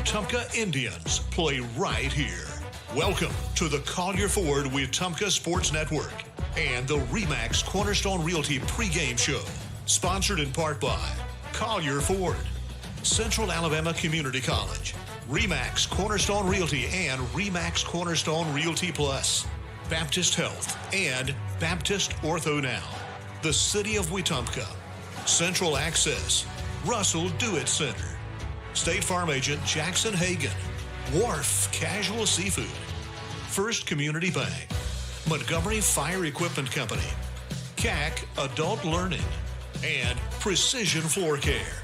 Wetumpka Indians play right here. Welcome to the Collier Ford Wetumpka Sports Network and the RE/MAX Cornerstone Realty pregame show. Sponsored in part by Collier Ford, Central Alabama Community College, RE/MAX Cornerstone Realty and RE/MAX Cornerstone Realty Plus, Baptist Health, and Baptist Ortho Now, the City of Wetumpka, Central Access, Russell Do-It Center, State Farm Agent Jackson Hagan, Wharf Casual Seafood, First Community Bank, Montgomery Fire Equipment Company, CAC Adult Learning, and Precision Floor Care.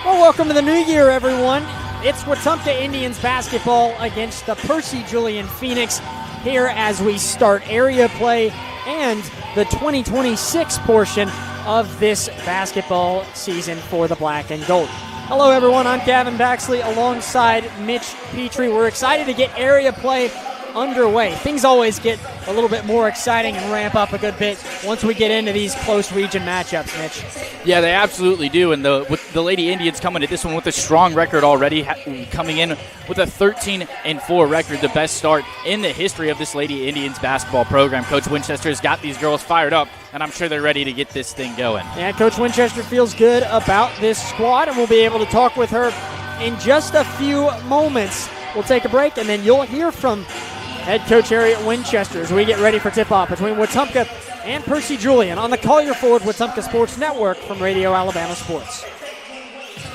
Well, welcome to the new year, everyone. It's Wetumpka Indians basketball against the Percy Julian Phoenix here as we start area play and the 2026 portion of this basketball season for the Black and Gold. Hello, everyone. I'm Gavin Baxley alongside Mitch Petrie. We're excited to get area play underway. Things always get a little bit more exciting and ramp up a good bit once we get into these close region matchups, Mitch. Yeah, they absolutely do, and with the Lady Indians coming at this one with a strong record already, coming in with a 13-4 record, the best start in the history of this Lady Indians basketball program. Coach Winchester has got these girls fired up, and I'm sure they're ready to get this thing going. Yeah, Coach Winchester feels good about this squad, and we'll be able to talk with her in just a few moments. We'll take a break, and then you'll hear from head coach Harriet Winchester as we get ready for tip-off between Wetumpka and Percy Julian on the Collier Ford Wetumpka Sports Network from Radio Alabama Sports.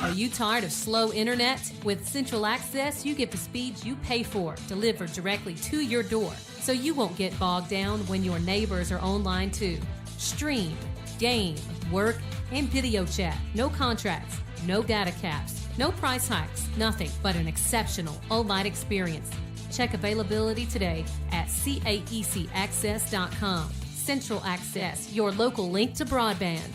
Are you tired of slow internet? With Central Access, you get the speeds you pay for delivered directly to your door, so you won't get bogged down when your neighbors are online too. Stream, game, work, and video chat. No contracts, no data caps, no price hikes, nothing but an exceptional online experience. Check availability today at caecaccess.com. Central Access, your local link to broadband.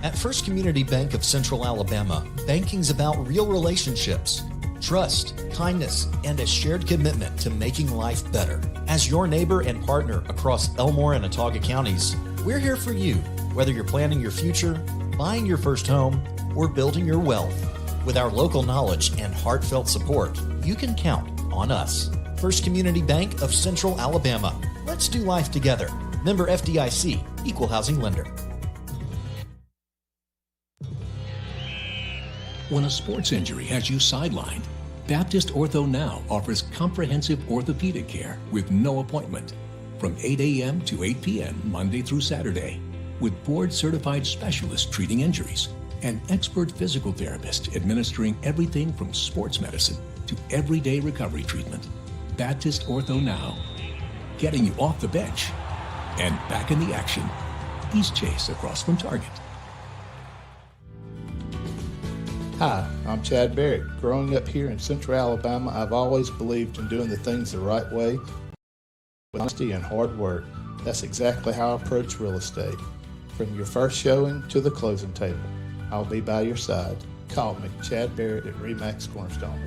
At First Community Bank of Central Alabama, banking's about real relationships, trust, kindness, and a shared commitment to making life better. As your neighbor and partner across Elmore and Autauga counties, we're here for you, whether you're planning your future, buying your first home, or building your wealth. With our local knowledge and heartfelt support, you can count on us. First Community Bank of Central Alabama. Let's do life together. Member FDIC, Equal Housing Lender. When a sports injury has you sidelined, Baptist Ortho Now offers comprehensive orthopedic care with no appointment from 8 a.m. to 8 p.m. Monday through Saturday, with board-certified specialists treating injuries and expert physical therapist administering everything from sports medicine to everyday recovery treatment. Baptist Ortho Now, getting you off the bench and back in the action. East Chase across from Target. Hi, I'm Chad Barrett. Growing up here in Central Alabama, I've always believed in doing the things the right way with honesty and hard work. That's exactly how I approach real estate. From your first showing to the closing table, I'll be by your side. Call me, Chad Barrett at RE/MAX Cornerstone.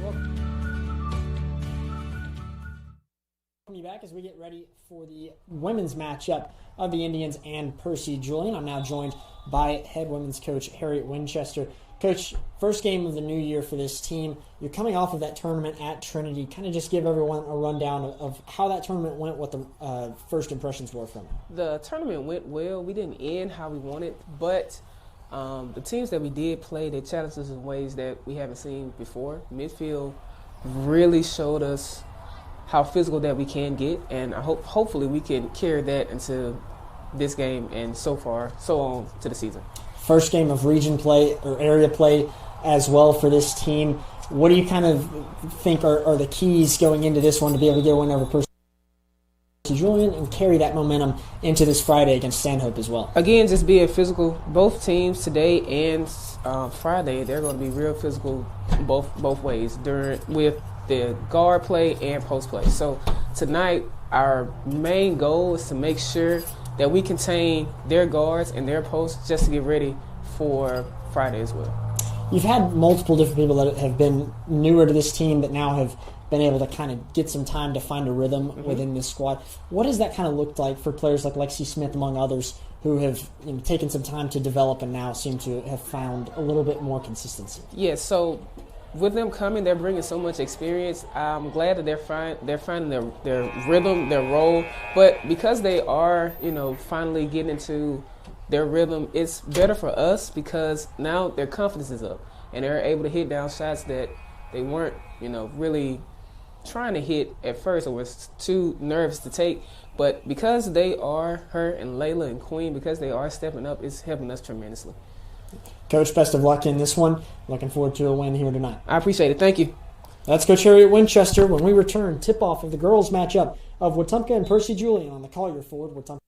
Welcome you back as we get ready for the women's matchup of the Indians and Percy Julian. I'm now joined by head women's coach Harriet Winchester. Coach, first game of the new year for this team. You're coming off of that tournament at Trinity. Kind of just give everyone a rundown of how that tournament went, what the first impressions were from it. The tournament went well. We didn't end how we wanted, but the teams that we did play, they challenged us in ways that we haven't seen before. Midfield really showed us how physical that we can get, and hopefully we can carry that into this game and so on to the season. First game of region play or area play as well for this team. What do you kind of think are the keys going into this one to be able to get a win over Percy Julian and carry that momentum into this Friday against Stanhope as well? Again, just being physical. Both teams today and Friday, they're going to be real physical both ways with the guard play and post play. So tonight, our main goal is to make sure that we contain their guards and their posts just to get ready for Friday as well. You've had multiple different people that have been newer to this team that now have been able to kind of get some time to find a rhythm within this squad. What does that kind of look like for players like Lexi Smith, among others, who have taken some time to develop and now seem to have found a little bit more consistency? Yeah, so with them coming, they're bringing so much experience. I'm glad that they're finding their rhythm, their role. But because they are, finally getting into their rhythm, it's better for us because now their confidence is up and they're able to hit down shots that they weren't, really trying to hit at first or was too nervous to take. But because they are, her and Layla and Queen, because they are stepping up, it's helping us tremendously. Coach, best of luck in this one. Looking forward to a win here tonight. I appreciate it. Thank you. That's Coach Harriet Winchester. When we return, tip-off of the girls' matchup of Wetumpka and Percy Julian on the Collier Ford Wetumpka.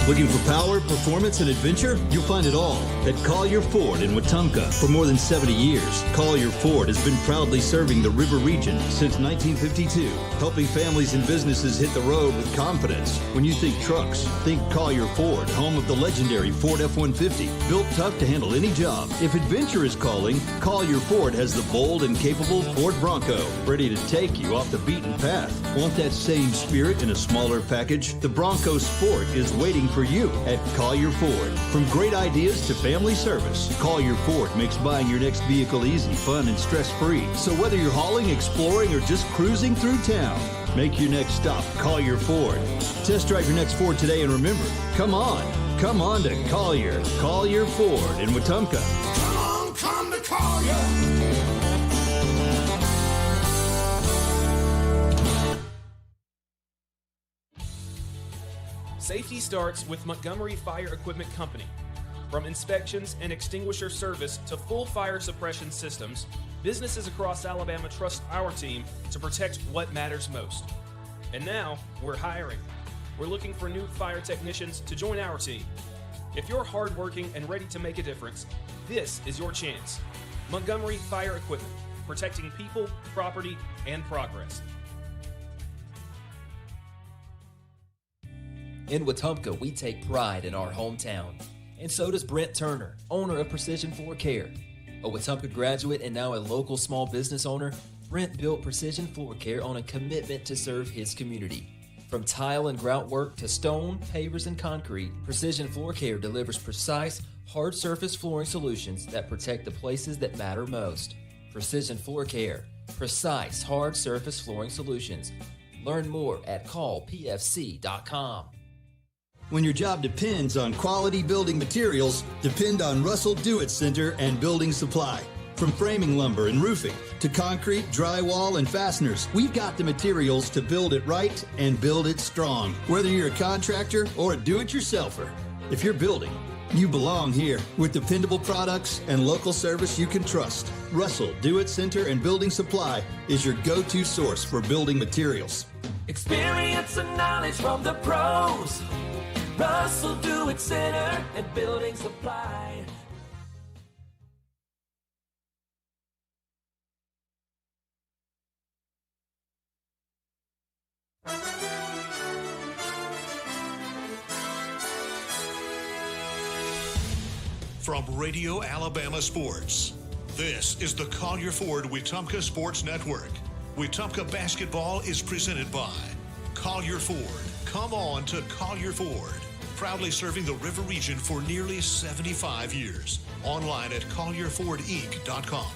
Looking for power, performance, and adventure? You'll find it all at Collier Ford in Wetumpka. For more than 70 years, Collier Ford has been proudly serving the River region since 1952, helping families and businesses hit the road with confidence. When you think trucks, think Collier Ford, home of the legendary Ford F-150, built tough to handle any job. If adventure is calling, Collier Ford has the bold and capable Ford Bronco, ready to take you off the beaten path. Want that same spirit in a smaller package? The Bronco Sport is waiting for you at Collier Ford. From great ideas to family service, Collier Ford makes buying your next vehicle easy, fun, and stress-free. So whether you're hauling, exploring, or just cruising through town, make your next stop Collier Ford. Test drive your next Ford today, and remember, come on to Collier Ford in Wetumpka. Come to Collier. Safety starts with Montgomery Fire Equipment Company. From inspections and extinguisher service to full fire suppression systems, businesses across Alabama trust our team to protect what matters most. And now, we're hiring. We're looking for new fire technicians to join our team. If you're hardworking and ready to make a difference, this is your chance. Montgomery Fire Equipment, protecting people, property, and progress. In Wetumpka, we take pride in our hometown. And so does Brent Turner, owner of Precision Floor Care. A Wetumpka graduate and now a local small business owner, Brent built Precision Floor Care on a commitment to serve his community. From tile and grout work to stone, pavers, and concrete, Precision Floor Care delivers precise, hard surface flooring solutions that protect the places that matter most. Precision Floor Care. Precise, hard surface flooring solutions. Learn more at callpfc.com. When your job depends on quality building materials, depend on Russell Do-It Center and Building Supply. From framing lumber and roofing to concrete, drywall, and fasteners, we've got the materials to build it right and build it strong. Whether you're a contractor or a do-it-yourselfer, if you're building, you belong here with dependable products and local service you can trust. Russell Do-It Center and Building Supply is your go-to source for building materials. Experience and knowledge from the pros. Russell Do-It Center and Building Supply. From Radio Alabama Sports, this is the Collier Ford Wetumpka Sports Network. Wetumpka basketball is presented by Collier Ford. Come on to Collier Ford. Proudly serving the River region for nearly 75 years. Online at collierfordinc.com.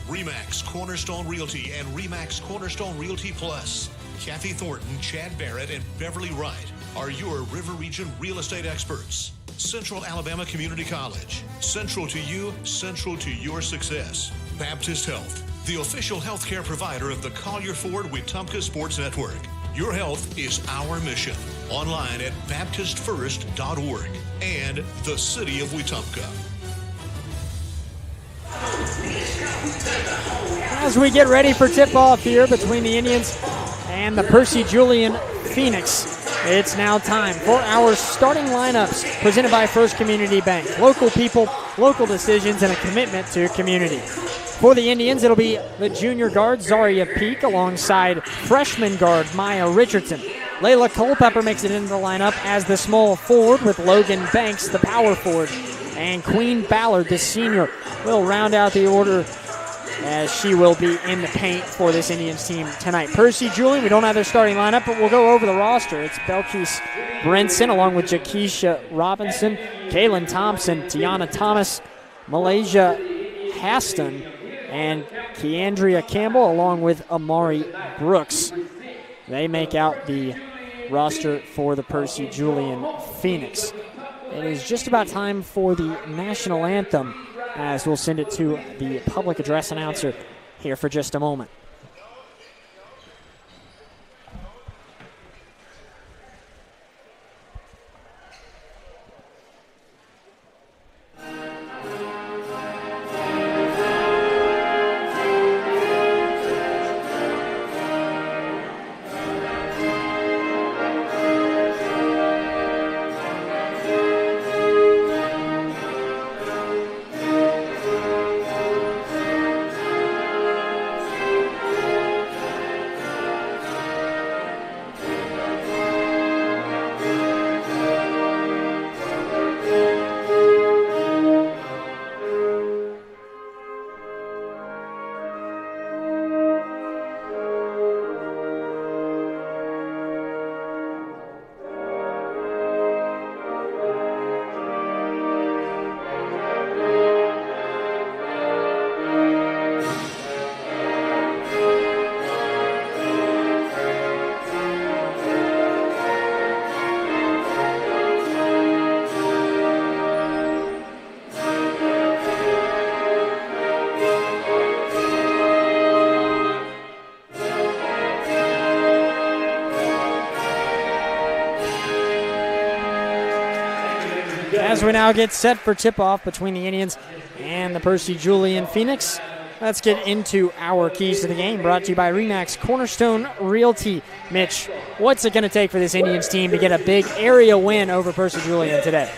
RE/MAX Cornerstone Realty and RE/MAX Cornerstone Realty Plus. Kathy Thornton, Chad Barrett, and Beverly Wright are your River region real estate experts. Central Alabama Community College. Central to you, central to your success. Baptist Health, the official healthcare provider of the Collier Ford Wetumpka Sports Network. Your health is our mission. Online at baptistfirst.org and the City of Wetumpka. As we get ready for tip-off here between the Indians and the Percy Julian Phoenix, it's now time for our starting lineups presented by First Community Bank. Local people, local decisions, and a commitment to community. For the Indians, it'll be the junior guard, Zaria Peak, alongside freshman guard, Maya Richardson. Layla Culpepper makes it into the lineup as the small forward with Logan Banks, the power forward. And Queen Ballard, the senior, will round out the order as she will be in the paint for this Indians team tonight. Percy, Julian, we don't have their starting lineup, but we'll go over the roster. It's Belkis Brenson along with Jakisha Robinson, Kaylin Thompson, Tiana Thomas, Malaysia Haston, and Keandria Campbell along with Amari Brooks. They make out the roster for the Percy Julian Phoenix. It is just about time for the national anthem, as we'll send it to the public address announcer here for just a moment. As we now get set for tip-off between the Indians and the Percy Julian Phoenix, let's get into our keys to the game, brought to you by RE/MAX Cornerstone Realty. Mitch, what's it going to take for this Indians team to get a big area win over Percy Julian today?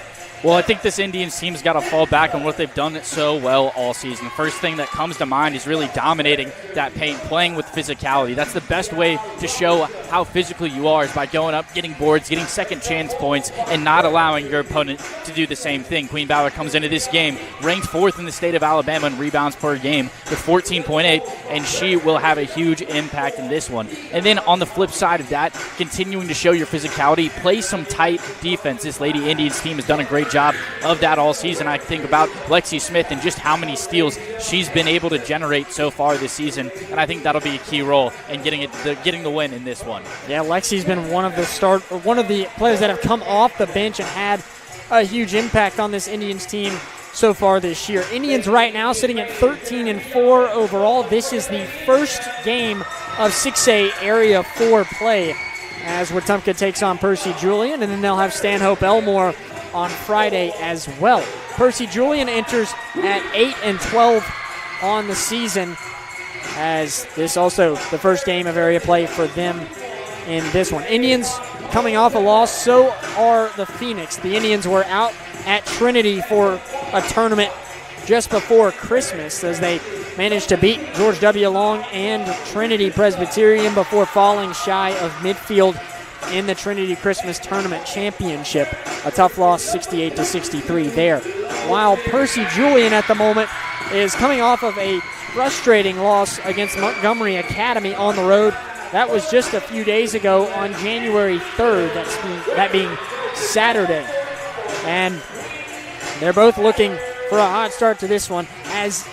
Well, I think this Indians team's got to fall back on what they've done so well all season. The first thing that comes to mind is really dominating that paint, playing with physicality. That's the best way to show how physical you are, is by going up, getting boards, getting second chance points, and not allowing your opponent to do the same thing. Queen Ballard comes into this game ranked 4th in the state of Alabama in rebounds per game with 14.8, and she will have a huge impact in this one. And then on the flip side of that, continuing to show your physicality, play some tight defense. This Lady Indians team has done a great job of that all season. I think about Lexi Smith and just how many steals she's been able to generate so far this season, and I think that'll be a key role in getting the win in this one. Yeah, Lexi's been one of the players that have come off the bench and had a huge impact on this Indians team so far this year. Indians right now sitting at 13-4 overall. This is the first game of 6A Area 4 play as Wetumpka takes on Percy Julian, and then they'll have Stanhope Elmore on Friday as well. Percy Julian enters at 8-12 on the season, as this also the first game of area play for them in this one. Indians coming off a loss, so are the Phoenix. The Indians were out at Trinity for a tournament just before Christmas as they managed to beat George W. Long and Trinity Presbyterian before falling shy of midfield in the Trinity Christmas Tournament Championship. A tough loss, 68-63 there. While Percy Julian at the moment is coming off of a frustrating loss against Montgomery Academy on the road. That was just a few days ago on January 3rd, that being Saturday. And they're both looking for a hot start to this one, as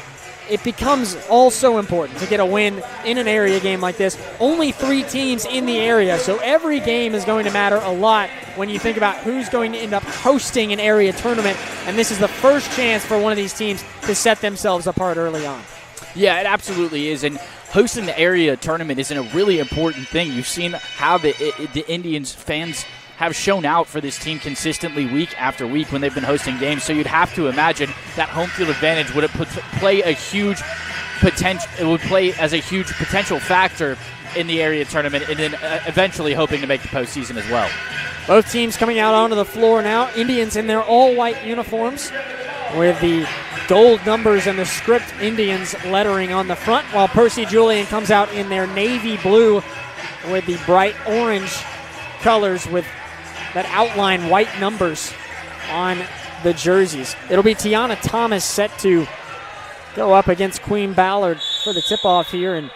it becomes also important to get a win in an area game like this. Only 3 teams in the area, so every game is going to matter a lot when you think about who's going to end up hosting an area tournament, and this is the first chance for one of these teams to set themselves apart early on. Yeah, it absolutely is, and hosting the area tournament is a really important thing. You've seen how the Indians fans have shown out for this team consistently week after week when they've been hosting games. So you'd have to imagine that home field advantage would play as a huge potential factor in the area tournament, and then eventually hoping to make the postseason as well. Both teams coming out onto the floor now. Indians in their all-white uniforms with the gold numbers and the script Indians lettering on the front, while Percy Julian comes out in their navy blue with the bright orange colors with that outline white numbers on the jerseys. It'll be Tiana Thomas set to go up against Queen Ballard for the tip-off here, and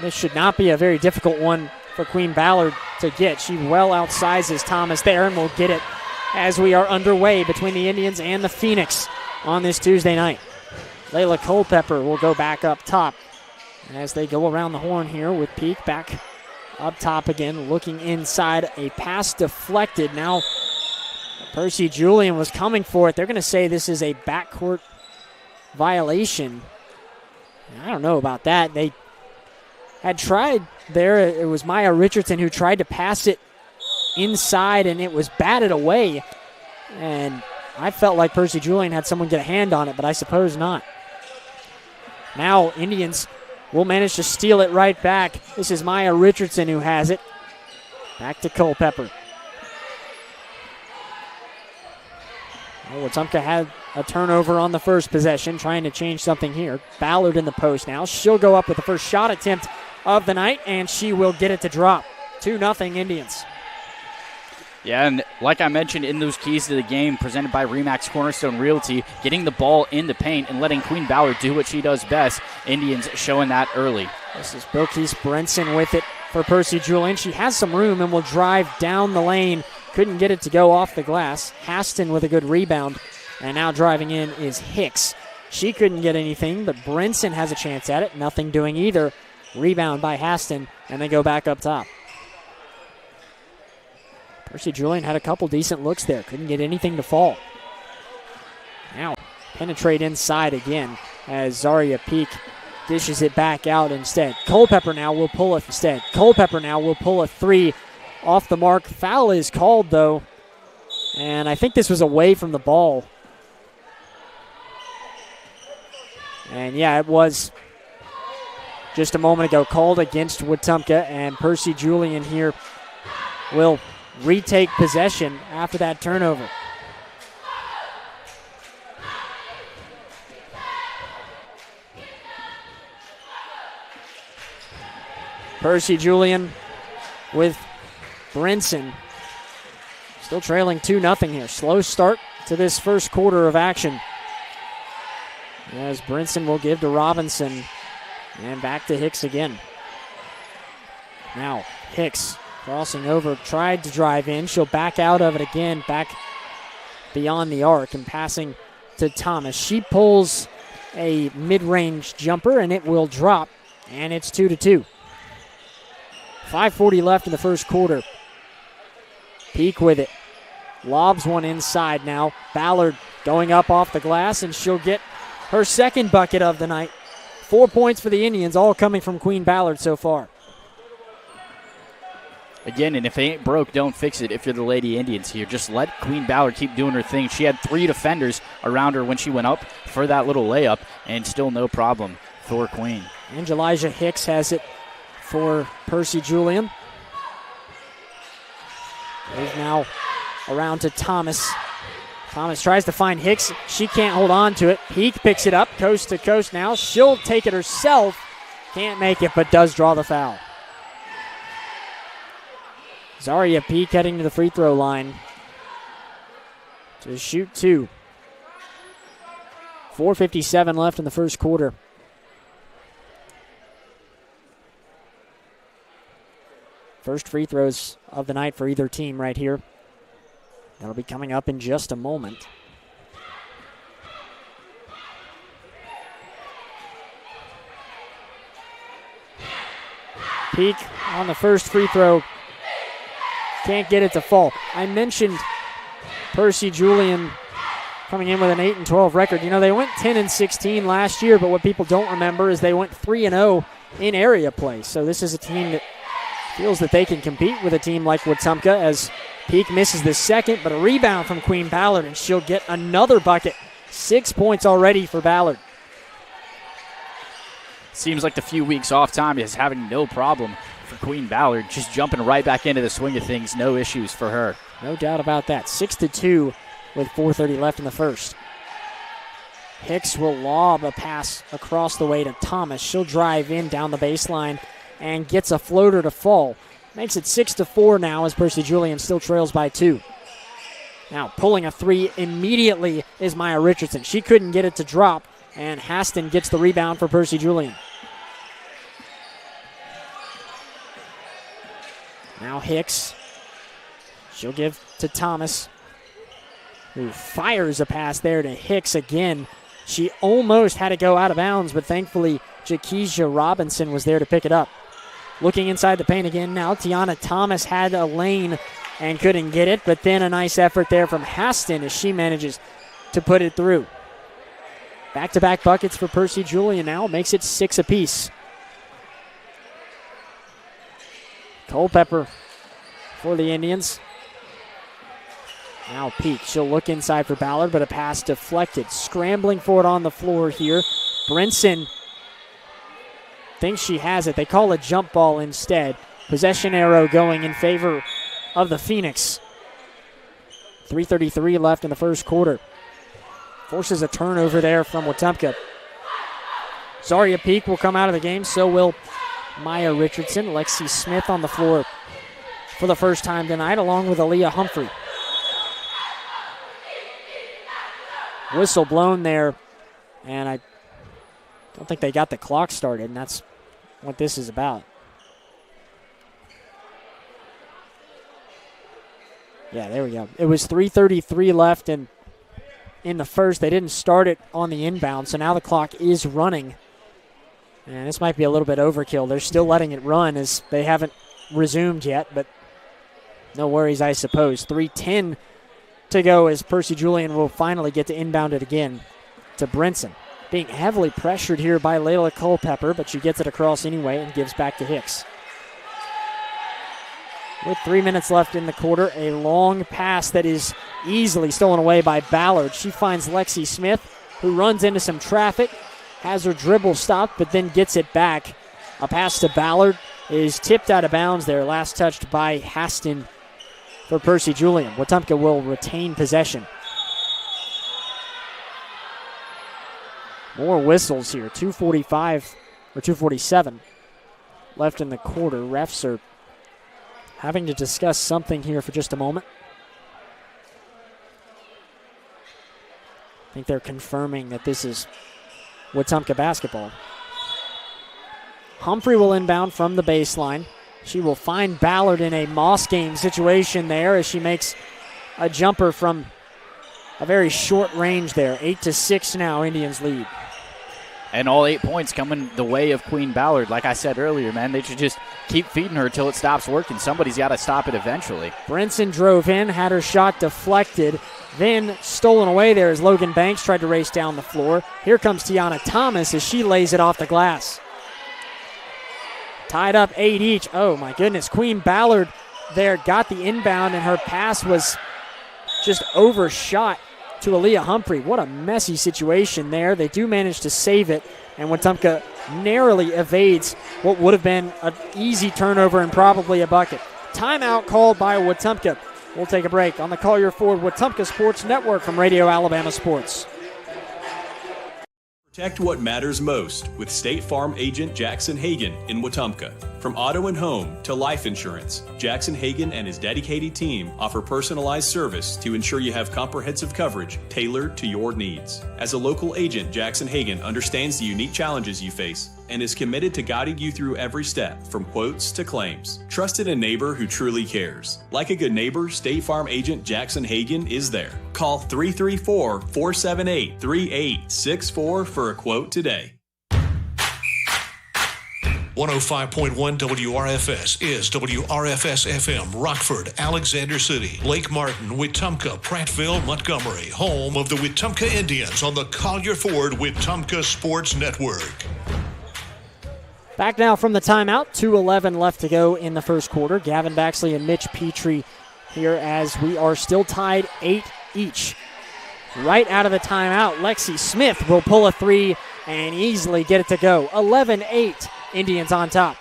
this should not be a very difficult one for Queen Ballard to get. She well outsizes Thomas there, and will get it as we are underway between the Indians and the Phoenix on this Tuesday night. Layla Culpepper will go back up top as they go around the horn here with Peak back up top again, looking inside. A pass deflected. Now Percy Julian was coming for it. They're going to say this is a backcourt violation. I don't know about that. They had tried there. It was Maya Richardson who tried to pass it inside, and it was batted away. And I felt like Percy Julian had someone get a hand on it, but I suppose not. Now Indians will manage to steal it right back. This is Maya Richardson who has it. Back to Culpepper. Wetumpka had a turnover on the first possession, trying to change something here. Ballard in the post now. She'll go up with the first shot attempt of the night, and she will get it to drop. 2-0 Indians. Yeah, and like I mentioned in those keys to the game presented by RE/MAX Cornerstone Realty, getting the ball in the paint and letting Queen Ballard do what she does best. Indians showing that early. This is Bilquis Brenson with it for Percy Julian. She has some room and will drive down the lane. Couldn't get it to go off the glass. Haston with a good rebound. And now driving in is Hicks. She couldn't get anything, but Brenson has a chance at it. Nothing doing either. Rebound by Haston, and they go back up top. Percy Julian had a couple decent looks there. Couldn't get anything to fall. Now penetrate inside again as Zaria Peak dishes it back out instead. Culpepper now will pull a three off the mark. Foul is called, though, and I think this was away from the ball. And, yeah, it was just a moment ago called against Wetumpka, and Percy Julian here will retake possession after that turnover. Percy Julian with Brenson. Still trailing 2-0 here. Slow start to this first quarter of action. As Brenson will give to Robinson. And back to Hicks again. Now Hicks crossing over, tried to drive in. She'll back out of it again, back beyond the arc and passing to Thomas. She pulls a mid-range jumper and it will drop. And it's 2-2. 5:40 left in the first quarter. Peak with it. Lobs one inside now. Ballard going up off the glass, and she'll get her second bucket of the night. 4 points for the Indians, all coming from Queen Ballard so far. Again, and if it ain't broke, don't fix it if you're the Lady Indians here. Just let Queen Ballard keep doing her thing. She had 3 defenders around her when she went up for that little layup, and still no problem for Queen. Angelija Hicks has it for Percy Julian. Goes now around to Thomas. Thomas tries to find Hicks. She can't hold on to it. Peak picks it up coast to coast now. She'll take it herself. Can't make it, but does draw the foul. Zaria Peak heading to the free throw line to shoot 2. 4:57 left in the first quarter. First free throws of the night for either team right here. That'll be coming up in just a moment. Peak on the first free throw. Can't get it to fall. I mentioned Percy Julian coming in with an 8-12 record. You know, they went 10-16 last year, but what people don't remember is they went 3-0 in area play. So this is a team that feels that they can compete with a team like Wetumpka, as Peak misses the second, but a rebound from Queen Ballard, and she'll get another bucket. 6 points already for Ballard. Seems like the few weeks off time is having no problem for Queen Ballard, just jumping right back into the swing of things. No issues for her. No doubt about that. 6-2 with 4:30 left in the first. Hicks will lob a pass across the way to Thomas. She'll drive in down the baseline and gets a floater to fall. Makes it 6-4 now as Percy Julian still trails by 2. Now pulling a three immediately is Maya Richardson. She couldn't get it to drop, and Haston gets the rebound for Percy Julian. Now Hicks. She'll give to Thomas, who fires a pass there to Hicks again. She almost had to go out of bounds, but thankfully Jakeisha Robinson was there to pick it up. Looking inside the paint again now, Tiana Thomas had a lane and couldn't get it, but then a nice effort there from Haston as she manages to put it through. Back-to-back buckets for Percy Julian now, makes it 6 apiece. Culpepper for the Indians. Now Peak, she'll look inside for Ballard, but a pass deflected. Scrambling for it on the floor here. Brinson thinks she has it. They call a jump ball instead. Possession arrow going in favor of the Phoenix. 3:33 left in the first quarter. Forces a turnover there from Wetumpka. Zaria Peak will come out of the game, so will Maya Richardson. Lexi Smith on the floor for the first time tonight, along with Aaliyah Humphrey. Whistle blown there, and I don't think they got the clock started, and that's what this is about. Yeah, there we go. It was 3:33 left, and in the first, they didn't start it on the inbound, so now the clock is running. And this might be a little bit overkill. They're still letting it run as they haven't resumed yet, but no worries, I suppose. 3:10 to go as Percy Julian will finally get to inbound it again to Brinson. Being heavily pressured here by Layla Culpepper, but she gets it across anyway and gives back to Hicks. With 3 minutes left in the quarter, a long pass that is easily stolen away by Ballard. She finds Lexi Smith, who runs into some traffic, has her dribble stopped, but then gets it back. A pass to Ballard is tipped out of bounds there, last touched by Haston for Percy Julian. Wetumpka will retain possession. More whistles here, 2:45 or 2:47 left in the quarter. Refs are having to discuss something here for just a moment. I think they're confirming that this is Wetumpka basketball. Humphrey will inbound from the baseline. She will find Ballard in a Moss game situation there as she makes a jumper from a very short range there. 8-6 now, Indians lead. And all 8 points coming the way of Queen Ballard. Like I said earlier, man, they should just keep feeding her until it stops working. Somebody's got to stop it eventually. Brinson drove in, had her shot deflected, then stolen away there as Logan Banks tried to race down the floor. Here comes Tiana Thomas as she lays it off the glass. Tied up 8 each. Oh, my goodness. Queen Ballard there got the inbound, and her pass was just overshot to Aaliyah Humphrey. What a messy situation there. They do manage to save it, and Wetumpka narrowly evades what would have been an easy turnover and probably a bucket. Timeout called by Wetumpka. We'll take a break on the Collier Ford Wetumpka Sports Network from Radio Alabama Sports. Protect what matters most with State Farm agent Jackson Hagan in Wetumpka. From auto and home to life insurance, Jackson Hagan and his dedicated team offer personalized service to ensure you have comprehensive coverage tailored to your needs. As a local agent, Jackson Hagan understands the unique challenges you face and is committed to guiding you through every step, from quotes to claims. Trust in a neighbor who truly cares. Like a good neighbor, State Farm agent Jackson Hagan is there. Call 334-478-3864 for a quote today. 105.1 WRFS is WRFS-FM, Rockford, Alexander City, Lake Martin, Wetumpka, Prattville, Montgomery, home of the Wetumpka Indians on the Collier Ford Wetumpka Sports Network. Back now from the timeout, 2:11 left to go in the first quarter. Gavin Baxley and Mitch Petrie here as we are still tied 8 each. Right out of the timeout, Lexi Smith will pull a three and easily get it to go. 11-8, Indians on top.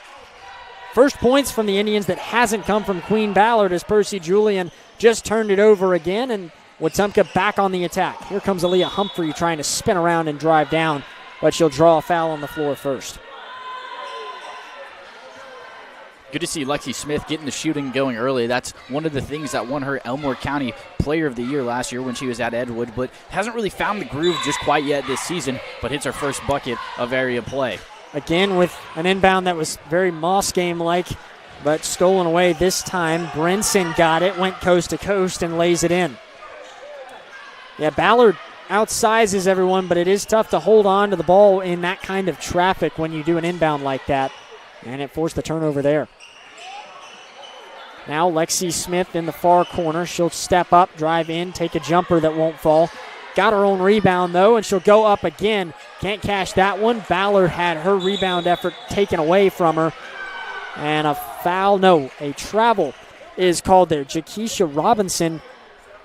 First points from the Indians that hasn't come from Queen Ballard as Percy Julian just turned it over again, and Wetumpka back on the attack. Here comes Aaliyah Humphrey trying to spin around and drive down, but she'll draw a foul on the floor first. Good to see Lexi Smith getting the shooting going early. That's one of the things that won her Elmore County Player of the Year last year when she was at Edgewood, but hasn't really found the groove just quite yet this season, but hits her first bucket of area play. Again with an inbound that was very Moss game-like, but stolen away this time. Brinson got it, went coast to coast, and lays it in. Yeah, Ballard outsizes everyone, but it is tough to hold on to the ball in that kind of traffic when you do an inbound like that, and it forced the turnover there. Now Lexi Smith in the far corner. She'll step up, drive in, take a jumper that won't fall. Got her own rebound, though, and she'll go up again. Can't cash that one. Ballard had her rebound effort taken away from her. And a travel is called there. Jakeisha Robinson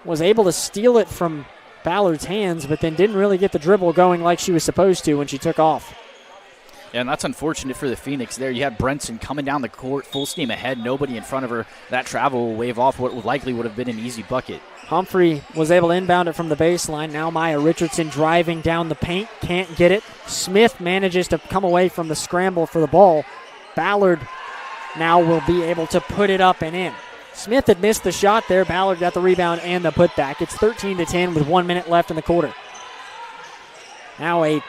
was able to steal it from Ballard's hands, but then didn't really get the dribble going like she was supposed to when she took off. Yeah, and that's unfortunate for the Phoenix there. You had Brenson coming down the court, full steam ahead, nobody in front of her. That travel will wave off what likely would have been an easy bucket. Humphrey was able to inbound it from the baseline. Now Maya Richardson driving down the paint, can't get it. Smith manages to come away from the scramble for the ball. Ballard now will be able to put it up and in. Smith had missed the shot there. Ballard got the rebound and the putback. It's 13-10 with 1 minute left in the quarter. Now a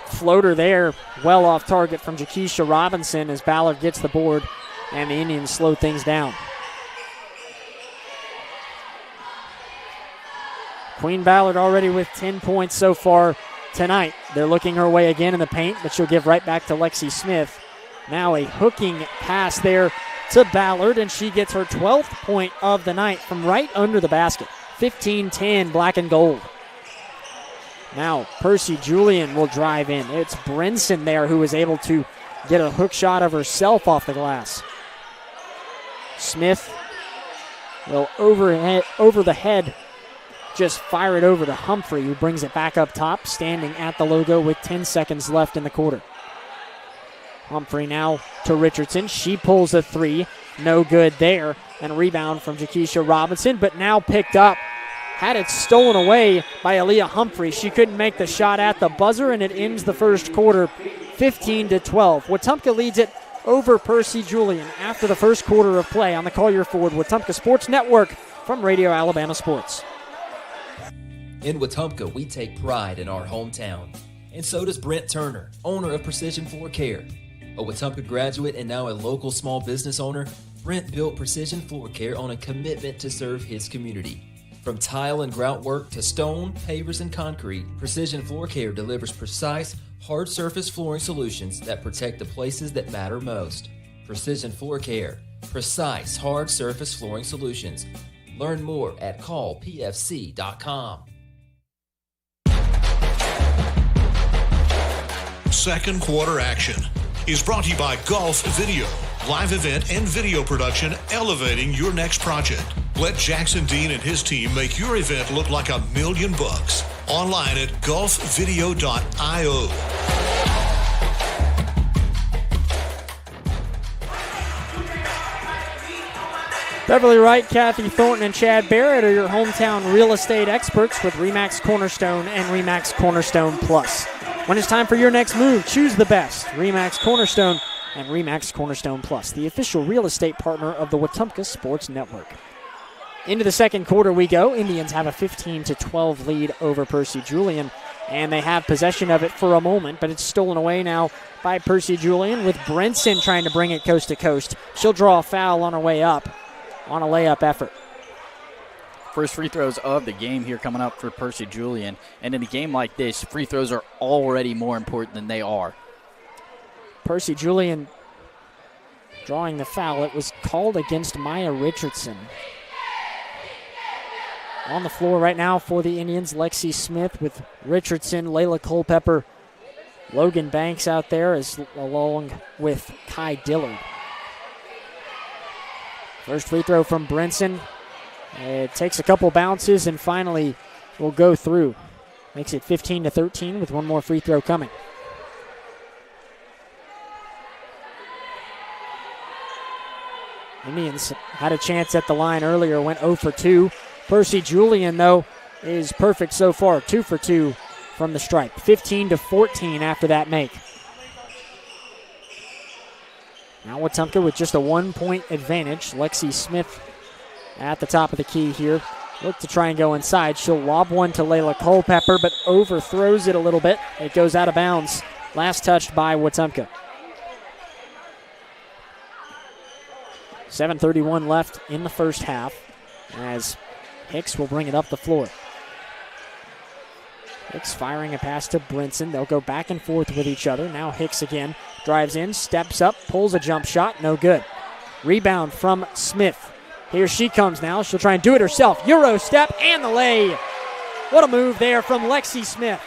floater there, well off target from Jakeisha Robinson as Ballard gets the board and the Indians slow things down. Queen Ballard already with 10 points so far tonight. They're looking her way again in the paint, but she'll give right back to Lexi Smith. Now a hooking pass there to Ballard, and she gets her 12th point of the night from right under the basket. 15-10, black and gold. Now Percy Julian will drive in. It's Brinson there who was able to get a hook shot of herself off the glass. Smith will over the head just fire it over to Humphrey, who brings it back up top, standing at the logo with 10 seconds left in the quarter. Humphrey now to Richardson. She pulls a three. No good there. And a rebound from Jakeisha Robinson, but now picked up. Had it stolen away by Aaliyah Humphrey. She couldn't make the shot at the buzzer, and it ends the first quarter 15-12. Wetumpka leads it over Percy Julian after the first quarter of play on the Collier Ford Wetumpka Sports Network from Radio Alabama Sports. In Wetumpka, we take pride in our hometown. And so does Brent Turner, owner of Precision Floor Care. A Wetumpka graduate and now a local small business owner, Brent built Precision Floor Care on a commitment to serve his community. From tile and grout work to stone, pavers, and concrete, Precision Floor Care delivers precise, hard surface flooring solutions that protect the places that matter most. Precision Floor Care. Precise, hard surface flooring solutions. Learn more at callpfc.com. Second quarter action is brought to you by Golf Video. Live event and video production elevating your next project. Let Jackson Dean and his team make your event look like $1 million. Online at golfvideo.io. Beverly Wright, Kathy Thornton, and Chad Barrett are your hometown real estate experts with RE/MAX Cornerstone and RE/MAX Cornerstone Plus. When it's time for your next move, choose the best. RE/MAX Cornerstone and RE/MAX Cornerstone Plus, the official real estate partner of the Wetumpka Sports Network. Into the second quarter we go. Indians have a 15-12 lead over Percy Julian, and they have possession of it for a moment, but it's stolen away now by Percy Julian with Brinson trying to bring it coast to coast. She'll draw a foul on her way up on a layup effort. First free throws of the game here coming up for Percy Julian. And in a game like this, free throws are already more important than they are. Percy Julian drawing the foul. It was called against Maya Richardson. On the floor right now for the Indians, Lexi Smith with Richardson, Layla Culpepper, Logan Banks out there along with Kai Dillard. First free throw from Brinson. It takes a couple bounces and finally will go through. Makes it 15-13 with one more free throw coming. Indians had a chance at the line earlier, went 0 for 2. Percy Julian, though, is perfect so far, 2 for 2 from the stripe. 15-14 after that make. Now Wetumpka with just a 1-point advantage. Lexi Smith at the top of the key here. Look to try and go inside. She'll lob one to Layla Culpepper, but overthrows it a little bit. It goes out of bounds. Last touched by Wetumpka. 7:31 left in the first half as Hicks will bring it up the floor. Hicks firing a pass to Brinson. They'll go back and forth with each other. Now Hicks again drives in, steps up, pulls a jump shot. No good. Rebound from Smith. Here she comes now. She'll try and do it herself. Euro step and the lay. What a move there from Lexi Smith.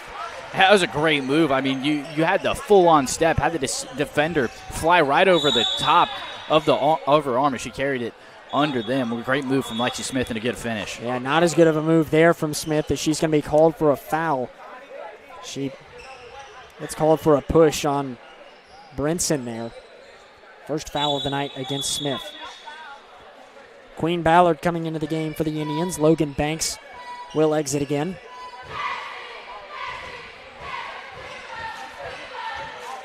That was a great move. I mean, you had the full-on step, had the defender fly right over the top of her arm as she carried it under them. A great move from Lexi Smith and a good finish. Yeah, not as good of a move there from Smith that she's going to be called for a foul. It's called for a push on Brinson there. First foul of the night against Smith. Queen Ballard coming into the game for the Indians. Logan Banks will exit again.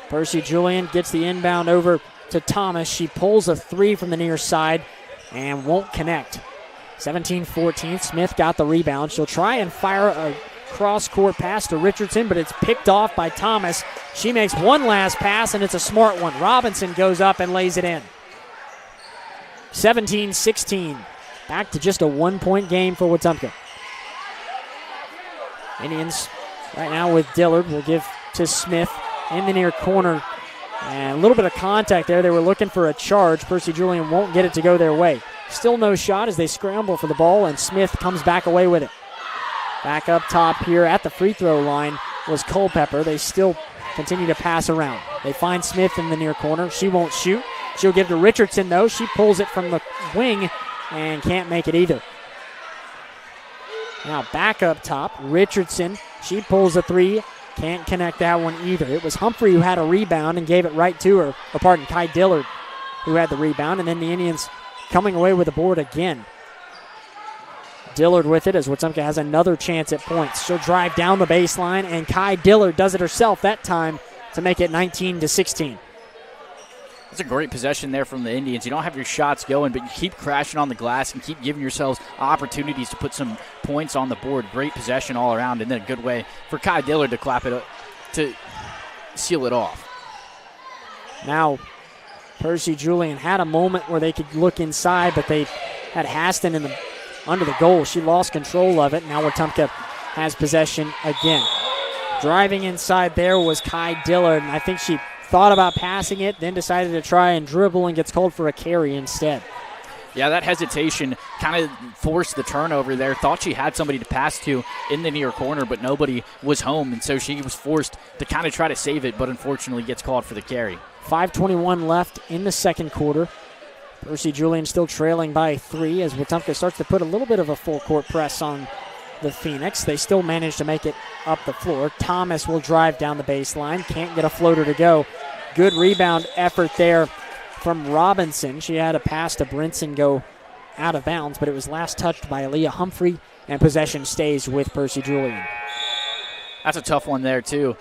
Percy Julian gets the inbound over to Thomas. She pulls a three from the near side and won't connect. 17-14. Smith got the rebound. She'll try and fire a cross-court pass to Richardson, but it's picked off by Thomas. She makes one last pass, and it's a smart one. Robinson goes up and lays it in. 17-16. Back to just a 1-point game for Wetumpka. Indians right now with Dillard will give to Smith in the near corner. And a little bit of contact there. They were looking for a charge. Percy Julian won't get it to go their way. Still no shot as they scramble for the ball, and Smith comes back away with it. Back up top here at the free throw line was Culpepper. They still continue to pass around. They find Smith in the near corner. She won't shoot. She'll give to Richardson, though. She pulls it from the wing and can't make it either. Now back up top, Richardson. She pulls a three. Can't connect that one either. It was Humphrey who had a rebound and gave it right to her. Kai Dillard who had the rebound. And then the Indians coming away with the board again. Dillard with it as Wetumpka has another chance at points. She'll drive down the baseline, and Kai Dillard does it herself that time to make it 19-16. That's a great possession there from the Indians. You don't have your shots going, but you keep crashing on the glass and keep giving yourselves opportunities to put some points on the board. Great possession all around, and then a good way for Kai Dillard to clap it up, to seal it off. Now, Percy Julian had a moment where they could look inside, but they had Haston under the goal. She lost control of it. Now Wetumpka has possession again. Driving inside there was Kai Dillard, and I think she thought about passing it, then decided to try and dribble and gets called for a carry instead. Yeah, that hesitation kind of forced the turnover there. Thought she had somebody to pass to in the near corner, but nobody was home, and so she was forced to kind of try to save it, but unfortunately gets called for the carry. 5:21 left in the second quarter. Percy Julian still trailing by 3 as Wetumpka starts to put a little bit of a full-court press on the Phoenix. They still manage to make it up the floor. Thomas will drive down the baseline. Can't get a floater to go. Good rebound effort there from Robinson. She had a pass to Brinson go out of bounds, but it was last touched by Aaliyah Humphrey, and possession stays with Percy Julian. That's a tough one there, too.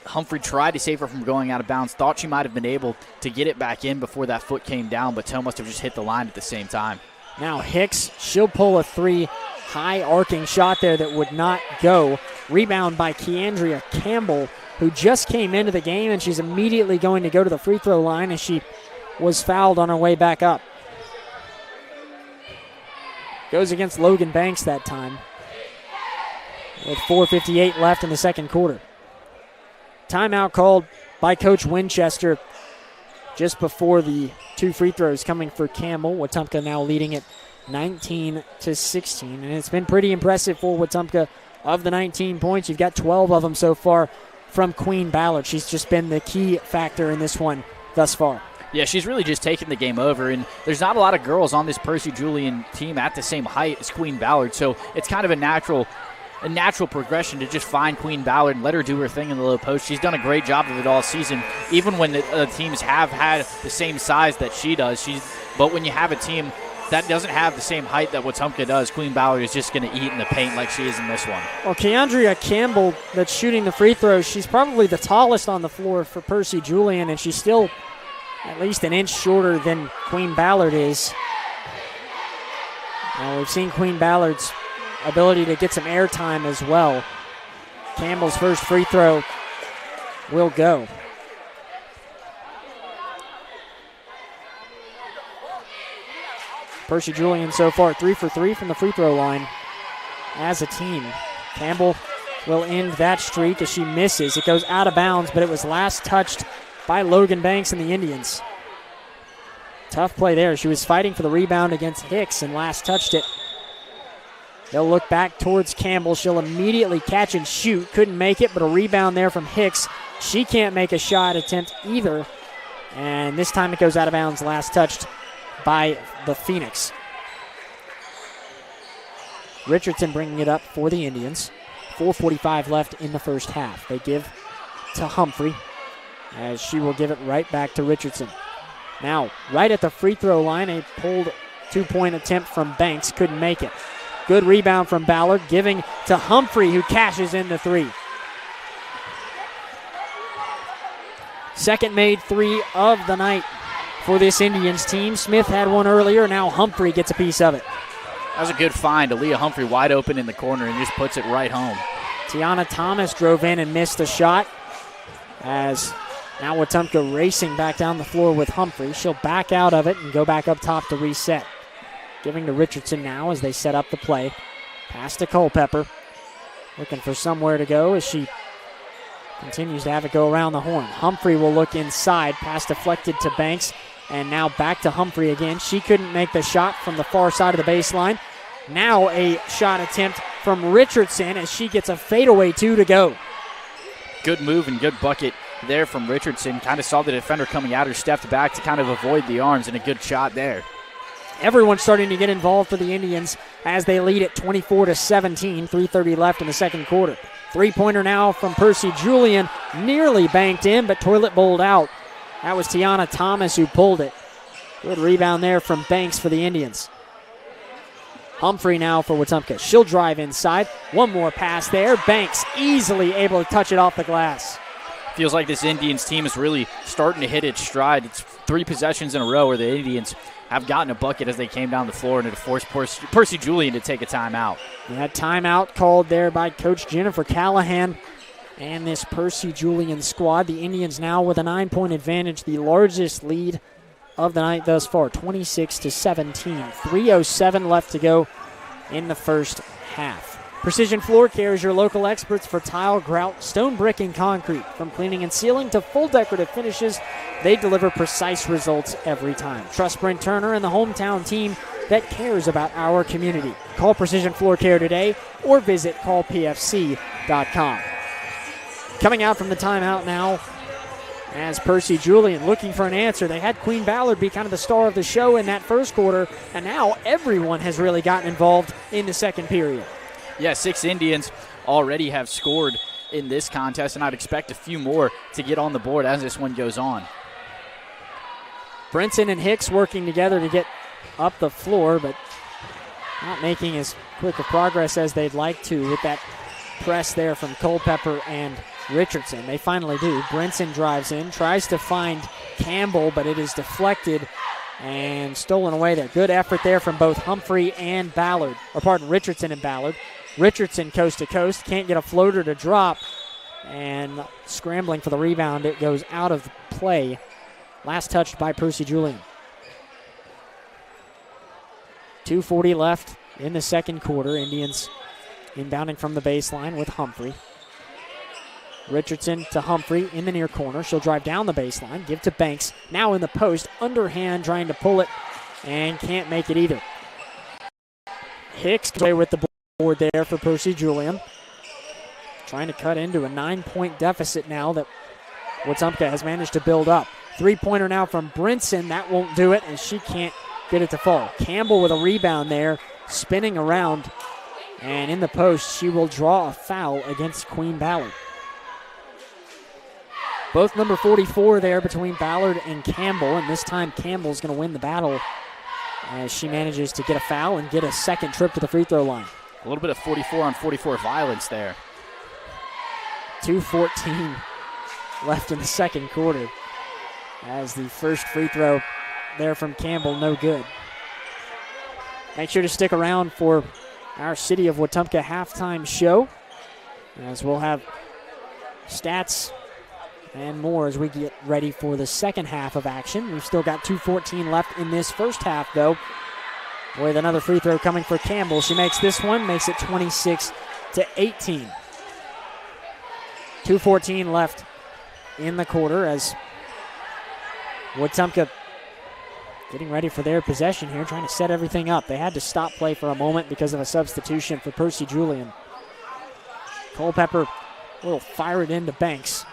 Humphrey tried to save her from going out of bounds. Thought she might have been able to get it back in before that foot came down, but Toe must have just hit the line at the same time. Now Hicks, she'll pull a three. High arcing shot there that would not go. Rebound by Keandria Campbell, who just came into the game, and she's immediately going to go to the free throw line as she was fouled on her way back up. Goes against Logan Banks that time with 4:58 left in the second quarter. Timeout called by Coach Winchester just before the two free throws coming for Campbell. Wetumpka now leading it 19-16, and it's been pretty impressive for Wetumpka. Of the 19 points, you've got 12 of them so far from Queen Ballard. She's just been the key factor in this one thus far. Yeah, she's really just taken the game over, and there's not a lot of girls on this Percy Julian team at the same height as Queen Ballard, so it's kind of a natural progression to just find Queen Ballard and let her do her thing in the low post. She's done a great job of it all season, even when the teams have had the same size that she does. But when you have a team that doesn't have the same height that Wetumpka does, Queen Ballard is just going to eat in the paint like she is in this one. Well, Keandria Campbell, that's shooting the free throws, she's probably the tallest on the floor for Percy Julian, and she still at least an inch shorter than Queen Ballard is. Now we've seen Queen Ballard's ability to get some airtime as well. Campbell's first free throw will go. Percy Julian so far 3 for 3 from the free throw line as a team. Campbell will end that streak as she misses. It goes out of bounds, but it was last touched by Logan Banks and the Indians. Tough play there. She was fighting for the rebound against Hicks and last touched it. They'll look back towards Campbell. She'll immediately catch and shoot. Couldn't make it, but a rebound there from Hicks. She can't make a shot attempt either. And this time it goes out of bounds, last touched by the Phoenix. Richardson bringing it up for the Indians. 4:45 left in the first half. They give to Humphrey as she will give it right back to Richardson. Now, right at the free throw line, a pulled two-point attempt from Banks. Couldn't make it. Good rebound from Ballard, giving to Humphrey, who cashes in the three. Second made three of the night for this Indians team. Smith had one earlier. Now Humphrey gets a piece of it. That was a good find. Aaliyah Humphrey wide open in the corner and just puts it right home. Tiana Thomas drove in and missed a shot as now Wetumpka racing back down the floor with Humphrey. She'll back out of it and go back up top to reset. Giving to Richardson now as they set up the play. Pass to Culpepper. Looking for somewhere to go as she continues to have it go around the horn. Humphrey will look inside. Pass deflected to Banks. And now back to Humphrey again. She couldn't make the shot from the far side of the baseline. Now a shot attempt from Richardson as she gets a fadeaway two to go. Good move and good bucket there from Richardson. Kind of saw the defender coming at her, stepped back to kind of avoid the arms, and a good shot there. Everyone's starting to get involved for the Indians as they lead at 24-17. 3:30 left in the second quarter. Three-pointer now from Percy Julian. Nearly banked in, but toilet bowled out. That was Tiana Thomas who pulled it. Good rebound there from Banks for the Indians. Humphrey now for Wetumpka. She'll drive inside. One more pass there. Banks easily able to touch it off the glass. Feels like this Indians team is really starting to hit its stride. It's 3 possessions in a row where the Indians have gotten a bucket as they came down the floor and it forced Percy Julian to take a timeout. Yeah, timeout called there by Coach Jennifer Callahan and this Percy Julian squad. The Indians now with a 9-point advantage, the largest lead of the night thus far, 26-17. 3:07 left to go in the first half. Precision Floor Care is your local experts for tile, grout, stone, brick, and concrete. From cleaning and sealing to full decorative finishes, they deliver precise results every time. Trust Brent Turner and the hometown team that cares about our community. Call Precision Floor Care today or visit callpfc.com. Coming out from the timeout now as Percy Julian looking for an answer. They had Queen Ballard be kind of the star of the show in that first quarter, and now everyone has really gotten involved in the second period. Yeah, 6 Indians already have scored in this contest, and I'd expect a few more to get on the board as this one goes on. Brinson and Hicks working together to get up the floor, but not making as quick a progress as they'd like to with that press there from Culpepper and Richardson. They finally do. Brinson drives in, tries to find Campbell, but it is deflected and stolen away there. Good effort there from both Humphrey and Ballard, or pardon, Richardson and Ballard. Richardson coast to coast, can't get a floater to drop, and scrambling for the rebound, it goes out of play. Last touched by Percy Julian. 2:40 left in the second quarter. Indians inbounding from the baseline with Humphrey. Richardson to Humphrey in the near corner. She'll drive down the baseline, give to Banks. Now in the post, underhand trying to pull it, and can't make it either. Hicks away with the board there for Percy Julian. Trying to cut into a 9-point deficit now that Wetumpka has managed to build up. Three-pointer now from Brinson. That won't do it, as she can't get it to fall. Campbell with a rebound there, spinning around. And in the post, she will draw a foul against Queen Ballard. Both number 44 there between Ballard and Campbell, and this time Campbell's going to win the battle as she manages to get a foul and get a second trip to the free throw line. A little bit of 44-on-44 violence there. 2:14 left in the second quarter. as the first free throw there from Campbell, no good. Make sure to stick around for our City of Wetumpka halftime show, as we'll have stats and more as we get ready for the second half of action. We've still got 2:14 left in this first half, though, with another free throw coming for Campbell. She makes this one, makes it 26-18. 2:14 left in the quarter as Wetumpka getting ready for their possession here, trying to set everything up. They had to stop play for a moment because of a substitution for Percy Julian. Culpepper will fire it into Banks.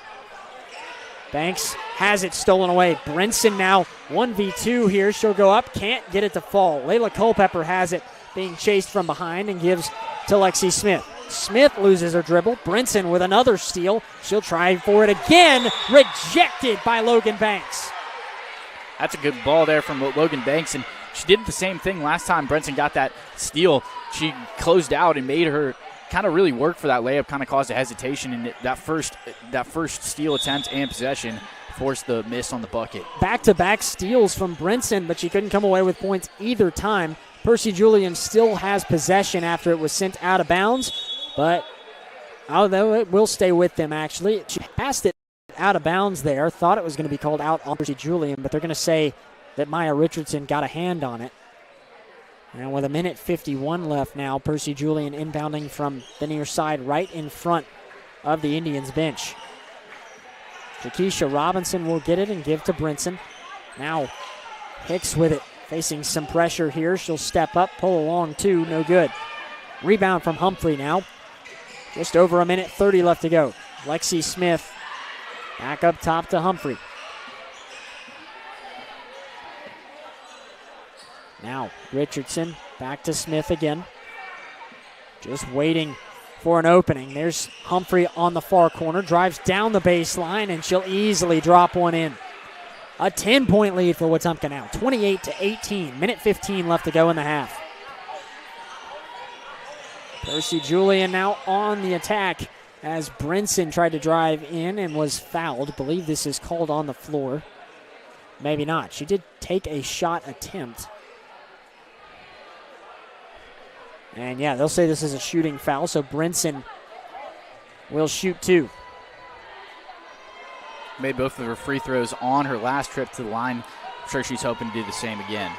Banks has it stolen away. Brinson now 1v2 here. She'll go up, can't get it to fall. Layla Culpepper has it, being chased from behind, and gives to Lexi Smith. Smith loses her dribble. Brinson with another steal. She'll try for it again. Rejected by Logan Banks. That's a good ball there from Logan Banks, and she did the same thing last time Brinson got that steal. She closed out and made her kind of really work for that layup, kind of caused a hesitation, and that first steal attempt and possession forced the miss on the bucket. Back-to-back steals from Brinson, but she couldn't come away with points either time. Percy Julian still has possession after it was sent out of bounds, but although it will stay with them, actually. She passed it out of bounds there. Thought it was going to be called out on Percy Julian, but they're going to say that Maya Richardson got a hand on it. And with 1:51 left now, Percy Julian inbounding from the near side right in front of the Indians bench. Jakesha Robinson will get it and give to Brinson. Now Hicks with it, facing some pressure here. She'll step up, pull along two, no good. Rebound from Humphrey now. Just over 1:30 left to go. Lexi Smith back up top to Humphrey. Now Richardson back to Smith again. Just waiting for an opening. There's Humphrey on the far corner. Drives down the baseline, and she'll easily drop one in. A 10-point lead for Wetumpka now. 28-18. 1:15 left to go in the half. Percy Julian now on the attack as Brinson tried to drive in and was fouled. Believe this is called on the floor. Maybe not. She did take a shot attempt. And yeah, they'll say this is a shooting foul, so Brinson will shoot two. Made both of her free throws on her last trip to the line. I'm sure she's hoping to do the same again.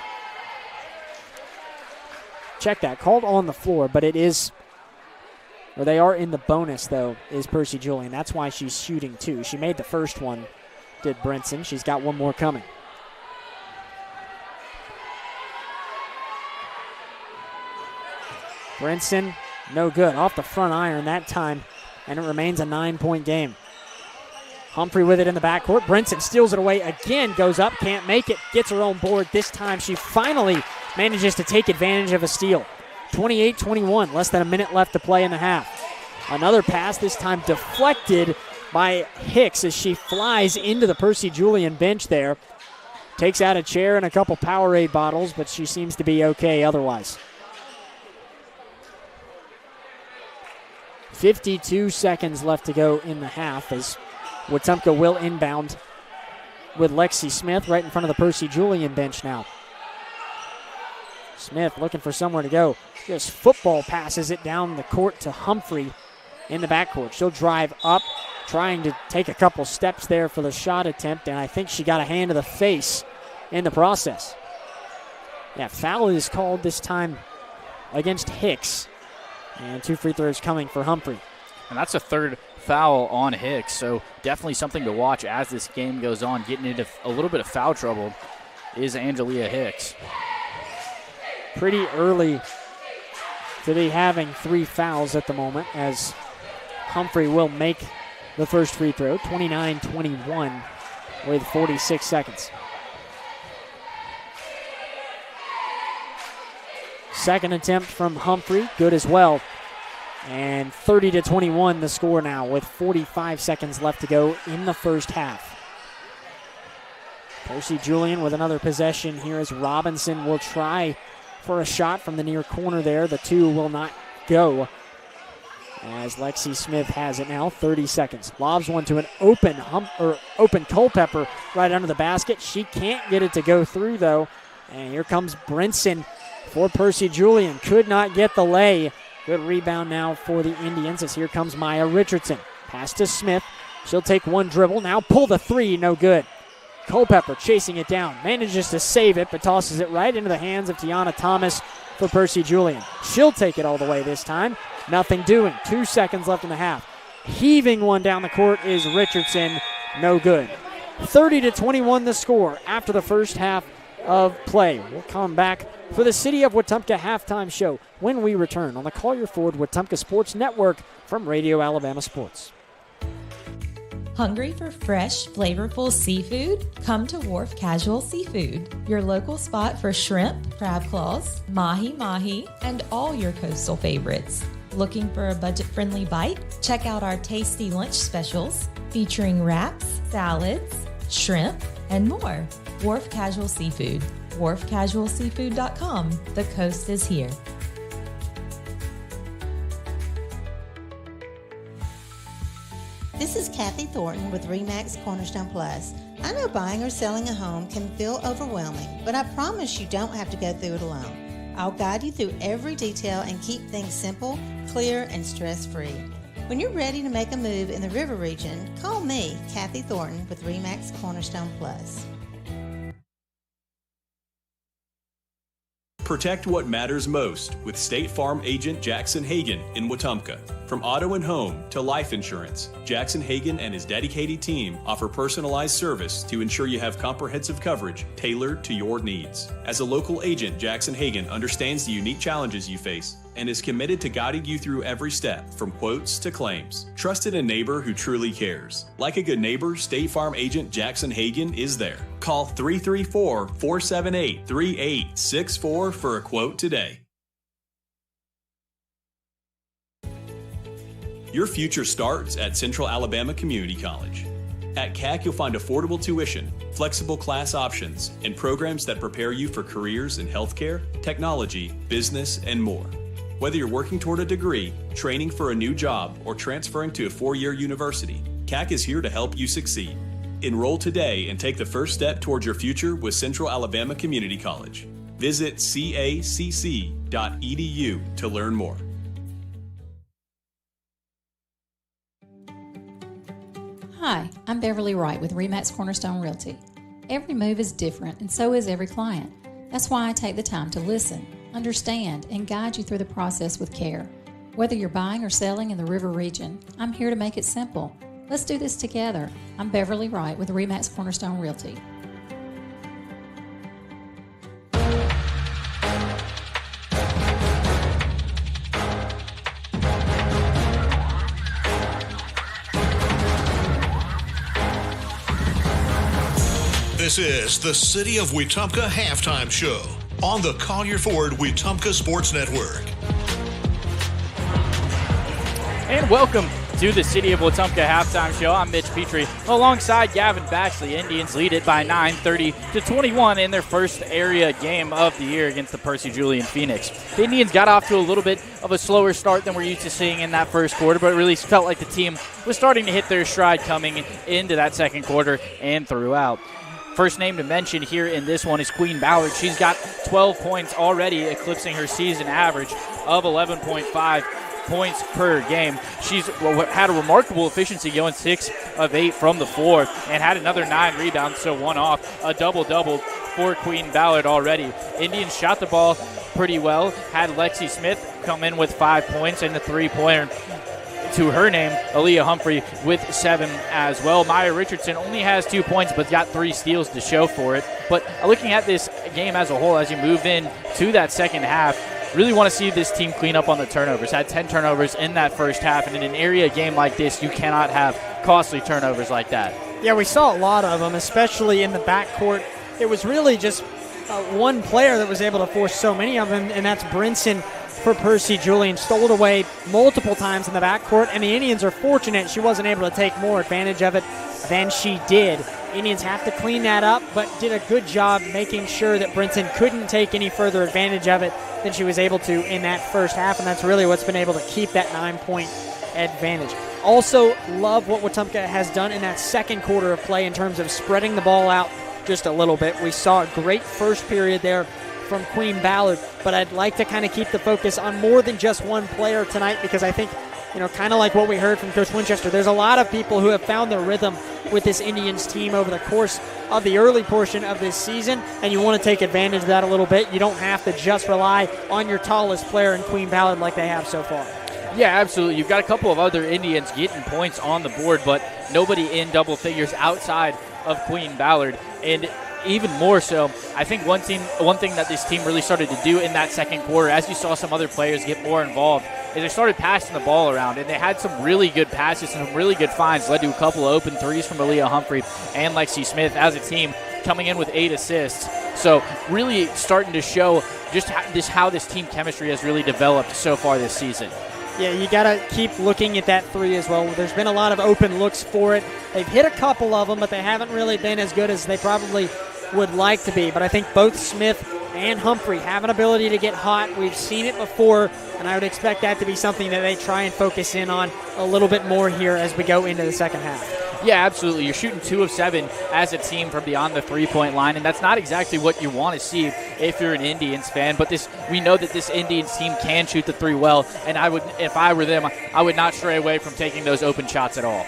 Check that. Called on the floor, but it is, or they are in the bonus, though, is Percy Julian. That's why she's shooting two. She made the first one, did Brinson. She's got one more coming. Brinson, no good. Off the front iron that time, and it remains a 9-point game. Humphrey with it in the backcourt. Brinson steals it away again, goes up, can't make it, gets her own board. This time she finally manages to take advantage of a steal. 28-21, less than a minute left to play in the half. Another pass, this time deflected by Hicks as she flies into the Percy Julian bench there. Takes out a chair and a couple Powerade bottles, but she seems to be okay otherwise. 52 seconds left to go in the half as Wetumpka will inbound with Lexi Smith right in front of the Percy Julian bench now. Smith looking for somewhere to go. Just football passes it down the court to Humphrey in the backcourt. She'll drive up, trying to take a couple steps there for the shot attempt, and I think she got a hand to the face in the process. Yeah, foul is called this time against Hicks. And two free throws coming for Humphrey. And that's a third foul on Hicks, so definitely something to watch as this game goes on. Getting into a little bit of foul trouble is Angelia Hicks. Pretty early to be having three fouls at the moment as Humphrey will make the first free throw. 29-21 with 46 seconds. Second attempt from Humphrey, good as well. And 30-21 the score now with 45 seconds left to go in the first half. Percy Julian with another possession here as Robinson will try for a shot from the near corner there. The two will not go. as Lexi Smith has it now, 30 seconds. Lobs one to an open Culpepper right under the basket. She can't get it to go through, though. And here comes Brinson for Percy Julian. Could not get the lay. Good rebound now for the Indians as here comes Maya Richardson. Pass to Smith. She'll take one dribble. Now pull the three. No good. Culpepper chasing it down. Manages to save it, but tosses it right into the hands of Tiana Thomas for Percy Julian. She'll take it all the way this time. Nothing doing. 2 seconds left in the half. Heaving one down the court is Richardson. No good. 30-21 the score after the first half of play. We'll come back for the City of Wetumpka halftime show when we return on the Collier Ford Wetumpka Sports Network from Radio Alabama Sports. Hungry for fresh, flavorful seafood? Come to Wharf Casual Seafood, your local spot for shrimp, crab claws, mahi-mahi, and all your coastal favorites. Looking for a budget-friendly bite? Check out our tasty lunch specials featuring wraps, salads, shrimp, and more. Wharf Casual Seafood, wharfcasualseafood.com. The coast is here. This is Kathy Thornton with RE/MAX Cornerstone Plus. I know buying or selling a home can feel overwhelming, but I promise you don't have to go through it alone. I'll guide you through every detail and keep things simple, clear, and stress-free. When you're ready to make a move in the River region, call me, Kathy Thornton, with RE/MAX Cornerstone Plus. Protect what matters most with State Farm agent Jackson Hagan in Wetumpka. From auto and home to life insurance, Jackson Hagan and his dedicated team offer personalized service to ensure you have comprehensive coverage tailored to your needs. As a local agent, Jackson Hagan understands the unique challenges you face and is committed to guiding you through every step, from quotes to claims. Trusted a neighbor who truly cares. Like a good neighbor, State Farm agent Jackson Hagan is there. Call 334-478-3864 for a quote today. Your future starts at Central Alabama Community College. At CAC, you'll find affordable tuition, flexible class options, and programs that prepare you for careers in healthcare, technology, business, and more. Whether you're working toward a degree, training for a new job, or transferring to a 4-year university, CAC is here to help you succeed. Enroll today and take the first step towards your future with Central Alabama Community College. Visit cacc.edu to learn more. Hi, I'm Beverly Wright with RE/MAX Cornerstone Realty. Every move is different, and so is every client. That's why I take the time to listen, understand, and guide you through the process with care. Whether you're buying or selling in the River region, I'm here to make it simple. Let's do this together. I'm Beverly Wright with RE/MAX Cornerstone Realty. This is the City of Wetumpka halftime show on the Collier Ford Wetumpka Sports Network. And welcome to the City of Wetumpka halftime show. I'm Mitch Petrie alongside Gavin Baxley. Indians lead it by 9, 30-21 in their first area game of the year against the Percy Julian Phoenix. The Indians got off to a little bit of a slower start than we're used to seeing in that first quarter, but it really felt like the team was starting to hit their stride coming into that second quarter and throughout. First name to mention here in this one is Queen Ballard. She's got 12 points already, eclipsing her season average of 11.5 points per game. She's had a remarkable efficiency, going 6 of 8 from the floor, and had another 9 rebounds, so one off. A double-double for Queen Ballard already. Indians shot the ball pretty well. Had Lexi Smith come in with 5 points and the three-pointer to her name, Aaliyah Humphrey, with 7 as well. Maya Richardson only has 2 points but got 3 steals to show for it. But looking at this game as a whole, as you move in to that second half, really want to see this team clean up on the turnovers. Had 10 turnovers in that first half, and in an area game like this, you cannot have costly turnovers like that. Yeah, we saw a lot of them, especially in the backcourt. It was really just one player that was able to force so many of them, and that's Brinson for Percy Julian. Stole it away multiple times in the backcourt, and the Indians are fortunate she wasn't able to take more advantage of it. than she did. Indians have to clean that up, but did a good job making sure that Brinson couldn't take any further advantage of it than she was able to in that first half, and that's really what's been able to keep that 9-point advantage. Also love what Wetumpka has done in that second quarter of play in terms of spreading the ball out just a little bit. We saw a great first period there from Queen Ballard, but I'd like to kind of keep the focus on more than just one player tonight, because I think, kind of like what we heard from Coach Winchester, there's a lot of people who have found their rhythm with this Indians team over the course of the early portion of this season, and you want to take advantage of that a little bit. You don't have to just rely on your tallest player in Queen Ballard like they have so far. Yeah, absolutely. You've got a couple of other Indians getting points on the board, but nobody in double figures outside of Queen Ballard. And even more so, I think one thing that this team really started to do in that second quarter, as you saw some other players get more involved, is they started passing the ball around, and they had some really good passes and some really good finds, led to a couple of open threes from Aaliyah Humphrey and Lexi Smith as a team, coming in with 8 assists. So really starting to show just how this team chemistry has really developed so far this season. Yeah, you got to keep looking at that three as well. There's been a lot of open looks for it. They've hit a couple of them, but they haven't really been as good as they probably would like to be. But I think both Smith and Humphrey have an ability to get hot. We've seen it before, and I would expect that to be something that they try and focus in on a little bit more here as we go into the second half. Yeah, absolutely. You're shooting 2 of 7 as a team from beyond the three-point line, and that's not exactly what you want to see if you're an Indians fan. But we know that this Indians team can shoot the three well, and if I were them, I would not stray away from taking those open shots at all.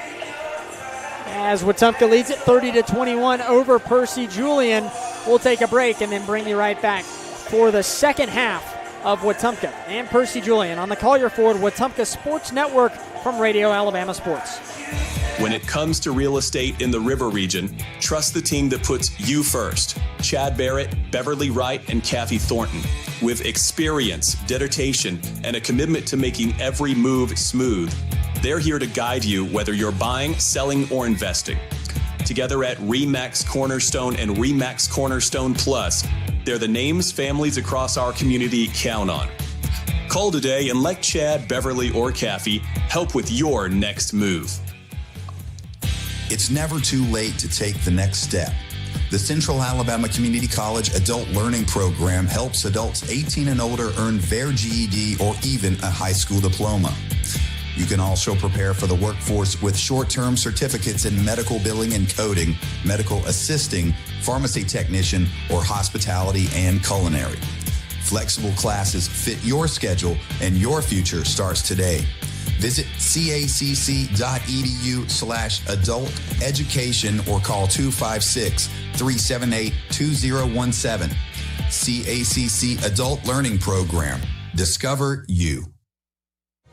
As Wetumpka leads it 30-21 over Percy. Julian, we'll take a break and then bring you right back for the second half of Wetumpka and Percy Julian on the Collier Ford Wetumpka Sports Network from Radio Alabama Sports. When it comes to real estate in the River region, trust the team that puts you first. Chad Barrett, Beverly Wright, and Kathy Thornton. With experience, dedication, and a commitment to making every move smooth, they're here to guide you whether you're buying, selling, or investing. Together at RE/MAX Cornerstone and RE/MAX Cornerstone Plus, they're the names families across our community count on. Call today and let Chad, Beverly, or Kathy help with your next move. It's never too late to take the next step. The Central Alabama Community College Adult Learning Program helps adults 18 and older earn their GED or even a high school diploma. You can also prepare for the workforce with short-term certificates in medical billing and coding, medical assisting, pharmacy technician, or hospitality and culinary. Flexible classes fit your schedule, and your future starts today. Visit cacc.edu/adult education or call 256-378-2017. CACC Adult Learning Program. Discover you.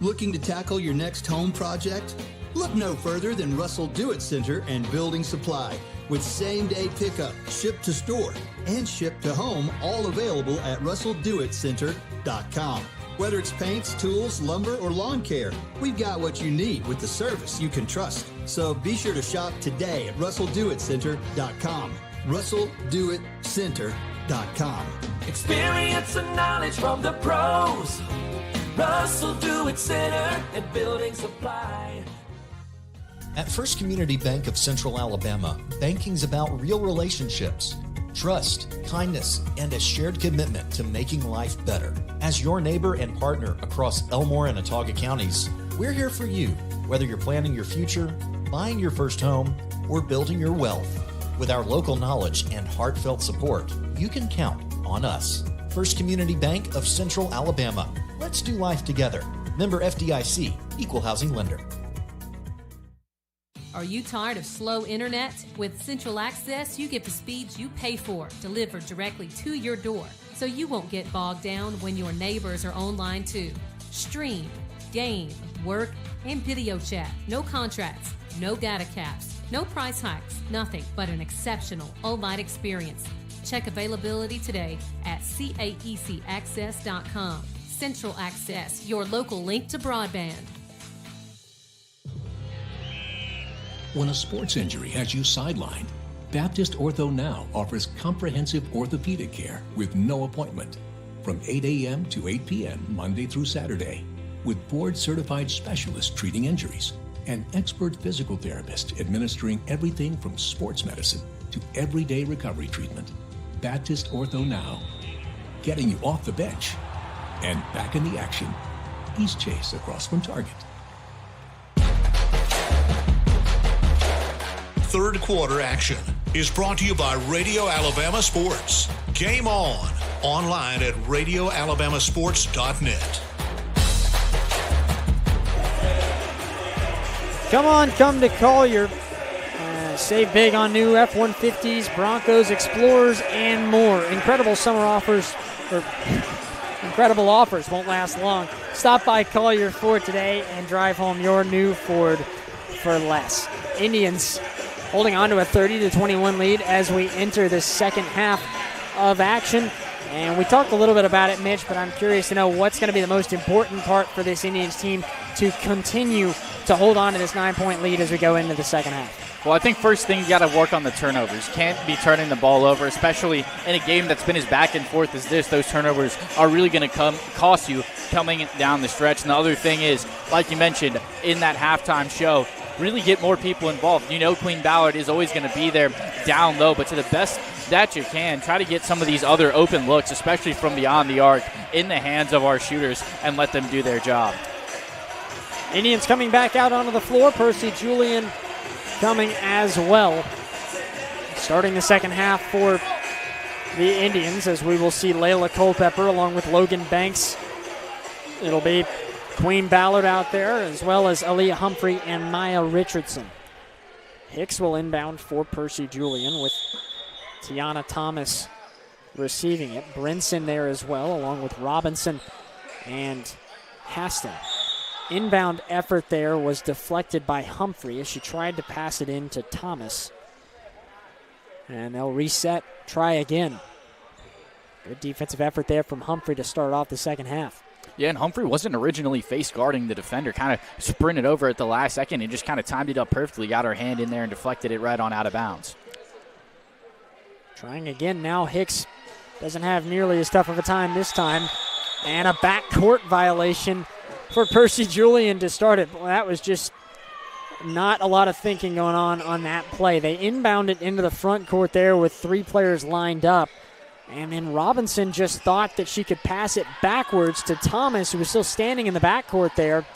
Looking to tackle your next home project? Look no further than Russell Do-It Center and Building Supply, with same-day pickup, ship to store, and ship to home, all available at russelldoitcenter.com. Whether it's paints, tools, lumber, or lawn care, we've got what you need with the service you can trust. So be sure to shop today at russelldoitcenter.com. russelldoitcenter.com. Experience and knowledge from the pros. Russell Do-It Center and Building Supply. At First Community Bank of Central Alabama, banking's about real relationships, trust, kindness, and a shared commitment to making life better. As your neighbor and partner across Elmore and Autauga counties, we're here for you, whether you're planning your future, buying your first home, or building your wealth. With our local knowledge and heartfelt support, you can count on us. First Community Bank of Central Alabama. Let's do life together. Member FDIC, Equal Housing Lender. Are you tired of slow internet? With Central Access, you get the speeds you pay for delivered directly to your door, so you won't get bogged down when your neighbors are online too. Stream, game, work, and video chat. No contracts, no data caps, no price hikes, nothing but an exceptional all-night experience. Check availability today at caecaccess.com. Central Access, your local link to broadband. When a sports injury has you sidelined, Baptist Ortho Now offers comprehensive orthopedic care with no appointment from 8 a.m. to 8 p.m. Monday through Saturday, with board-certified specialists treating injuries An expert physical therapist administering everything from sports medicine to everyday recovery treatment. Baptist Ortho Now. Getting you off the bench and back in the action. East Chase across from Target. Third quarter action is brought to you by Radio Alabama Sports. Game on. Online at radioalabamasports.net. Come on, come to Collier. Save big on new F-150s, Broncos, Explorers, and more. Incredible summer offers, or incredible offers won't last long. Stop by Collier Ford today and drive home your new Ford for less. Indians holding on to a 30-21 lead as we enter the second half of action. And we talked a little bit about it, Mitch, but I'm curious to know what's going to be the most important part for this Indians team to continue to hold on to this 9-point lead as we go into the second half. Well, I think first thing you got to work on the turnovers. Can't be turning the ball over, especially in a game that's been as back and forth as this. Those turnovers are really going to cost you coming down the stretch. And the other thing is, like you mentioned in that halftime show, really get more people involved. You know Queen Ballard is always going to be there down low, but to the best that you can, try to get some of these other open looks, especially from beyond the arc, in the hands of our shooters and let them do their job. Indians coming back out onto the floor. Percy Julian coming as well. Starting the second half for the Indians, as we will see Layla Culpepper along with Logan Banks. It'll be Queen Ballard out there, as well as Aaliyah Humphrey and Maya Richardson. Hicks will inbound for Percy Julian with Tiana Thomas receiving it. Brinson there as well, along with Robinson and Haston. Inbound effort there was deflected by Humphrey as she tried to pass it in to Thomas. And they'll reset, try again. Good defensive effort there from Humphrey to start off the second half. Yeah, and Humphrey wasn't originally face guarding the defender, kind of sprinted over at the last second and just kind of timed it up perfectly, got her hand in there and deflected it right on out of bounds. Trying again now, Hicks doesn't have nearly as tough of a time this time. And a backcourt violation for Percy Julian to start it. Well, that was just not a lot of thinking going on that play. They inbound it into the front court there with three players lined up. And then Robinson just thought that she could pass it backwards to Thomas, who was still standing in the backcourt there.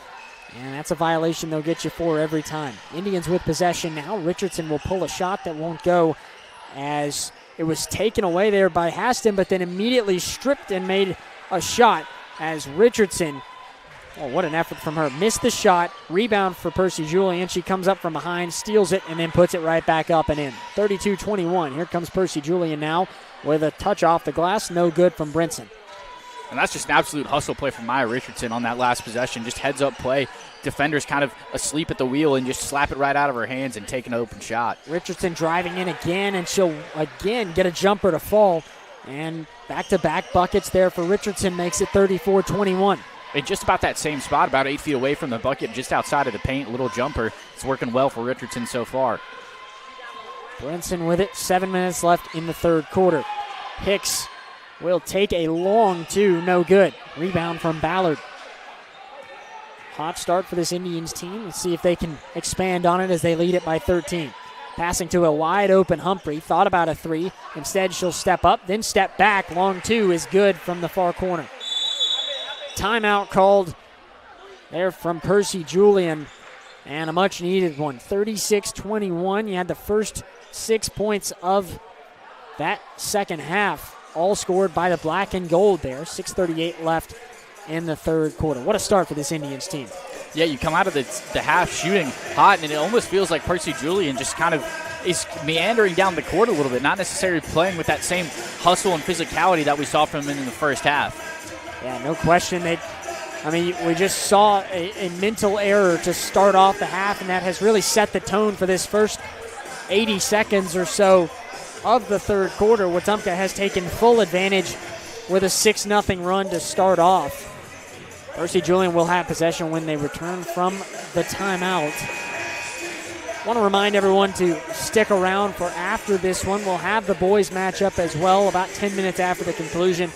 And that's a violation they'll get you for every time. Indians with possession now. Richardson will pull a shot that won't go, as it was taken away there by Haston, but then immediately stripped and made a shot as Richardson, oh, what an effort from her, missed the shot. Rebound for Percy Julian. She comes up from behind, steals it, and then puts it right back up and in. 32-21. Here comes Percy Julian now with a touch off the glass. No good from Brinson. And that's just an absolute hustle play from Maya Richardson on that last possession. Just heads up play. Defender's kind of asleep at the wheel and just slap it right out of her hands and take an open shot. Richardson driving in again, and she'll again get a jumper to fall. And back-to-back buckets there for Richardson makes it 34-21. In just about that same spot, about 8 feet away from the bucket, just outside of the paint, little jumper. It's working well for Richardson so far. Brinson with it, 7 minutes left in the third quarter. Hicks will take a long two, no good. Rebound from Ballard. Hot start for this Indians team. Let's see if they can expand on it as they lead it by 13. Passing to a wide open Humphrey. Thought about a three. Instead, she'll step up, then step back. Long two is good from the far corner. Timeout called there from Percy Julian, and a much-needed one. 36-21. You had the first 6 points of that second half, all scored by the black and gold there. 6:38 left in the third quarter. What a start for this Indians team. Yeah, you come out of the half shooting hot, and it almost feels like Percy Julian just kind of is meandering down the court a little bit, not necessarily playing with that same hustle and physicality that we saw from him in the first half. Yeah, no question. We just saw a mental error to start off the half, and that has really set the tone for this first 80 seconds or so of the third quarter. Wetumpka has taken full advantage with a 6-0 run to start off. Percy Julian will have possession when they return from the timeout. Want to remind everyone to stick around for after this one. We'll have the boys matchup as well about 10 minutes after the conclusion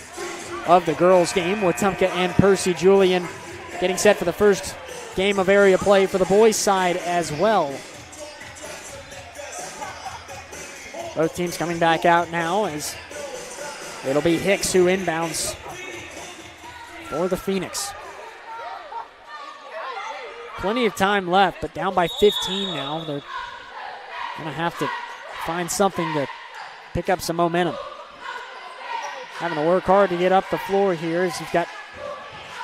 of the girls' game. Wetumpka and Percy Julian getting set for the first game of area play for the boys' side as well. Both teams coming back out now as it'll be Hicks who inbounds for the Phoenix. Plenty of time left, but down by 15 now. They're going to have to find something to pick up some momentum. Having to work hard to get up the floor here as you've got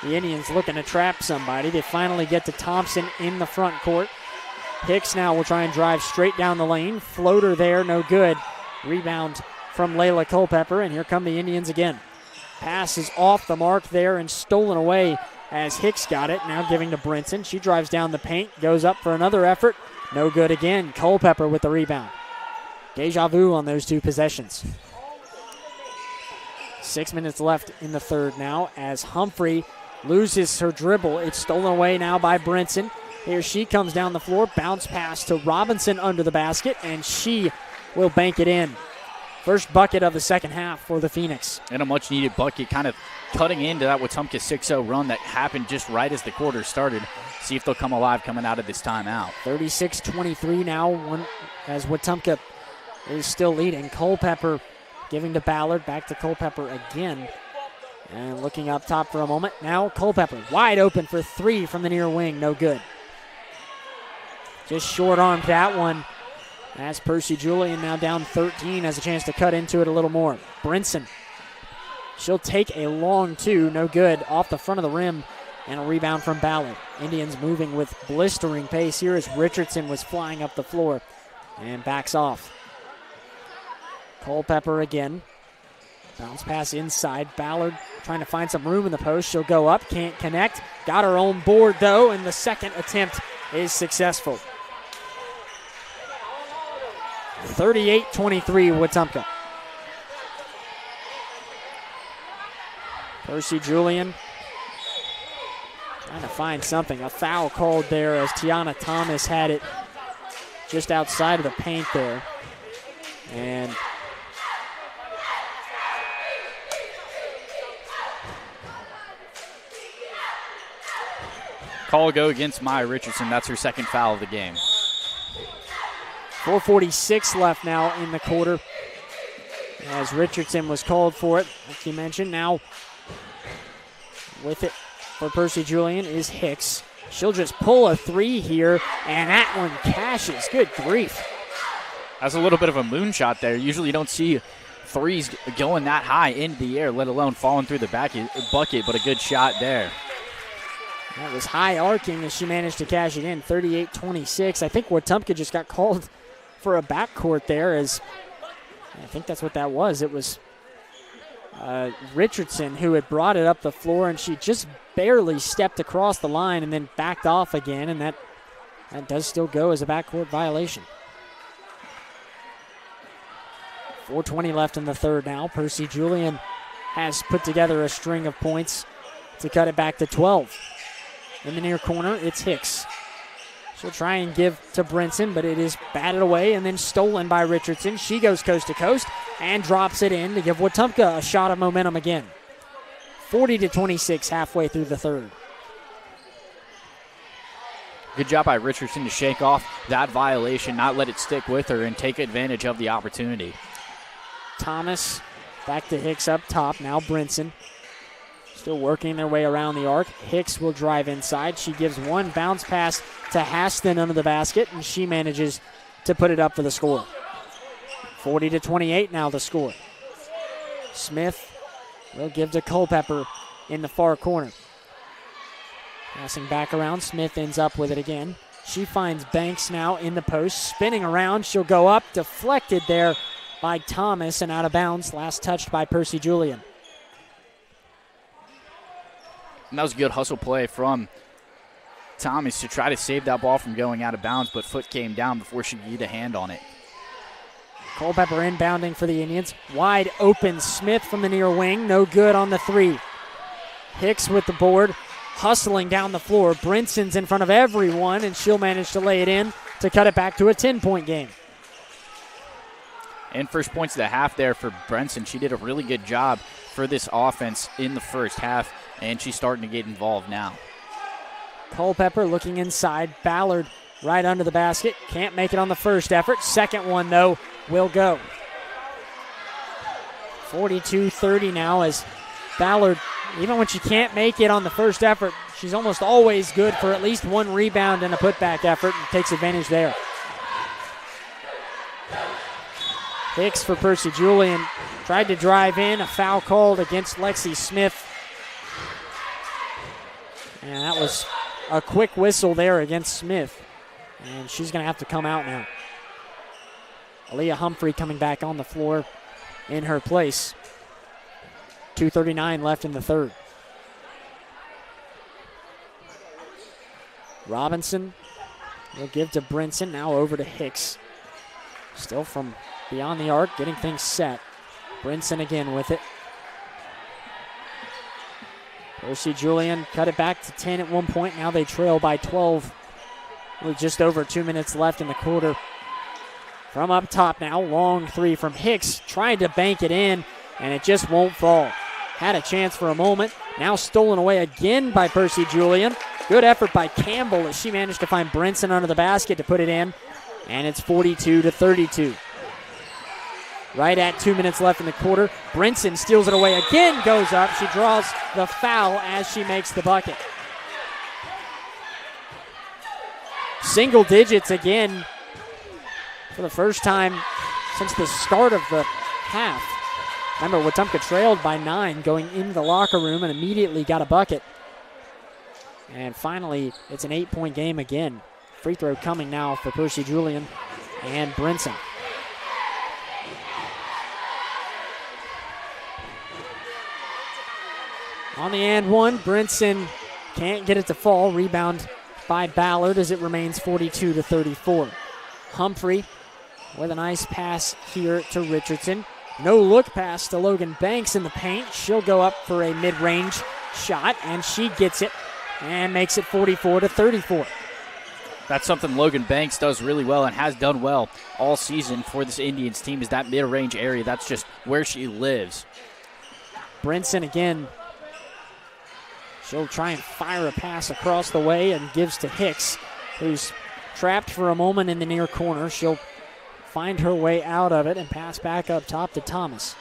the Indians looking to trap somebody. They finally get to Thompson in the front court. Hicks now will try and drive straight down the lane. Floater there, no good. Rebound from Layla Culpepper, and here come the Indians again. Pass is off the mark there and stolen away as Hicks got it. Now giving to Brinson. She drives down the paint, goes up for another effort. No good again. Culpepper with the rebound. Deja vu on those two possessions. 6 minutes left in the third now as Humphrey loses her dribble. It's stolen away now by Brinson. Here she comes down the floor. Bounce pass to Robinson under the basket, and she will bank it in. First bucket of the second half for the Phoenix. And a much-needed bucket, kind of cutting into that Wetumpka 6-0 run that happened just right as the quarter started. See if they'll come alive coming out of this timeout. 36-23 now as Wetumpka is still leading. Culpepper giving to Ballard. Back to Culpepper again. And looking up top for a moment. Now Culpepper wide open for three from the near wing. No good. Just short-armed that one. As Percy Julian now down 13 has a chance to cut into it a little more. Brinson. She'll take a long two. No good. Off the front of the rim. And a rebound from Ballard. Indians moving with blistering pace here as Richardson was flying up the floor. And backs off. Culpepper again. Bounce pass inside. Ballard trying to find some room in the post. She'll go up. Can't connect. Got her own board though. And the second attempt is successful. 38-23 Wetumpka. Percy Julian trying to find something. A foul called there as Tiana Thomas had it just outside of the paint there. And call go against Maya Richardson. That's her second foul of the game. 4:46 left now in the quarter as Richardson was called for it, like you mentioned. Now with it for Percy Julian is Hicks. She'll just pull a three here, and that one cashes. Good grief. That's a little bit of a moonshot there. Usually you don't see threes going that high into the air, let alone falling through the bucket, but a good shot there. That was high arcing as she managed to cash it in. 38-26. I think Wetumpka just got called for a backcourt there, as I think that's what that was. It was Richardson who had brought it up the floor, and she just barely stepped across the line and then backed off again, and that does still go as a backcourt violation. 4:20 left in the third now. Percy Julian has put together a string of points to cut it back to 12. In the near corner, it's Hicks. She'll try and give to Brinson, but it is batted away and then stolen by Richardson. She goes coast to coast and drops it in to give Wetumpka a shot of momentum again. 40-26 halfway through the third. Good job by Richardson to shake off that violation, not let it stick with her, and take advantage of the opportunity. Thomas back to Hicks up top. Now Brinson. Still working their way around the arc. Hicks will drive inside. She gives one bounce pass to Haston under the basket, and she manages to put it up for the score. 40-28 now the score. Smith will give to Culpepper in the far corner. Passing back around, Smith ends up with it again. She finds Banks now in the post, spinning around. She'll go up, deflected there by Thomas and out of bounds. Last touched by Percy Julian. And that was a good hustle play from Thomas to try to save that ball from going out of bounds, but foot came down before she could get a hand on it. Culpepper inbounding for the Indians. Wide open Smith from the near wing. No good on the three. Hicks with the board, hustling down the floor. Brinson's in front of everyone, and she'll manage to lay it in to cut it back to a 10-point game. And first points of the half there for Brinson. She did a really good job for this offense in the first half, and she's starting to get involved now. Culpepper looking inside. Ballard right under the basket. Can't make it on the first effort. Second one, though, will go. 42-30 now as Ballard, even when she can't make it on the first effort, she's almost always good for at least one rebound and a putback effort and takes advantage there. Hicks for Percy Julian. Tried to drive in. A foul called against Lexi Smith. And that was a quick whistle there against Smith. And she's going to have to come out now. Aaliyah Humphrey coming back on the floor in her place. 2:39 left in the third. Robinson will give to Brinson. Now over to Hicks. Still from beyond the arc, getting things set. Brinson again with it. Percy Julian cut it back to 10 at one point. Now they trail by 12 with just over 2 minutes left in the quarter. From up top now, long three from Hicks. Tried to bank it in, and it just won't fall. Had a chance for a moment. Now stolen away again by Percy Julian. Good effort by Campbell as she managed to find Brinson under the basket to put it in. And it's 42-32. Right at 2 minutes left in the quarter. Brinson steals it away again, goes up. She draws the foul as she makes the bucket. Single digits again for the first time since the start of the half. Remember, Wetumpka trailed by 9 going into the locker room and immediately got a bucket. And finally, it's an 8-point game again. Free throw coming now for Percy Julian and Brinson. On the and one, Brinson can't get it to fall. Rebound by Ballard as it remains 42-34. Humphrey with a nice pass here to Richardson. No look pass to Logan Banks in the paint. She'll go up for a mid-range shot, and she gets it and makes it 44-34. That's something Logan Banks does really well and has done well all season for this Indians team, is that mid-range area. That's just where she lives. Brinson again. She'll try and fire a pass across the way and gives to Hicks, who's trapped for a moment in the near corner. She'll find her way out of it and pass back up top to Thomas.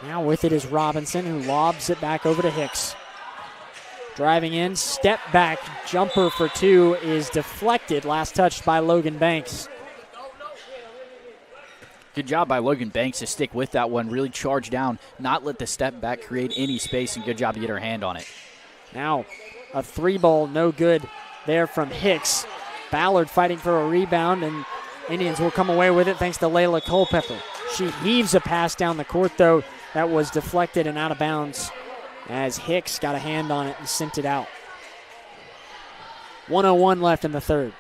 Now with it is Robinson, who lobs it back over to Hicks. Driving in, step back, jumper for two is deflected. Last touched by Logan Banks. Good job by Logan Banks to stick with that one, really charge down, not let the step back create any space, and good job to get her hand on it. Now a three ball, no good there from Hicks. Ballard fighting for a rebound, and Indians will come away with it thanks to Layla Culpepper. She heaves a pass down the court, though. That was deflected and out of bounds as Hicks got a hand on it and sent it out. 1:01 left in the third.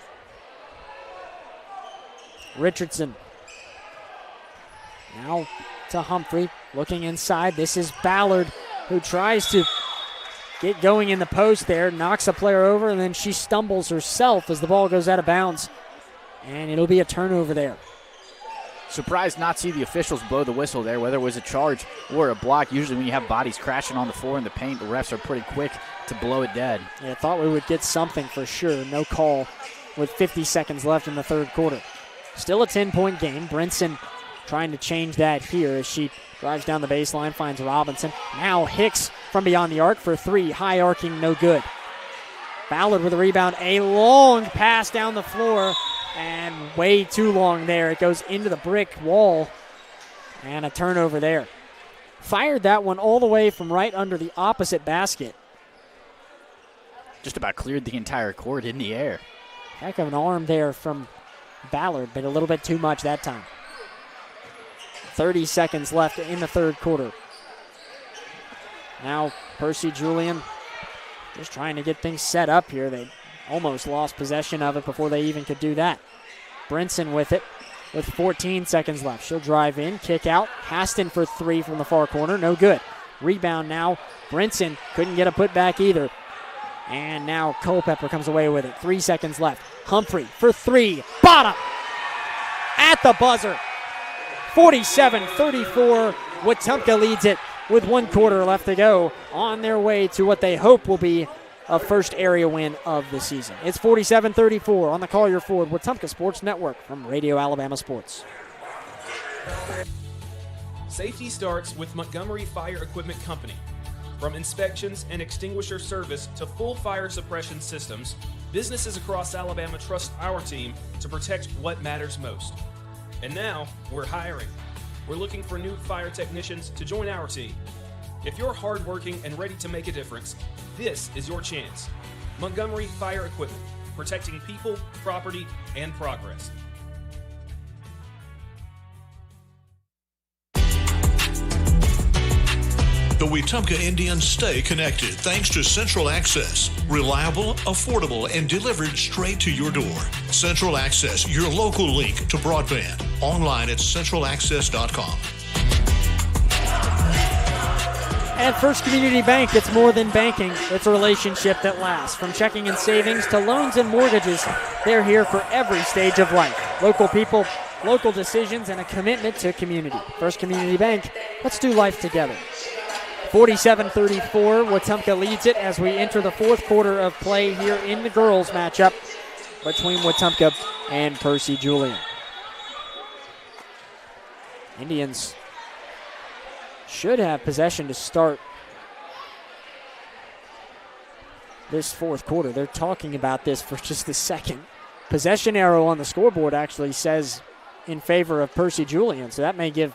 Richardson. Now to Humphrey, looking inside. This is Ballard, who tries to get going in the post there, knocks a player over, and then she stumbles herself as the ball goes out of bounds. And it'll be a turnover there. Surprised not to see the officials blow the whistle there, whether it was a charge or a block. Usually when you have bodies crashing on the floor in the paint, the refs are pretty quick to blow it dead. Yeah, I thought we would get something for sure. No call with 50 seconds left in the third quarter. Still a 10-point game. Brinson trying to change that here as she drives down the baseline, finds Robinson. Now Hicks from beyond the arc for three. High arcing, no good. Ballard with a rebound. A long pass down the floor. And way too long there. It goes into the brick wall. And a turnover there. Fired that one all the way from right under the opposite basket. Just about cleared the entire court in the air. Heck of an arm there from Ballard, but a little bit too much that time. 30 seconds left in the third quarter. Now Percy Julian just trying to get things set up here. They almost lost possession of it before they even could do that. Brinson with it with 14 seconds left. She'll drive in, kick out. Haston for three from the far corner. No good. Rebound now. Brinson couldn't get a putback either. And now Culpepper comes away with it. 3 seconds left. Humphrey for three. Bottom! At the buzzer. 47-34. Wetumpka leads it with 1 quarter left to go, on their way to what they hope will be a first area win of the season. It's 47-34 on the Collier Ford Wetumpka Sports Network from Radio Alabama Sports. Safety starts with Montgomery Fire Equipment Company. From inspections and extinguisher service to full fire suppression systems, businesses across Alabama trust our team to protect what matters most. And now, we're hiring. We're looking for new fire technicians to join our team. If you're hardworking and ready to make a difference, this is your chance. Montgomery Fire Equipment, protecting people, property, and progress. The Wetumpka Indians stay connected thanks to Central Access. Reliable, affordable, and delivered straight to your door. Central Access, your local link to broadband. Online at centralaccess.com. At First Community Bank, it's more than banking. It's a relationship that lasts. From checking and savings to loans and mortgages, they're here for every stage of life. Local people, local decisions, and a commitment to community. First Community Bank, let's do life together. 47-34, Wetumpka leads it as we enter the fourth quarter of play here in the girls' matchup between Wetumpka and Percy Julian. Indians should have possession to start this fourth quarter. They're talking about this for just a second. Possession arrow on the scoreboard actually says in favor of Percy Julian, so that may give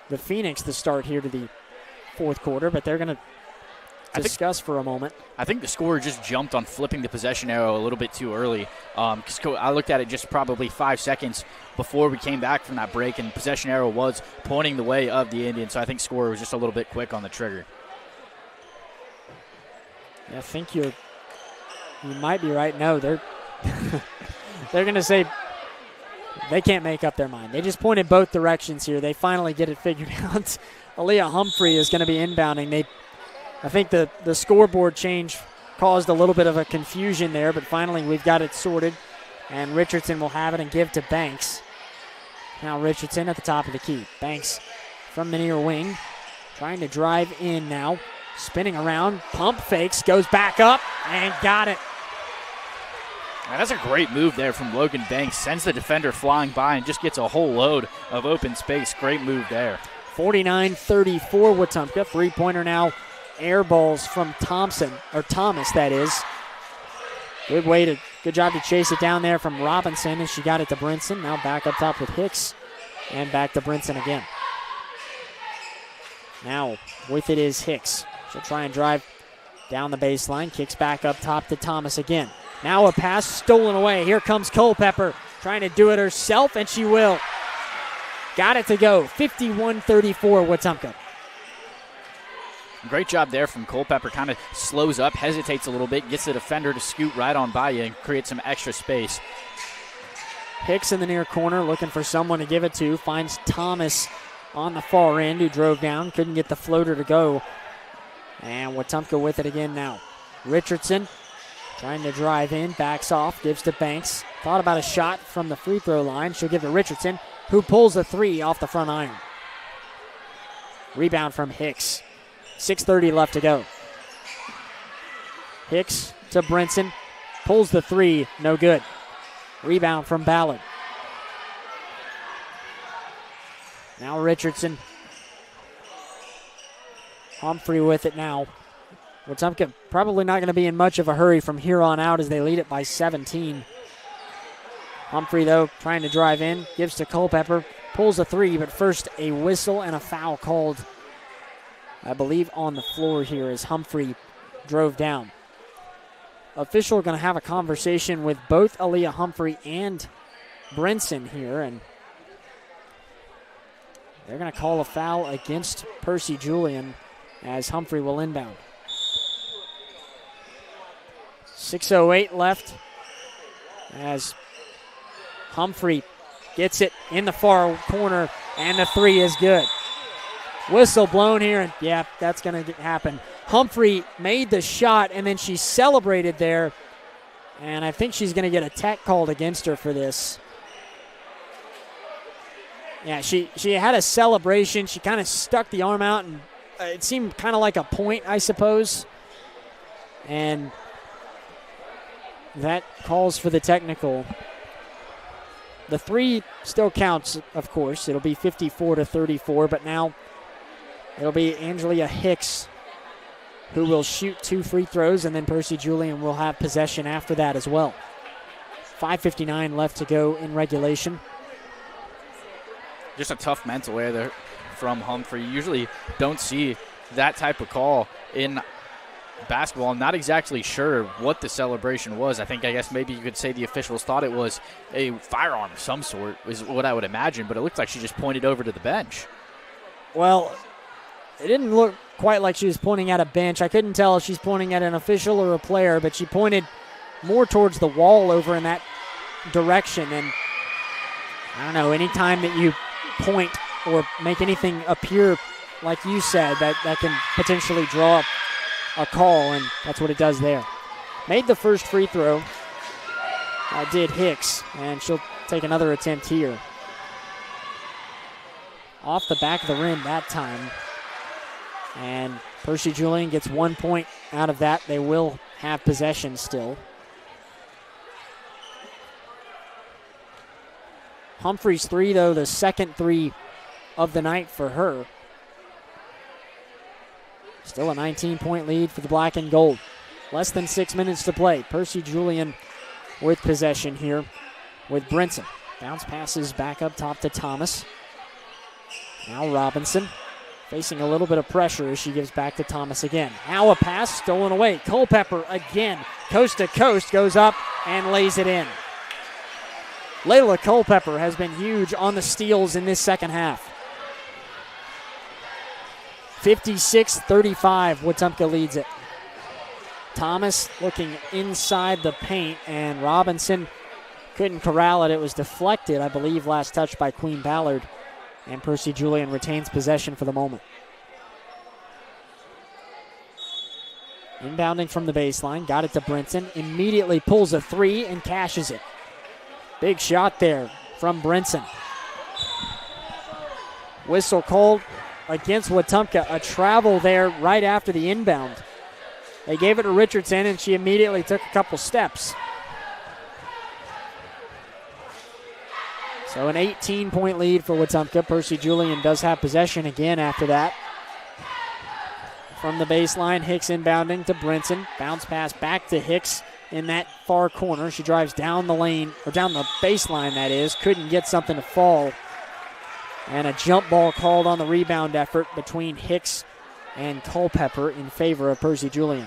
the Phoenix the start here to the fourth quarter, but they're going to discuss for a moment. I think the scorer just jumped on flipping the possession arrow a little bit too early. Because I looked at it just probably 5 seconds before we came back from that break, and possession arrow was pointing the way of the Indians, so I think scorer was just a little bit quick on the trigger. I think you might be right. No, they're they're going to say they can't make up their mind. They just pointed both directions here. They finally get it figured out. Aaliyah Humphrey is going to be inbounding. I think the scoreboard change caused a little bit of a confusion there, but finally we've got it sorted, and Richardson will have it and give to Banks. Now Richardson at the top of the key. Banks from the near wing, trying to drive in now, spinning around, pump fakes, goes back up, and got it. Man, that's a great move there from Logan Banks. Sends the defender flying by and just gets a whole load of open space. Great move there. 49-34 Wetumpka. Three-pointer now. Air balls from Thomas, that is. Good job to chase it down there from Robinson as she got it to Brinson. Now back up top with Hicks and back to Brinson again. Now with it is Hicks. She'll try and drive down the baseline. Kicks back up top to Thomas again. Now a pass stolen away. Here comes Culpepper trying to do it herself, and she will. Got it to go. 51-34 Wetumpka. Great job there from Culpepper. Kind of slows up, hesitates a little bit, gets the defender to scoot right on by you and create some extra space. Hicks in the near corner looking for someone to give it to. Finds Thomas on the far end who drove down. Couldn't get the floater to go. And Wetumpka with it again now. Richardson trying to drive in. Backs off. Gives to Banks. Thought about a shot from the free throw line. She'll give to Richardson, who pulls a three off the front iron. Rebound from Hicks. 6:30 left to go. Hicks to Brinson. Pulls the three. No good. Rebound from Ballard. Now Richardson. Humphrey with it now. Wetumpka probably not going to be in much of a hurry from here on out as they lead it by 17. Humphrey, though, trying to drive in. Gives to Culpepper. Pulls a three, but first a whistle and a foul called, I believe, on the floor here as Humphrey drove down. Official going to have a conversation with both Aaliyah Humphrey and Brinson here, and they're going to call a foul against Percy Julian as Humphrey will inbound. 6:08 left as Humphrey gets it in the far corner, and the three is good. Whistle blown here, and yeah, that's going to happen. Humphrey made the shot, and then she celebrated there, and I think she's going to get a tech called against her for this. Yeah, she had a celebration. She kind of stuck the arm out, and it seemed kind of like a point, I suppose. And that calls for the technical. The 3 still counts, of course. It'll be 54-34, but now it'll be Angelia Hicks who will shoot 2 free throws, and then Percy Julian will have possession after that as well. 5:59 left to go in regulation. Just a tough mental error there from Humphrey. You usually don't see that type of call in basketball. I'm not exactly sure what the celebration was. I guess maybe you could say the officials thought it was a firearm of some sort, is what I would imagine, but it looked like she just pointed over to the bench. Well, it didn't look quite like she was pointing at a bench. I couldn't tell if she's pointing at an official or a player, but she pointed more towards the wall over in that direction. And I don't know, anytime that you point or make anything appear, like you said, that can potentially draw a call, and that's what it does there. Made the first free throw. Did Hicks, and she'll take another attempt here. Off the back of the rim that time. And Percy Julian gets 1 point out of that. They will have possession still. Humphrey's 3, though, the second 3 of the night for her. Still a 19-point lead for the black and gold. Less than 6 minutes to play. Percy Julian with possession here with Brinson. Bounce passes back up top to Thomas. Now Robinson facing a little bit of pressure as she gives back to Thomas again. Now a pass stolen away. Culpepper again. Coast to coast goes up and lays it in. Layla Culpepper has been huge on the steals in this second half. 56-35, Wetumpka leads it. Thomas looking inside the paint, and Robinson couldn't corral it. It was deflected, I believe, last touch by Queen Ballard, and Percy Julian retains possession for the moment. Inbounding from the baseline, got it to Brinson, immediately pulls a 3 and cashes it. Big shot there from Brinson. Whistle called against Wetumpka, a travel there right after the inbound. They gave it to Richardson, and she immediately took a couple steps. So an 18-point lead for Wetumpka. Percy Julian does have possession again after that. From the baseline, Hicks inbounding to Brinson. Bounce pass back to Hicks in that far corner. She drives down the lane, or down the baseline, that is. Couldn't get something to fall. And a jump ball called on the rebound effort between Hicks and Culpepper in favor of Percy Julian.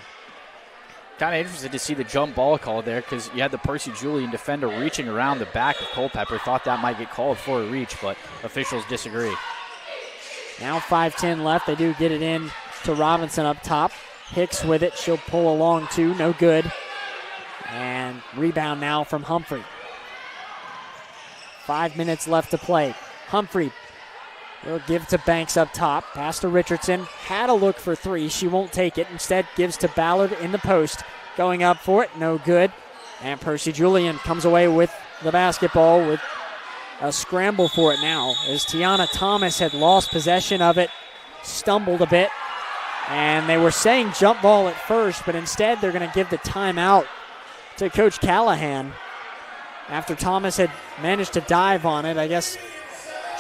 Kind of interested to see the jump ball call there, because you had the Percy Julian defender reaching around the back of Culpepper. Thought that might get called for a reach, but officials disagree. Now 5:10 left. They do get it in to Robinson up top. Hicks with it. She'll pull along too. No good. And rebound now from Humphrey. 5 minutes left to play. Humphrey will give to Banks up top. Pass to Richardson. Had a look for 3. She won't take it. Instead gives to Ballard in the post. Going up for it. No good. And Percy Julian comes away with the basketball with a scramble for it now, as Tiana Thomas had lost possession of it. Stumbled a bit. And they were saying jump ball at first, but instead they're going to give the timeout to Coach Callahan after Thomas had managed to dive on it. I guess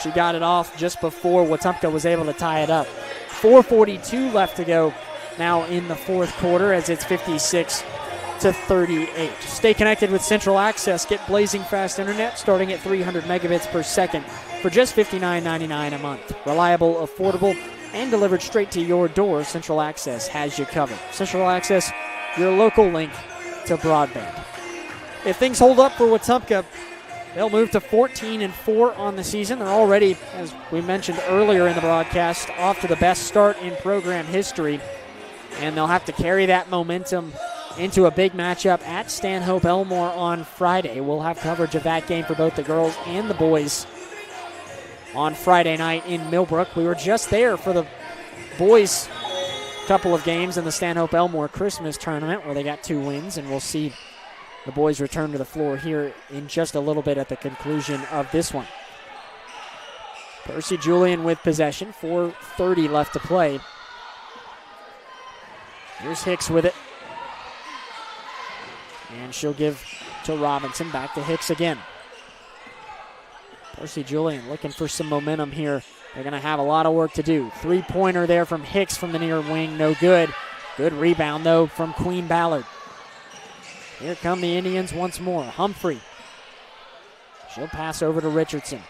she got it off just before Wetumpka was able to tie it up. 4:42 left to go now in the fourth quarter, as it's 56-38. Stay connected with Central Access. Get blazing fast internet starting at 300 megabits per second for just $59.99 a month. Reliable, affordable, and delivered straight to your door. Central Access has you covered. Central Access, your local link to broadband. If things hold up for Wetumpka, they'll move to 14-4 on the season. They're already, as we mentioned earlier in the broadcast, off to the best start in program history. And they'll have to carry that momentum into a big matchup at Stanhope Elmore on Friday. We'll have coverage of that game for both the girls and the boys on Friday night in Millbrook. We were just there for the boys' couple of games in the Stanhope Elmore Christmas tournament, where they got 2 wins, and we'll see the boys return to the floor here in just a little bit at the conclusion of this one. Percy Julian with possession, 4:30 left to play. Here's Hicks with it. And she'll give to Robinson. Back to Hicks again. Percy Julian looking for some momentum here. They're going to have a lot of work to do. Three-pointer there from Hicks from the near wing. No good. Good rebound, though, from Queen Ballard. Here come the Indians once more. Humphrey. She'll pass over to Richardson.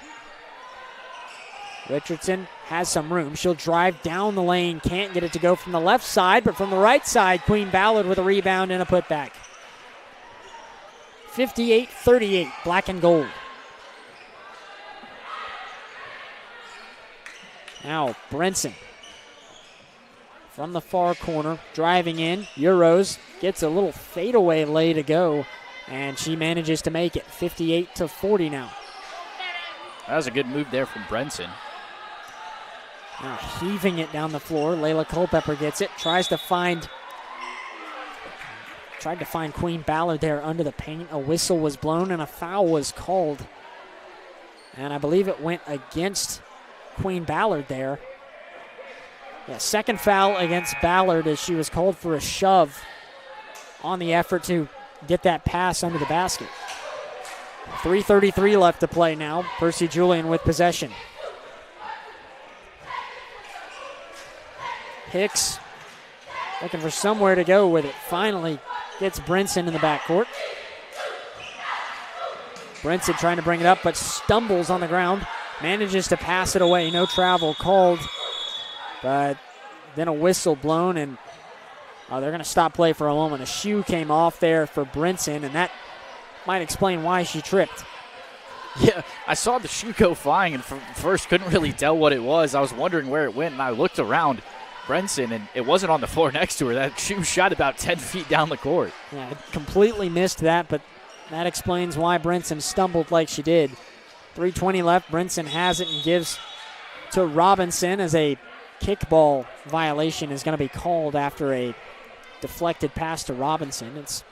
Richardson has some room. She'll drive down the lane. Can't get it to go from the left side, but from the right side, Queen Ballard with a rebound and a putback. 58-38, black and gold. Now Brinson from the far corner, driving in. Euros gets a little fadeaway lay to go, and she manages to make it. 58-40 now. That was a good move there from Brinson. Now heaving it down the floor. Layla Culpepper gets it. Tried to find Queen Ballard there under the paint. A whistle was blown and a foul was called. And I believe it went against Queen Ballard there. Yeah, second foul against Ballard as she was called for a shove on the effort to get that pass under the basket. 3:33 left to play now. Percy Julian with possession. Hicks looking for somewhere to go with it. Finally gets Brinson in the backcourt. Brinson trying to bring it up, but stumbles on the ground. Manages to pass it away. No travel called. But then a whistle blown, and they're going to stop play for a moment. A shoe came off there for Brinson, and that might explain why she tripped. Yeah, I saw the shoe go flying, and first couldn't really tell what it was. I was wondering where it went, and I looked around Brinson, and it wasn't on the floor next to her. That shoe shot about 10 feet down the court. Yeah, I completely missed that, but that explains why Brinson stumbled like she did. 3:20 left. Brinson has it and gives to Robinson as a kickball violation is going to be called after a deflected pass to Robinson. It's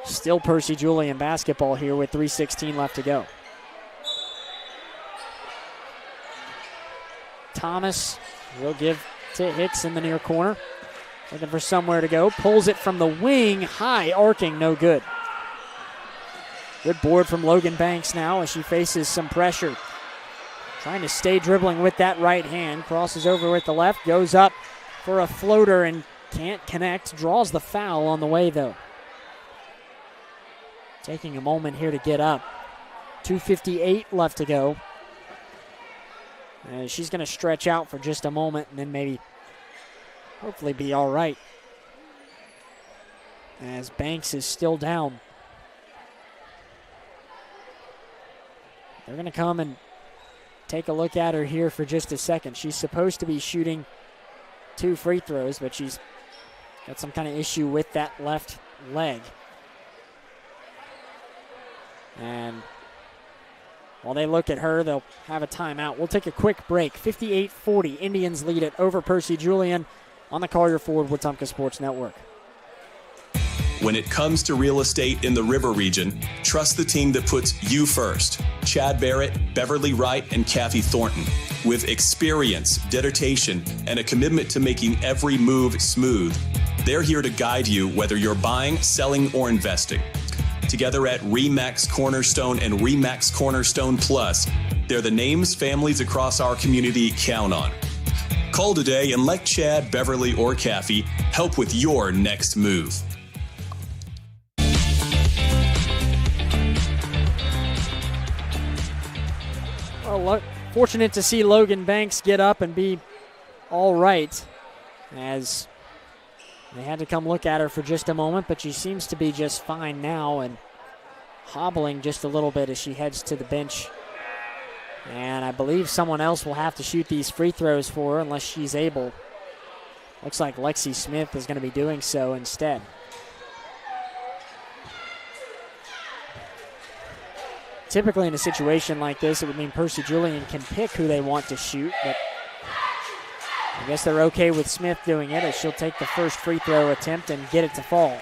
still Percy Julian basketball here with 3:16 left to go. Thomas will give to Hicks in the near corner. Looking for somewhere to go. Pulls it from the wing. High arcing, no good. Good board from Logan Banks now as she faces some pressure. Trying to stay dribbling with that right hand. Crosses over with the left. Goes up for a floater and can't connect. Draws the foul on the way, though. Taking a moment here to get up. 2:58 left to go. She's going to stretch out for just a moment and then maybe hopefully be all right. As Banks is still down. They're going to come and take a look at her here for just a second. She's supposed to be shooting 2 free throws, but she's got some kind of issue with that left leg. And while they look at her, they'll have a timeout. We'll take a quick break. 58-40, Indians lead it over Percy Julian on the Collier Ford Wetumpka Sports Network. When it comes to real estate in the River region, trust the team that puts you first. Chad Barrett, Beverly Wright, and Kathy Thornton. With experience, dedication, and a commitment to making every move smooth, they're here to guide you whether you're buying, selling, or investing. Together at RE/MAX Cornerstone and RE/MAX Cornerstone Plus, they're the names families across our community count on. Call today and let Chad, Beverly, or Kathy help with your next move. Well, fortunate to see Logan Banks get up and be all right, as they had to come look at her for just a moment, but she seems to be just fine now and hobbling just a little bit as she heads to the bench. And I believe someone else will have to shoot these free throws for her unless she's able. Looks like Lexi Smith is going to be doing so instead. Typically in a situation like this, it would mean Percy Julian can pick who they want to shoot, but I guess they're okay with Smith doing it as she'll take the first free throw attempt and get it to fall.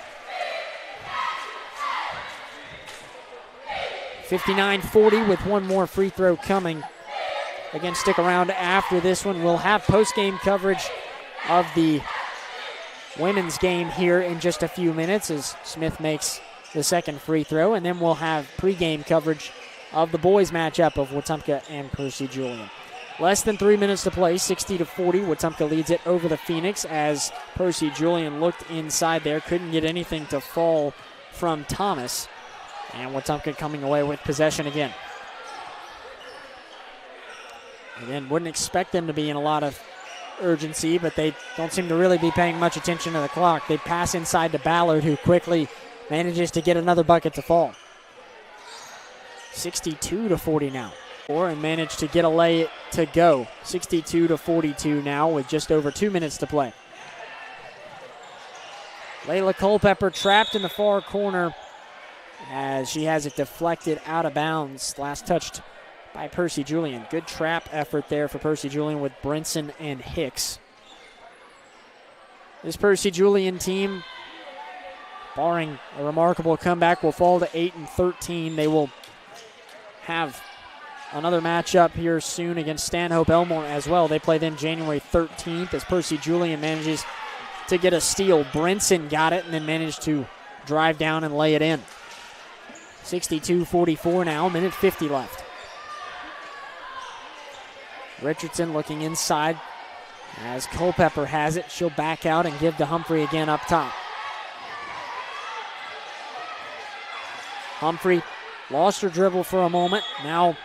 59-40 with one more free throw coming. Again, stick around after this one. We'll have post-game coverage of the women's game here in just a few minutes as Smith makes the second free throw, and then we'll have pregame coverage of the boys matchup of Wetumpka and Percy Julian. Less than 3 minutes to play, 60-40. Wetumpka leads it over the Phoenix as Percy Julian looked inside there, couldn't get anything to fall from Thomas, and Wetumpka coming away with possession again. Again, wouldn't expect them to be in a lot of urgency, but they don't seem to really be paying much attention to the clock. They pass inside to Ballard, who quickly manages to get another bucket to fall. 62-40 now. And managed to get a lay to go. 62-42 now with just over 2 minutes to play. Layla Culpepper trapped in the far corner as she has it deflected out of bounds. Last touched by Percy Julian. Good trap effort there for Percy Julian with Brinson and Hicks. This Percy Julian team, barring a remarkable comeback, will fall to 8-13. They will have another matchup here soon against Stanhope Elmore as well. They play them January 13th as Percy Julian manages to get a steal. Brinson got it and then managed to drive down and lay it in. 62-44 now, minute 50 left. Richardson looking inside as Culpepper has it. She'll back out and give to Humphrey again up top. Humphrey lost her dribble for a moment. Now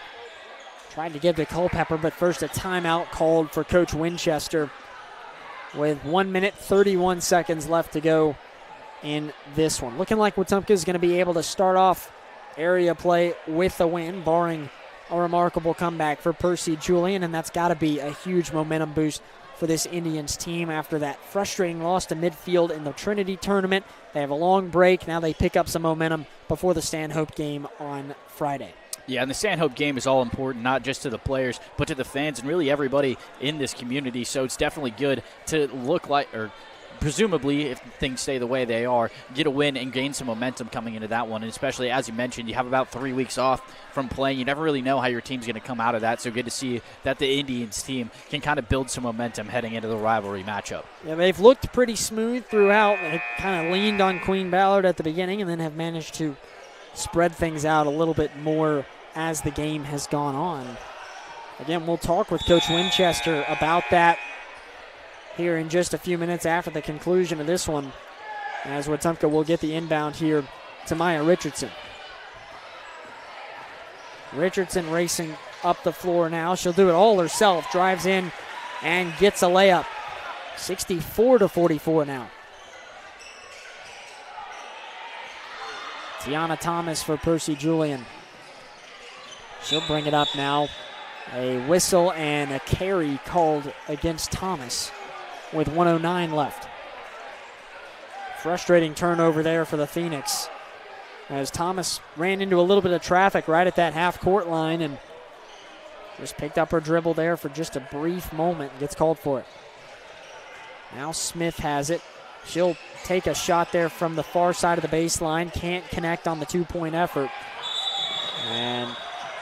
tried to give to Culpepper, but first a timeout called for Coach Winchester with 1 minute, 31 seconds left to go in this one. Looking like Wetumpka is going to be able to start off area play with a win, barring a remarkable comeback for Percy Julian, and that's got to be a huge momentum boost for this Indians team after that frustrating loss to midfield in the Trinity tournament. They have a long break. Now they pick up some momentum before the Stanhope game on Friday. Yeah, and the Stanhope game is all important, not just to the players, but to the fans and really everybody in this community. So it's definitely good to look like, or presumably, if things stay the way they are, get a win and gain some momentum coming into that one. And especially, as you mentioned, you have about 3 weeks off from playing. You never really know how your team's going to come out of that. So good to see that the Indians team can kind of build some momentum heading into the rivalry matchup. Yeah, they've looked pretty smooth throughout. They kind of leaned on Queen Ballard at the beginning and then have managed to spread things out a little bit more as the game has gone on. Again, we'll talk with Coach Winchester about that here in just a few minutes after the conclusion of this one, as Wetumpka will get the inbound here to Maya Richardson. Richardson racing up the floor now. She'll do it all herself. Drives in and gets a layup. 64-44 now. Tiana Thomas for Percy Julian. She'll bring it up now. A whistle and a carry called against Thomas with 1:09 left. Frustrating turnover there for the Phoenix as Thomas ran into a little bit of traffic right at that half-court line and just picked up her dribble there for just a brief moment and gets called for it. Now Smith has it. She'll take a shot there from the far side of the baseline. Can't connect on the two-point effort. And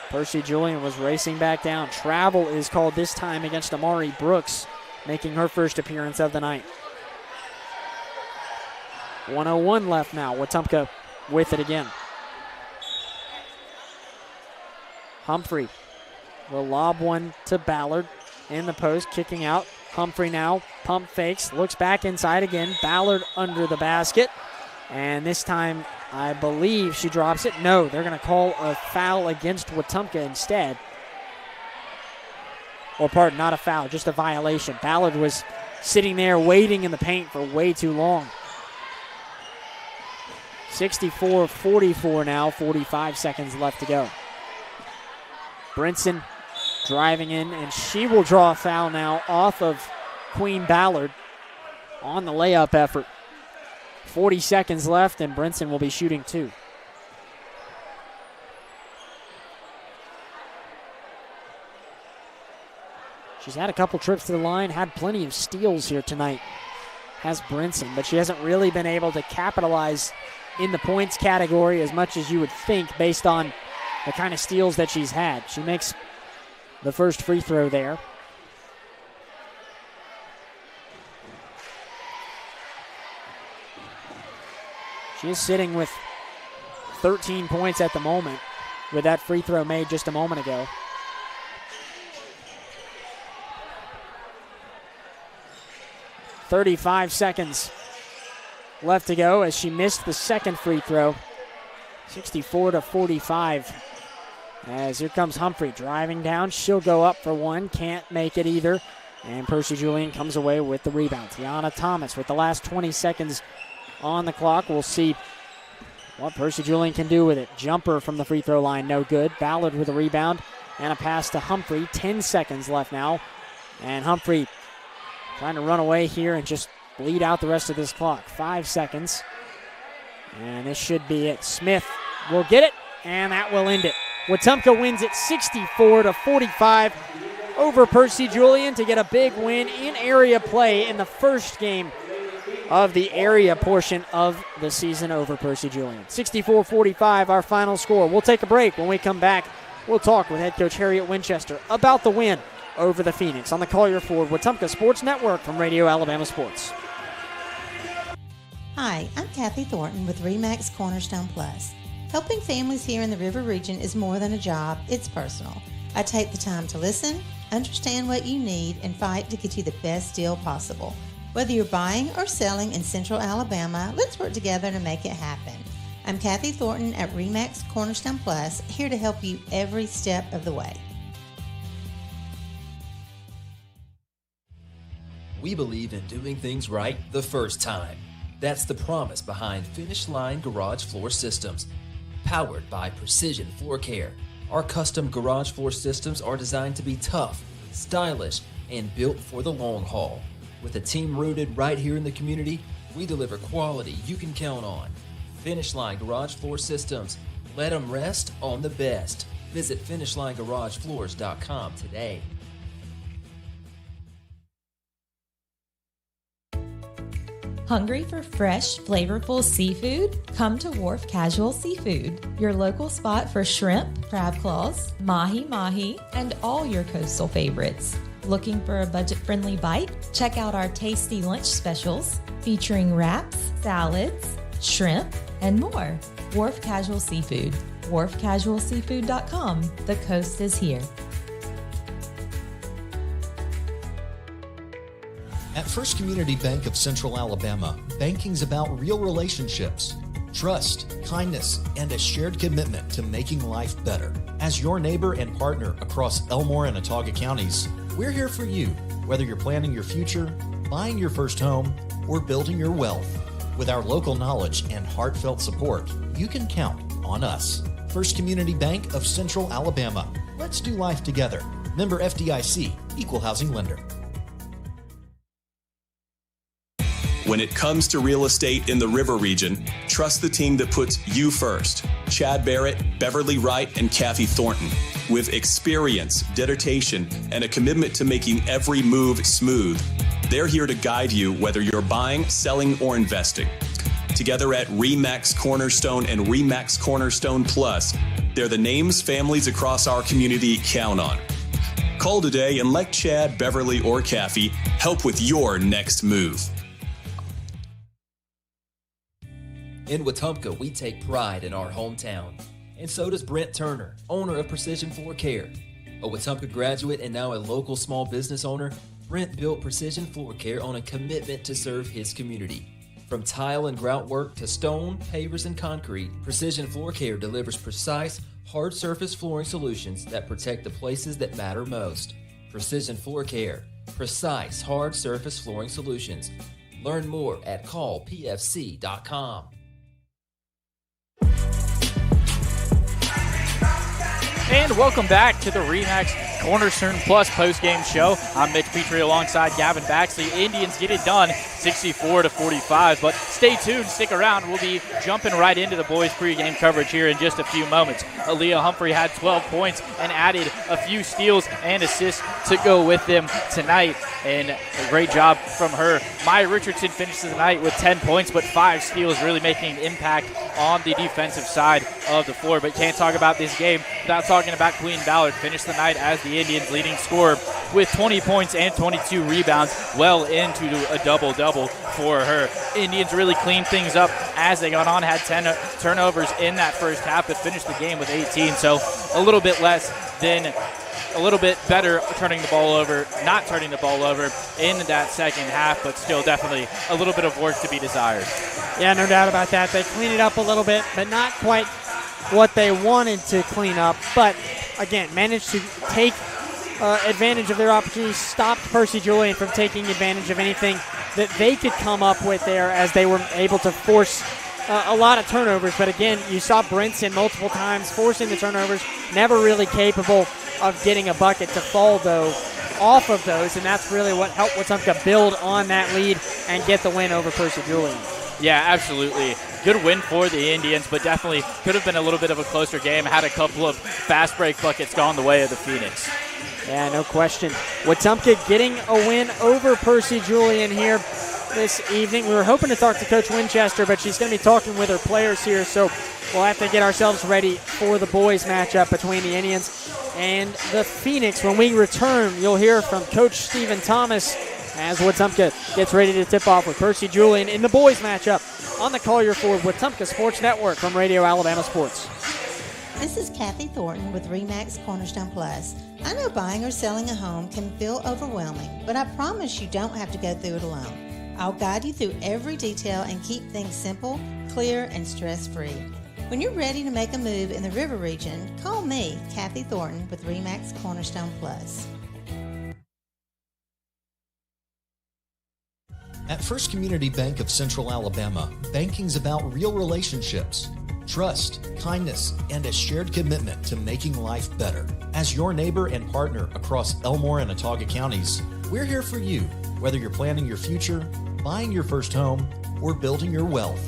Percy Julian was racing back down. Travel is called this time against Amari Brooks, making her first appearance of the night. 1:01 left now. Wetumpka with it again. Humphrey will lob one to Ballard in the post, kicking out. Humphrey now pump fakes, looks back inside again. Ballard under the basket, and this time I believe she drops it. No, they're going to call a foul against Wetumpka instead. Or pardon, not a foul, just a violation. Ballard was sitting there waiting in the paint for way too long. 64-44 now, 45 seconds left to go. Brinson driving in, and she will draw a foul now off of Queen Ballard on the layup effort. 40 seconds left, and Brinson will be shooting two. She's had a couple trips to the line, had plenty of steals here tonight, has Brinson, but she hasn't really been able to capitalize in the points category as much as you would think based on the kind of steals that she's had. She makes the first free throw there. She is sitting with 13 points at the moment with that free throw made just a moment ago. .35 seconds left to go as she missed the second free throw. 64-45. As here comes Humphrey driving down. She'll go up for one. Can't make it either. And Percy Julian comes away with the rebound. Tiana Thomas with the last 20 seconds on the clock. We'll see what Percy Julian can do with it. Jumper from the free throw line, no good. Ballard with a rebound and a pass to Humphrey. 10 seconds left now. And Humphrey trying to run away here and just bleed out the rest of this clock. 5 seconds. And this should be it. Smith will get it, and that will end it. Wetumpka wins it 64-45 over Percy Julian to get a big win in area play in the first game of the area portion of the season over Percy Julian. 64-45, our final score. We'll take a break. When we come back, we'll talk with head coach Harriet Winchester about the win over the Phoenix on the Collier Ford Wetumpka Sports Network from Radio Alabama Sports. Hi, I'm Kathy Thornton with RE/MAX Cornerstone Plus. Helping families here in the River region is more than a job, it's personal. I take the time to listen, understand what you need, and fight to get you the best deal possible. Whether you're buying or selling in Central Alabama, let's work together to make it happen. I'm Kathy Thornton at RE/MAX Cornerstone Plus, here to help you every step of the way. We believe in doing things right the first time. That's the promise behind Finish Line Garage Floor Systems. Powered by Precision Floor Care, our custom garage floor systems are designed to be tough, stylish, and built for the long haul. With a team rooted right here in the community, we deliver quality you can count on. Finish Line Garage Floor Systems. Let them rest on the best. Visit FinishLineGarageFloors.com today. Hungry for fresh, flavorful seafood? Come to Wharf Casual Seafood, your local spot for shrimp, crab claws, mahi-mahi, and all your coastal favorites. Looking for a budget-friendly bite? Check out our tasty lunch specials featuring wraps, salads, shrimp, and more. Wharf Casual Seafood, wharfcasualseafood.com. The coast is here. At First Community Bank of Central Alabama, banking's about real relationships, trust, kindness, and a shared commitment to making life better. As your neighbor and partner across Elmore and Autauga counties, we're here for you, whether you're planning your future, buying your first home, or building your wealth. With our local knowledge and heartfelt support, you can count on us. First Community Bank of Central Alabama. Let's do life together. Member FDIC, Equal Housing Lender. When it comes to real estate in the River region, trust the team that puts you first. Chad Barrett, Beverly Wright, and Kathy Thornton. With experience, dedication, and a commitment to making every move smooth, they're here to guide you whether you're buying, selling, or investing. Together at RE/MAX Cornerstone and RE/MAX Cornerstone Plus, they're the names families across our community count on. Call today and let Chad, Beverly, or Kathy help with your next move. In Wetumpka, we take pride in our hometown. And so does Brent Turner, owner of Precision Floor Care. A Wetumpka graduate and now a local small business owner, Brent built Precision Floor Care on a commitment to serve his community. From tile and grout work to stone, pavers, and concrete, Precision Floor Care delivers precise, hard surface flooring solutions that protect the places that matter most. Precision Floor Care. Precise, hard surface flooring solutions. Learn more at callpfc.com. And welcome back to the RE/MAX Cornerstone Plus postgame show. I'm Mitch Petrie alongside Gavin Baxley. Indians get it done 64-45, but stay tuned, stick around. We'll be jumping right into the boys pregame coverage here in just a few moments. Aaliyah Humphrey had 12 points and added a few steals and assists to go with them tonight, and a great job from her. Maya Richardson finishes the night with 10 points, but 5 steals, really making an impact on the defensive side of the floor. But can't talk about this game without talking about Queen Ballard. Finished the night as the the Indians' leading scorer with 20 points and 22 rebounds, well into a double-double for her. Indians really cleaned things up as they got on, had 10 turnovers in that first half, but finished the game with 18, so a little bit better turning the ball over, not turning the ball over in that second half, but still definitely a little bit of work to be desired. Yeah, no doubt about that. They cleaned it up a little bit, but not quite what they wanted to clean up. But, again, managed to take advantage of their opportunities, stopped Percy Julian from taking advantage of anything that they could come up with there as they were able to force a lot of turnovers. But, again, you saw Brinson multiple times forcing the turnovers, never really capable of getting a bucket to fall, though, off of those, and that's really what helped Wetumpka build on that lead and get the win over Percy Julian. Yeah, absolutely. Good win for the Indians, but definitely could have been a little bit of a closer game. Had a couple of fast break buckets gone the way of the Phoenix. Yeah, no question. Wetumpka getting a win over Percy Julian here this evening. We were hoping to talk to Coach Winchester, but she's going to be talking with her players here, so we'll have to get ourselves ready for the boys matchup between the Indians and the Phoenix. When we return, you'll hear from Coach Stephen Thomas as Wetumpka gets ready to tip off with Percy Julian in the boys matchup on the Collier Ford Wetumpka Sports Network from Radio Alabama Sports. This is Kathy Thornton with RE/MAX Cornerstone Plus. I know buying or selling a home can feel overwhelming, but I promise you don't have to go through it alone. I'll guide you through every detail and keep things simple, clear, and stress-free. When you're ready to make a move in the River region, call me, Kathy Thornton, with RE/MAX Cornerstone Plus. At First Community Bank of Central Alabama, banking's about real relationships, trust, kindness, and a shared commitment to making life better. As your neighbor and partner across Elmore and Autauga counties, we're here for you, whether you're planning your future, buying your first home, or building your wealth.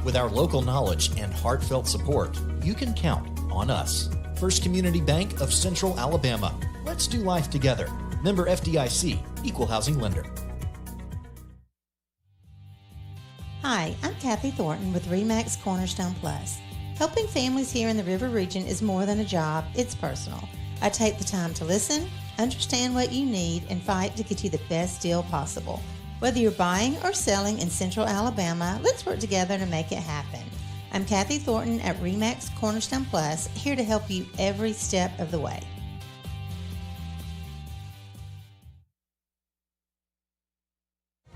With our local knowledge and heartfelt support, you can count on us. First Community Bank of Central Alabama. Let's do life together. Member FDIC, Equal Housing Lender. Hi, I'm Kathy Thornton with RE/MAX Cornerstone Plus. Helping families here in the River region is more than a job, it's personal. I take the time to listen, understand what you need, and fight to get you the best deal possible. Whether you're buying or selling in Central Alabama, let's work together to make it happen. I'm Kathy Thornton at RE/MAX Cornerstone Plus, here to help you every step of the way.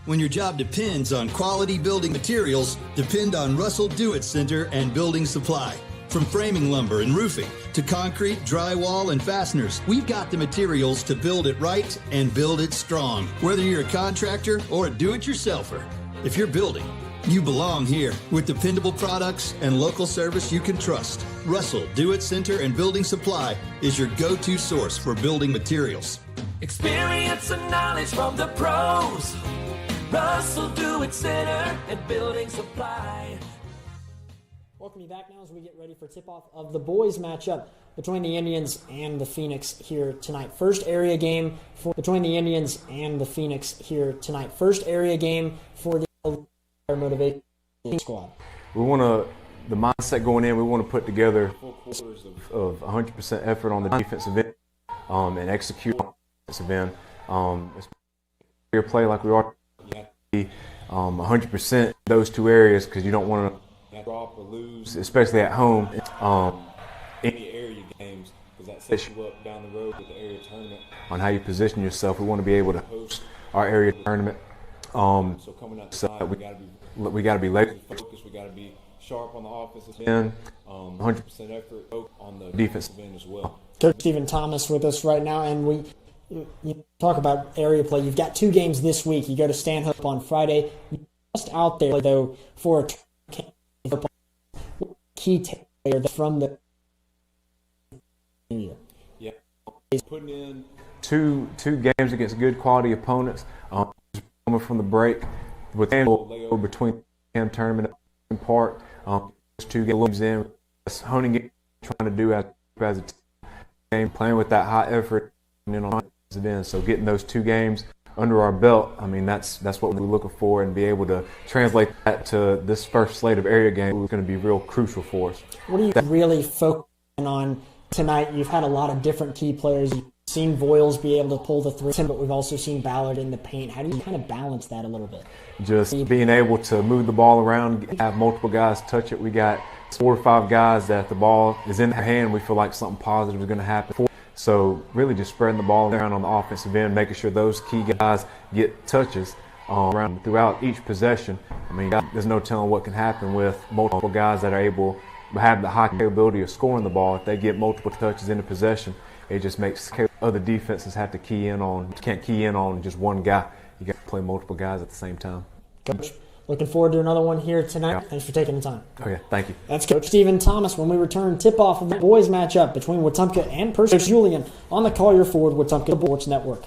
When your job depends on quality building materials, depend on Russell Do-It Center and Building Supply. From framing lumber and roofing to concrete, drywall, and fasteners, we've got the materials to build it right and build it strong. Whether you're a contractor or a do-it-yourselfer, if you're building, you belong here. With dependable products and local service you can trust, Russell Do-It Center and Building Supply is your go-to source for building materials. Experience and knowledge from the pros. Russell Do-It Center and Building Supply. Welcome you back now as we get ready for tip-off of the boys matchup between the Indians and the Phoenix here tonight. First area game between the Indians and the Phoenix here tonight. First area game for the motivation squad. We want to, the mindset going in, we want to put together full quarters of 100% effort on the defensive end and execute on the defensive end. Play like we are. You have to be 100% those two areas because you don't want to drop or lose, especially at home. Any area games, because that sets you up down the road with the area tournament on how you position yourself. We want to be able to host our area tournament. So coming outside, we got to be laser focused. We got to be sharp on the offensive end. 100% effort on the defensive end as well. Coach Stephen Thomas with us right now, and you talk about area play. You've got 2 games this week. You go to Stanhope on Friday. You're just out there, though, for a key takeaway from the year. Yeah, putting in two games against good quality opponents. Coming from the break with the layover between the tournament and Park. Those 2 games in, honing it, trying to do as a team, playing with that high effort and then on the end. So getting those 2 games under our belt, I mean, that's what we're looking for, and be able to translate that to this first slate of area games is going to be real crucial for us. What are you really focusing on tonight? You've had a lot of different key players. You seen Voiles be able to pull the three, but we've also seen Ballard in the paint. How do you kind of balance that a little bit? Just being able to move the ball around, have multiple guys touch it. We got 4 or 5 guys that the ball is in their hand. We feel like something positive is going to happen. So really just spreading the ball around on the offensive end, making sure those key guys get touches around throughout each possession. I mean, there's no telling what can happen with multiple guys that are able to have the high capability of scoring the ball. If they get multiple touches in the possession, it just makes other defenses have to key in on. You can't key in on just one guy. You got to play multiple guys at the same time. Coach, looking forward to another one here tonight. Yeah. Thanks for taking the time. Okay, thank you. That's Coach Stephen Thomas when we return tip-off of the boys matchup between Wetumpka and Percy Julian on the Call Your Forward Wetumpka Sports Network.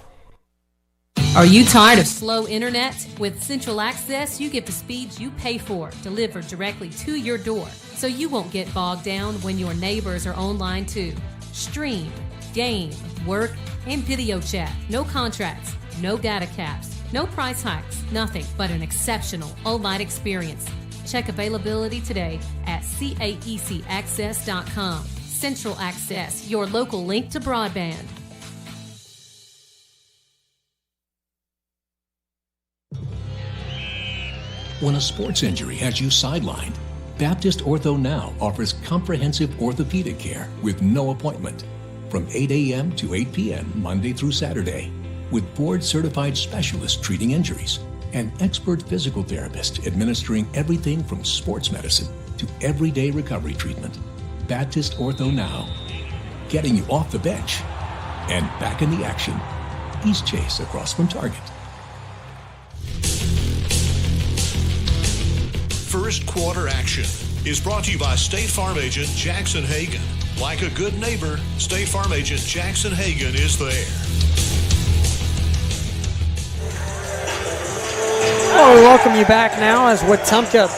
Are you tired of slow internet? With Central Access, you get the speeds you pay for delivered directly to your door, so you won't get bogged down when your neighbors are online too. Stream, game, work, and video chat. No contracts, no data caps, no price hikes, nothing but an exceptional all-night experience. Check availability today at caecaccess.com. Central Access, your local link to broadband. When a sports injury has you sidelined, Baptist Ortho Now offers comprehensive orthopedic care with no appointment from 8 a.m. to 8 p.m. Monday through Saturday, with board-certified specialists treating injuries and expert physical therapists administering everything from sports medicine to everyday recovery treatment. Baptist Ortho Now, getting you off the bench and back in the action. East Chase across from Target. First quarter action is brought to you by State Farm agent Jackson Hagan. Like a good neighbor, State Farm agent Jackson Hagan is there. Well, we welcome you back now as Wetumpka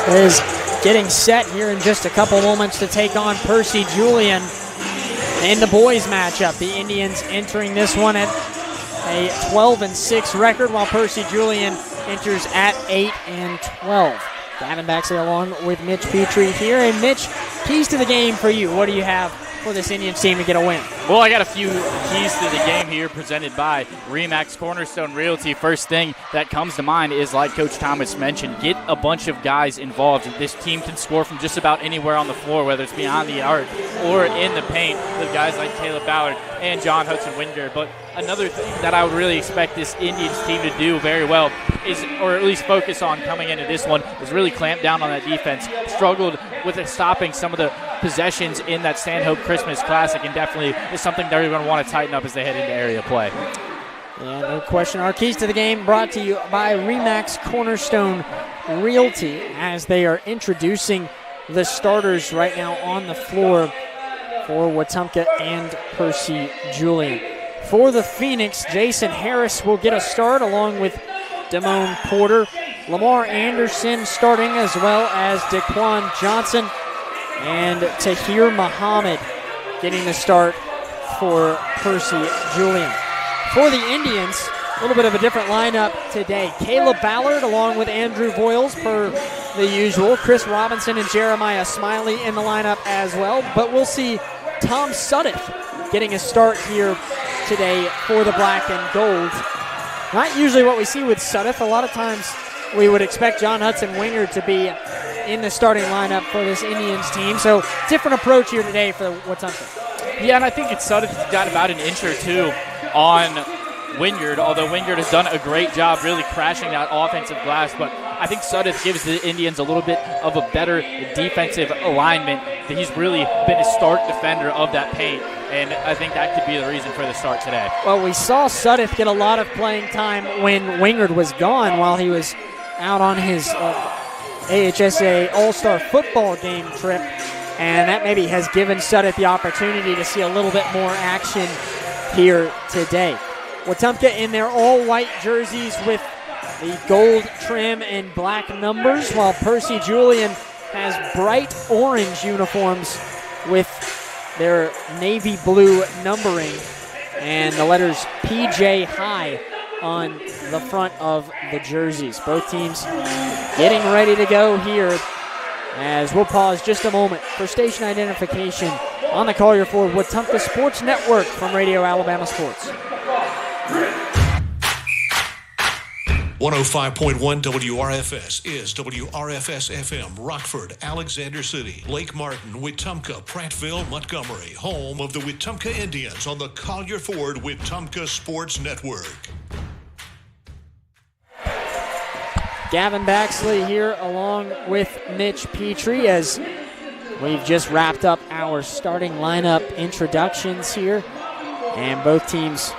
is getting set here in just a couple moments to take on Percy Julian in the boys matchup. The Indians entering this one at a 12-6 record, while Percy Julian enters at 8-12. Gavin Baxley along with Mitch Petrie here. And Mitch, keys to the game for you. What do you have for this Indians team to get a win? Well, I got a few keys to the game here presented by RE/MAX Cornerstone Realty. First thing that comes to mind is, like Coach Thomas mentioned, get a bunch of guys involved. This team can score from just about anywhere on the floor, whether it's beyond the arc or in the paint, with guys like Caleb Ballard and John Hudson Wingard. But another thing that I would really expect this Indians team to do very well is, or at least focus on coming into this one, is really clamp down on that defense. Struggled with stopping some of the possessions in that Stanhope Christmas Classic, and definitely is something they're going to want to tighten up as they head into area play. Yeah, no question. Our keys to the game brought to you by RE/MAX Cornerstone Realty, as they are introducing the starters right now on the floor for Wetumpka and Percy Julian. For the Phoenix, Jason Harris will get a start along with Damone Porter. Lamar Anderson starting, as well as Daquan Johnson and Tahir Muhammad getting the start for Percy Julian. For the Indians, a little bit of a different lineup today. Caleb Ballard along with Andrew Voiles per the usual. Chris Robinson and Jeremiah Smiley in the lineup as well. But we'll see Tom Suddeth getting a start here today for the black and gold. Not usually what we see with Suddeth. A lot of times we would expect John Hudson Wingard to be in the starting lineup for this Indians team. So different approach here today for Wetumpka. Yeah, and I think Suddeth got about an inch or two on Wingard, although Wingard has done a great job really crashing that offensive glass. But I think Suddeth gives the Indians a little bit of a better defensive alignment. He's really been a stark defender of that paint, and I think that could be the reason for the start today. Well, we saw Suddeth get a lot of playing time when Wingard was gone while he was out on his AHSA All-Star football game trip, and that maybe has given Suddeth the opportunity to see a little bit more action here today. Wetumpka in their all-white jerseys with the gold trim and black numbers, while Percy Julian has bright orange uniforms with their navy blue numbering and the letters PJ High on the front of the jerseys. Both teams getting ready to go here, as we'll pause just a moment for station identification on the Collier Ford Wetumpka Sports Network from Radio Alabama Sports. 105.1 WRFS is WRFS-FM, Rockford, Alexander City, Lake Martin, Wetumpka, Prattville, Montgomery, home of the Wetumpka Indians on the Collier Ford Wetumpka Sports Network. Gavin Baxley here along with Mitch Petrie as we've just wrapped up our starting lineup introductions here, and both teams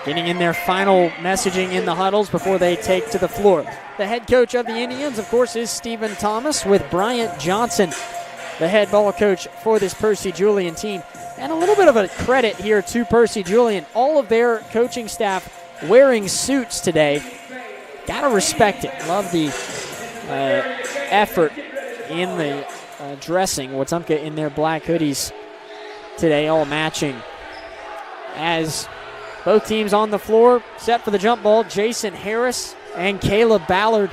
getting in their final messaging in the huddles before they take to the floor. The head coach of the Indians, of course, is Stephen Thomas, with Bryant Johnson, the head ball coach for this Percy Julian team. And a little bit of a credit here to Percy Julian. All of their coaching staff wearing suits today. Gotta respect it. Love the effort in the dressing. Wetumpka in their black hoodies today, all matching. As both teams on the floor, set for the jump ball. Jason Harris and Caleb Ballard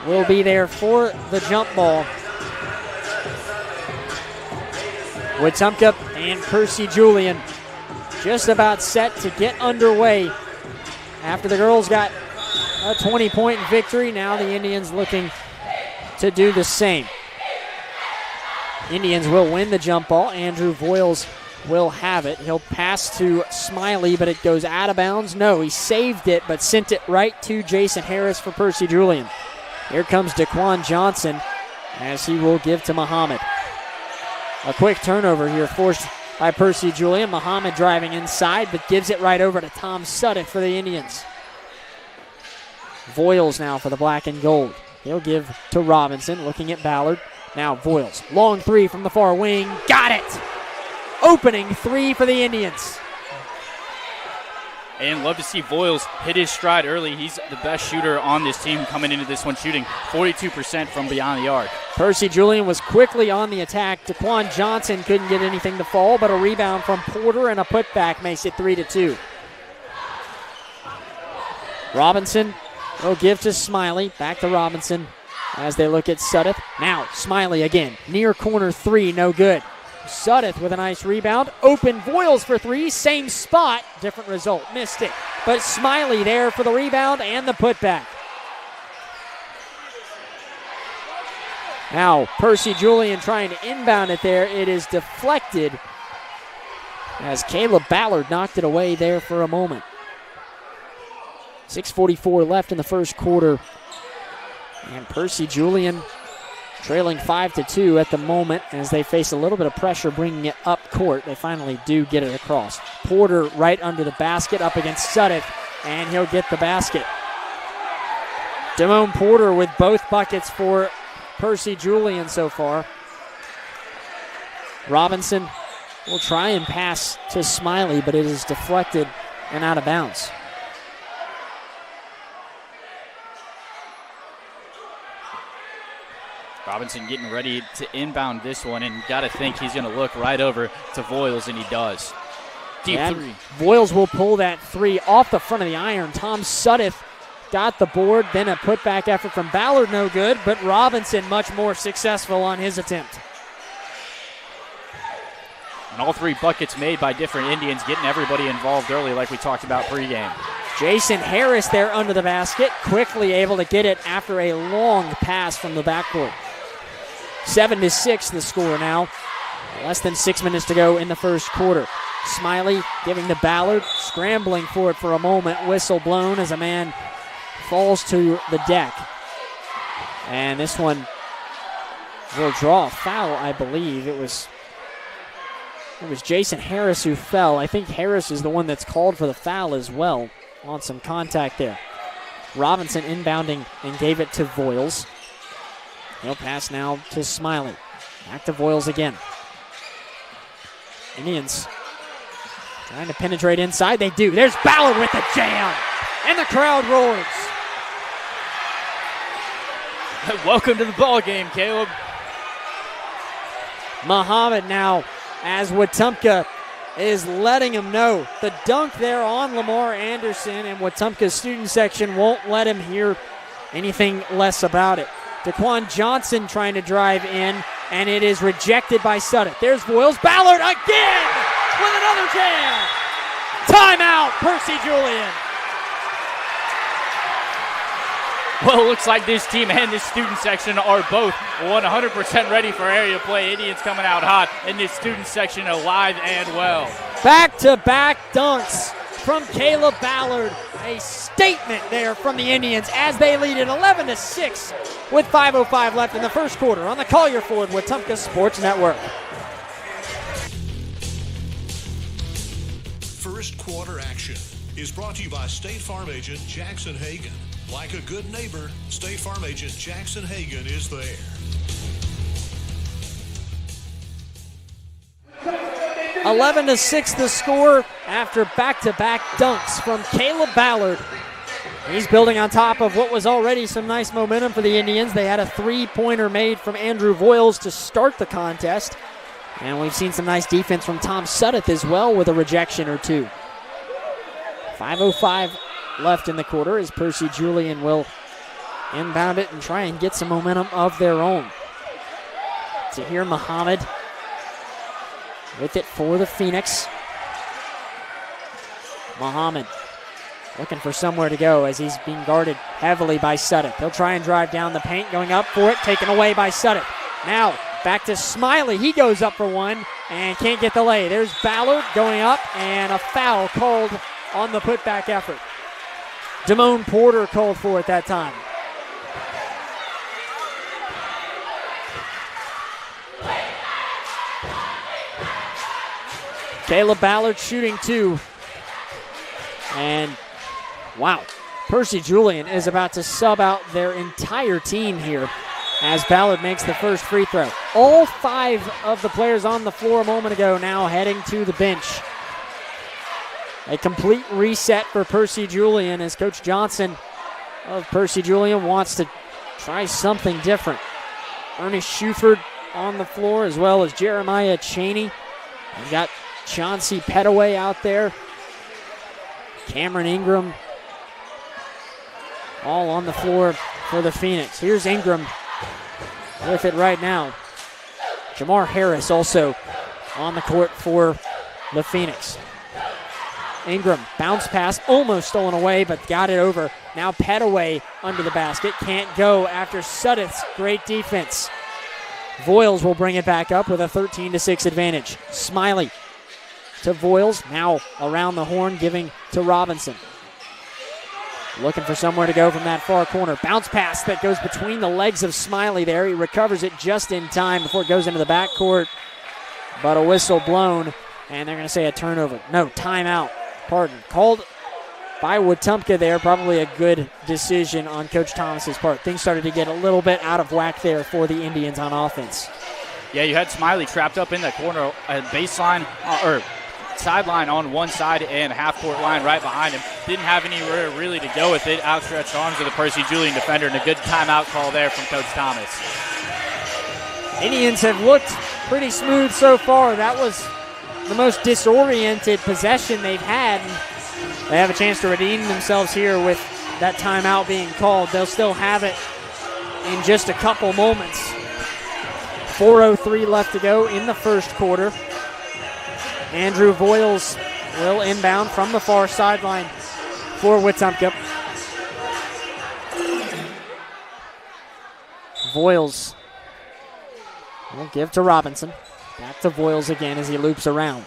will be there for the jump ball. Wetumpka and Percy Julian just about set to get underway after the girls got a 20-point victory. Now the Indians looking to do the same. Indians will win the jump ball. Andrew Voiles will have it. He'll pass to Smiley, but it goes out of bounds. No, he saved it, but sent it right to Jason Harris for Percy Julian. Here comes Daquan Johnson as he will give to Muhammad. A quick turnover here forced by Percy Julian. Muhammad driving inside, but gives it right over to Tom Sutton for the Indians. Voiles now for the black and gold. He'll give to Robinson, looking at Ballard. Now Voiles, long three from the far wing. Got it! Opening three for the Indians. And love to see Voiles hit his stride early. He's the best shooter on this team coming into this one, shooting 42% from beyond the arc. Percy Julian was quickly on the attack. Daquan Johnson couldn't get anything to fall, but a rebound from Porter and a putback makes it 3-2. Robinson will give to Smiley. Back to Robinson as they look at Sudduth. Now Smiley again. Near corner three, no good. Sudduth with a nice rebound. Open Voiles for three. Same spot, different result. Missed it. But Smiley there for the rebound and the putback. Now Percy Julian trying to inbound it there. It is deflected as Caleb Ballard knocked it away there for a moment. 6:44 left in the first quarter. And Percy Julian trailing 5-2 at the moment as they face a little bit of pressure bringing it up court. They finally do get it across. Porter right under the basket up against Sudduth, and he'll get the basket. Damone Porter with both buckets for Percy Julian so far. Robinson will try and pass to Smiley, but it is deflected and out of bounds. Robinson getting ready to inbound this one, and got to think he's going to look right over to Voiles, and he does. Deep three. Voiles will pull that three off the front of the iron. Tom Sudduth got the board, then a putback effort from Ballard, no good, but Robinson much more successful on his attempt. And all three buckets made by different Indians, getting everybody involved early like we talked about pregame. Jason Harris there under the basket, quickly able to get it after a long pass from the backcourt. 7-6 the score now. Less than 6 minutes to go in the first quarter. Smiley giving to Ballard, scrambling for it for a moment. Whistle blown as a man falls to the deck. And this one will draw a foul, I believe. It was Jason Harris who fell. I think Harris is the one that's called for the foul as well on some contact there. Robinson inbounding and gave it to Voiles. He'll pass now to Smiley. Back to Voiles again. Indians trying to penetrate inside. They do. There's Ballard with the jam. And the crowd roars. Welcome to the ball game, Caleb. Muhammad now, as Wetumpka is letting him know. The dunk there on Lamar Anderson, and Wetumpka's student section won't let him hear anything less about it. Daquan Johnson trying to drive in, and it is rejected by Sudduth. There's Voiles. Ballard again with another jam. Timeout, Percy Julian. Well, it looks like this team and this student section are both 100% ready for area play. Indians coming out hot, and this student section alive and well. Back-to-back dunks from Caleb Ballard. A statement there from the Indians as they lead it 11-6 with 5:05 left in the first quarter on the Collier Ford Wetumpka Sports Network. First quarter action is brought to you by State Farm agent Jackson Hagan. Like a good neighbor, State Farm agent Jackson Hagan is there. – 11-6 the score after back-to-back dunks from Caleb Ballard. He's building on top of what was already some nice momentum for the Indians. They had a three-pointer made from Andrew Voiles to start the contest. And we've seen some nice defense from Tom Sudduth as well with a rejection or two. 5:05 left in the quarter as Percy Julian will inbound it and try and get some momentum of their own. Tahir Muhammad with it for the Phoenix. Muhammad looking for somewhere to go as he's being guarded heavily by Sudduth. He'll try and drive down the paint, going up for it, taken away by Sudduth. Now back to Smiley. He goes up for one and can't get the lay. There's Ballard going up, and a foul called on the putback effort. Damone Porter called for it that time. Caleb Ballard shooting two. And wow, Percy Julian is about to sub out their entire team here as Ballard makes the first free throw. All five of the players on the floor a moment ago now heading to the bench. A complete reset for Percy Julian as Coach Johnson of Percy Julian wants to try something different. Ernest Shuford on the floor as well as Jeremiah Chaney. We've got Chauncey Petaway out there. Cameron Ingram all on the floor for the Phoenix. Here's Ingram with it right now. Jamar Harris also on the court for the Phoenix. Ingram, bounce pass, almost stolen away, but got it over. Now Petaway under the basket. Can't go after Sudduth's great defense. Voiles will bring it back up with a 13-6 advantage. Smiley to Voiles, now around the horn, giving to Robinson. Looking for somewhere to go from that far corner. Bounce pass that goes between the legs of Smiley there. He recovers it just in time before it goes into the backcourt. But a whistle blown, and they're going to say a turnover. No, timeout. Pardon. Called by Wetumpka there. Probably a good decision on Coach Thomas's part. Things started to get a little bit out of whack there for the Indians on offense. Yeah, you had Smiley trapped up in the corner, baseline, or sideline on one side and half-court line right behind him. Didn't have anywhere really to go with it. Outstretched arms of the Percy Julian defender, and a good timeout call there from Coach Thomas. Indians have looked pretty smooth so far. That was the most disoriented possession they've had. They have a chance to redeem themselves here with that timeout being called. They'll still have it in just a couple moments. 4:03 left to go in the first quarter. Andrew Voiles will inbound from the far sideline for Wetumpka. Voiles will give to Robinson. Back to Voiles again as he loops around.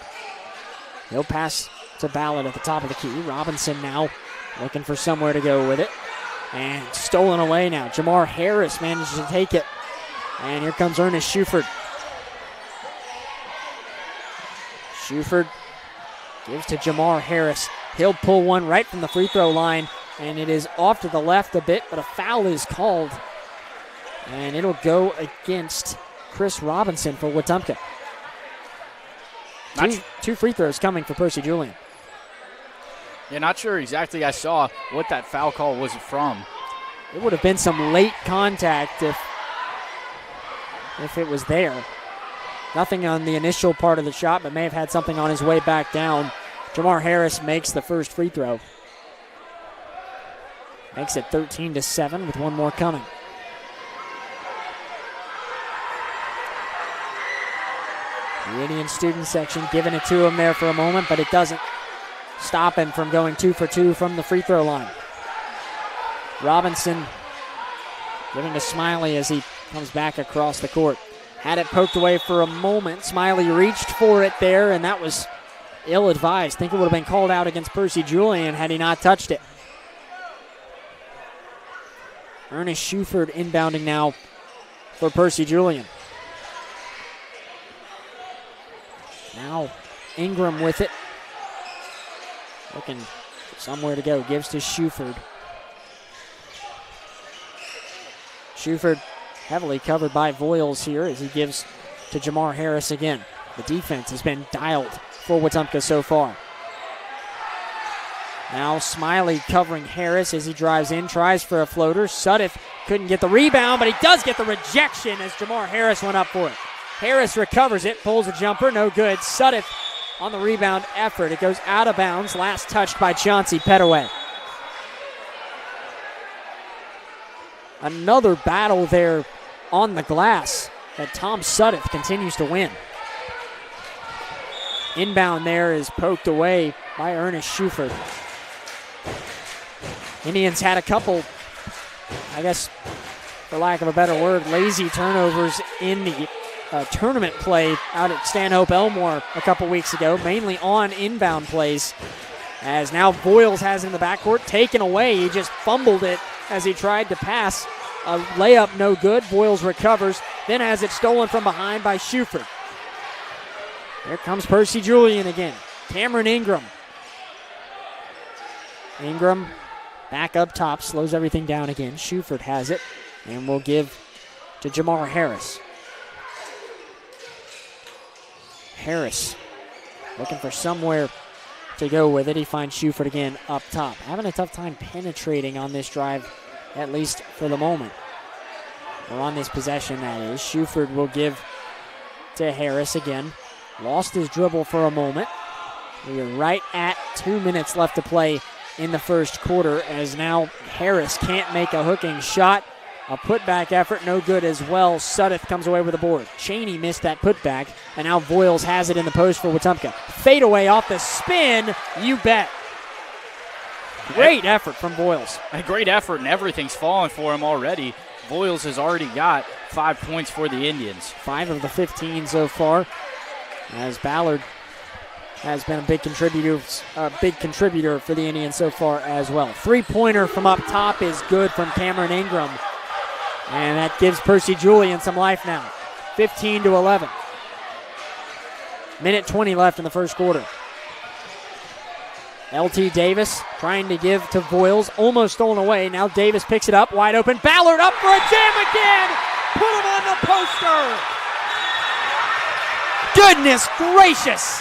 He'll pass to Ballard at the top of the key. Robinson now looking for somewhere to go with it. And stolen away now. Jamar Harris manages to take it. And here comes Ernest Shuford. Shuford gives to Jamar Harris. He'll pull one right from the free throw line. And it is off to the left a bit, but a foul is called. And it'll go against Chris Robinson for Wetumpka. Two free throws coming for Percy Julian. Yeah, not sure exactly I saw what that foul call was from. It would have been some late contact if it was there. Nothing on the initial part of the shot, but may have had something on his way back down. Jamar Harris makes the first free throw. Makes it 13-7 with one more coming. The Indian student section giving it to him there for a moment, but it doesn't stop him from going 2 for 2 from the free throw line. Robinson giving to Smiley as he comes back across the court. Had it poked away for a moment. Smiley reached for it there, and that was ill-advised. Think it would have been called out against Percy Julian had he not touched it. Ernest Shuford inbounding now for Percy Julian. Now Ingram with it. Looking for somewhere to go. Gives to Shuford. Shuford heavily covered by Voiles here as he gives to Jamar Harris again. The defense has been dialed for Wetumpka so far. Now Smiley covering Harris as he drives in, tries for a floater. Suddiff couldn't get the rebound, but he does get the rejection as Jamar Harris went up for it. Harris recovers it, pulls a jumper, no good. Suddiff on the rebound effort. It goes out of bounds, last touched by Chauncey Petaway. Another battle there on the glass that Tom Suddiff continues to win. Inbound there is poked away by Ernest Shuford. Indians had a couple, I guess, for lack of a better word, lazy turnovers in the tournament play out at Stanhope Elmore a couple weeks ago, mainly on inbound plays. As now Voiles has it in the backcourt, taken away. He just fumbled it as he tried to pass. A layup no good. Voiles recovers, then has it stolen from behind by Shuford. Here comes Percy Julian again. Cameron Ingram. Ingram back up top, slows everything down again. Shuford has it and will give to Jamar Harris. Harris looking for somewhere to go with it. He finds Shuford again up top. Having a tough time penetrating on this drive, at least for the moment. Or on this possession, that is. Shuford will give to Harris again. Lost his dribble for a moment. We are right at 2 minutes left to play in the first quarter, as now Harris can't make a hooking shot. A putback effort, no good as well. Suddiff comes away with the board. Cheney missed that putback, and now Voiles has it in the post for Wetumpka. Fade away off the spin, you bet. Great effort from Voiles. A great effort, and everything's fallen for him already. Voiles has already got 5 points for the Indians. 5 of the 15 so far, as Ballard has been a big contributor for the Indians so far as well. Three-pointer from up top is good from Cameron Ingram. And that gives Percy Julian some life now. 15-11. Minute 20 left in the first quarter. LT Davis trying to give to Voiles. Almost stolen away. Now Davis picks it up. Wide open. Ballard up for a jam again. Put him on the poster. Goodness gracious.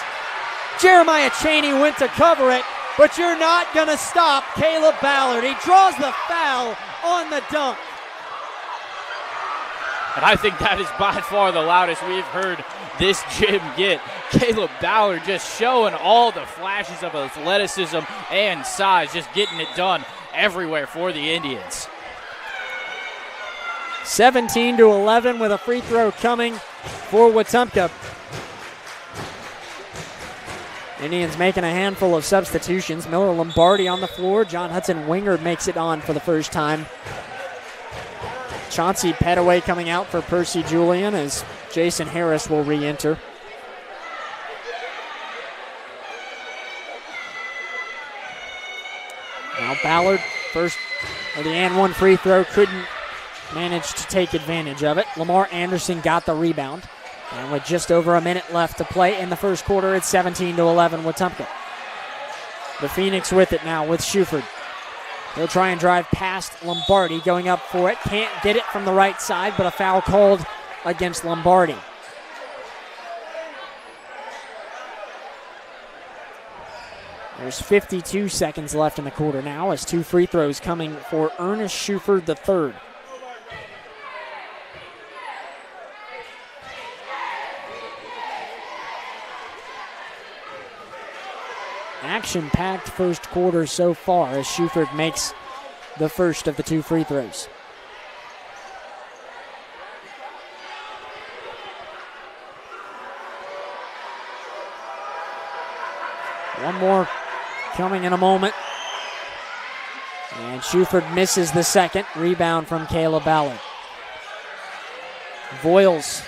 Jeremiah Cheney went to cover it, but you're not going to stop Caleb Ballard. He draws the foul on the dunk. And I think that is by far the loudest we've heard this gym get. Caleb Ballard just showing all the flashes of athleticism and size, just getting it done everywhere for the Indians. 17-11 with a free throw coming for Wetumpka. Indians making a handful of substitutions. Miller Lombardi on the floor. John Hudson Wingard makes it on for the first time. Chauncey Petaway coming out for Percy Julian as Jason Harris will re-enter. Now Ballard, first of the and one free throw, couldn't manage to take advantage of it. Lamar Anderson got the rebound. And with just over a minute left to play in the first quarter, it's 17-11 Wetumpka. The Phoenix with it now with Shuford. He'll try and drive past Lombardi, going up for it. Can't get it from the right side, but a foul called against Lombardi. There's 52 seconds left in the quarter now as 2 free throws coming for Ernest Shuford III. Action-packed first quarter so far as Shuford makes the first of the 2 free throws. One more coming in a moment. And Shuford misses the second. Rebound from Caleb Ballard. Voiles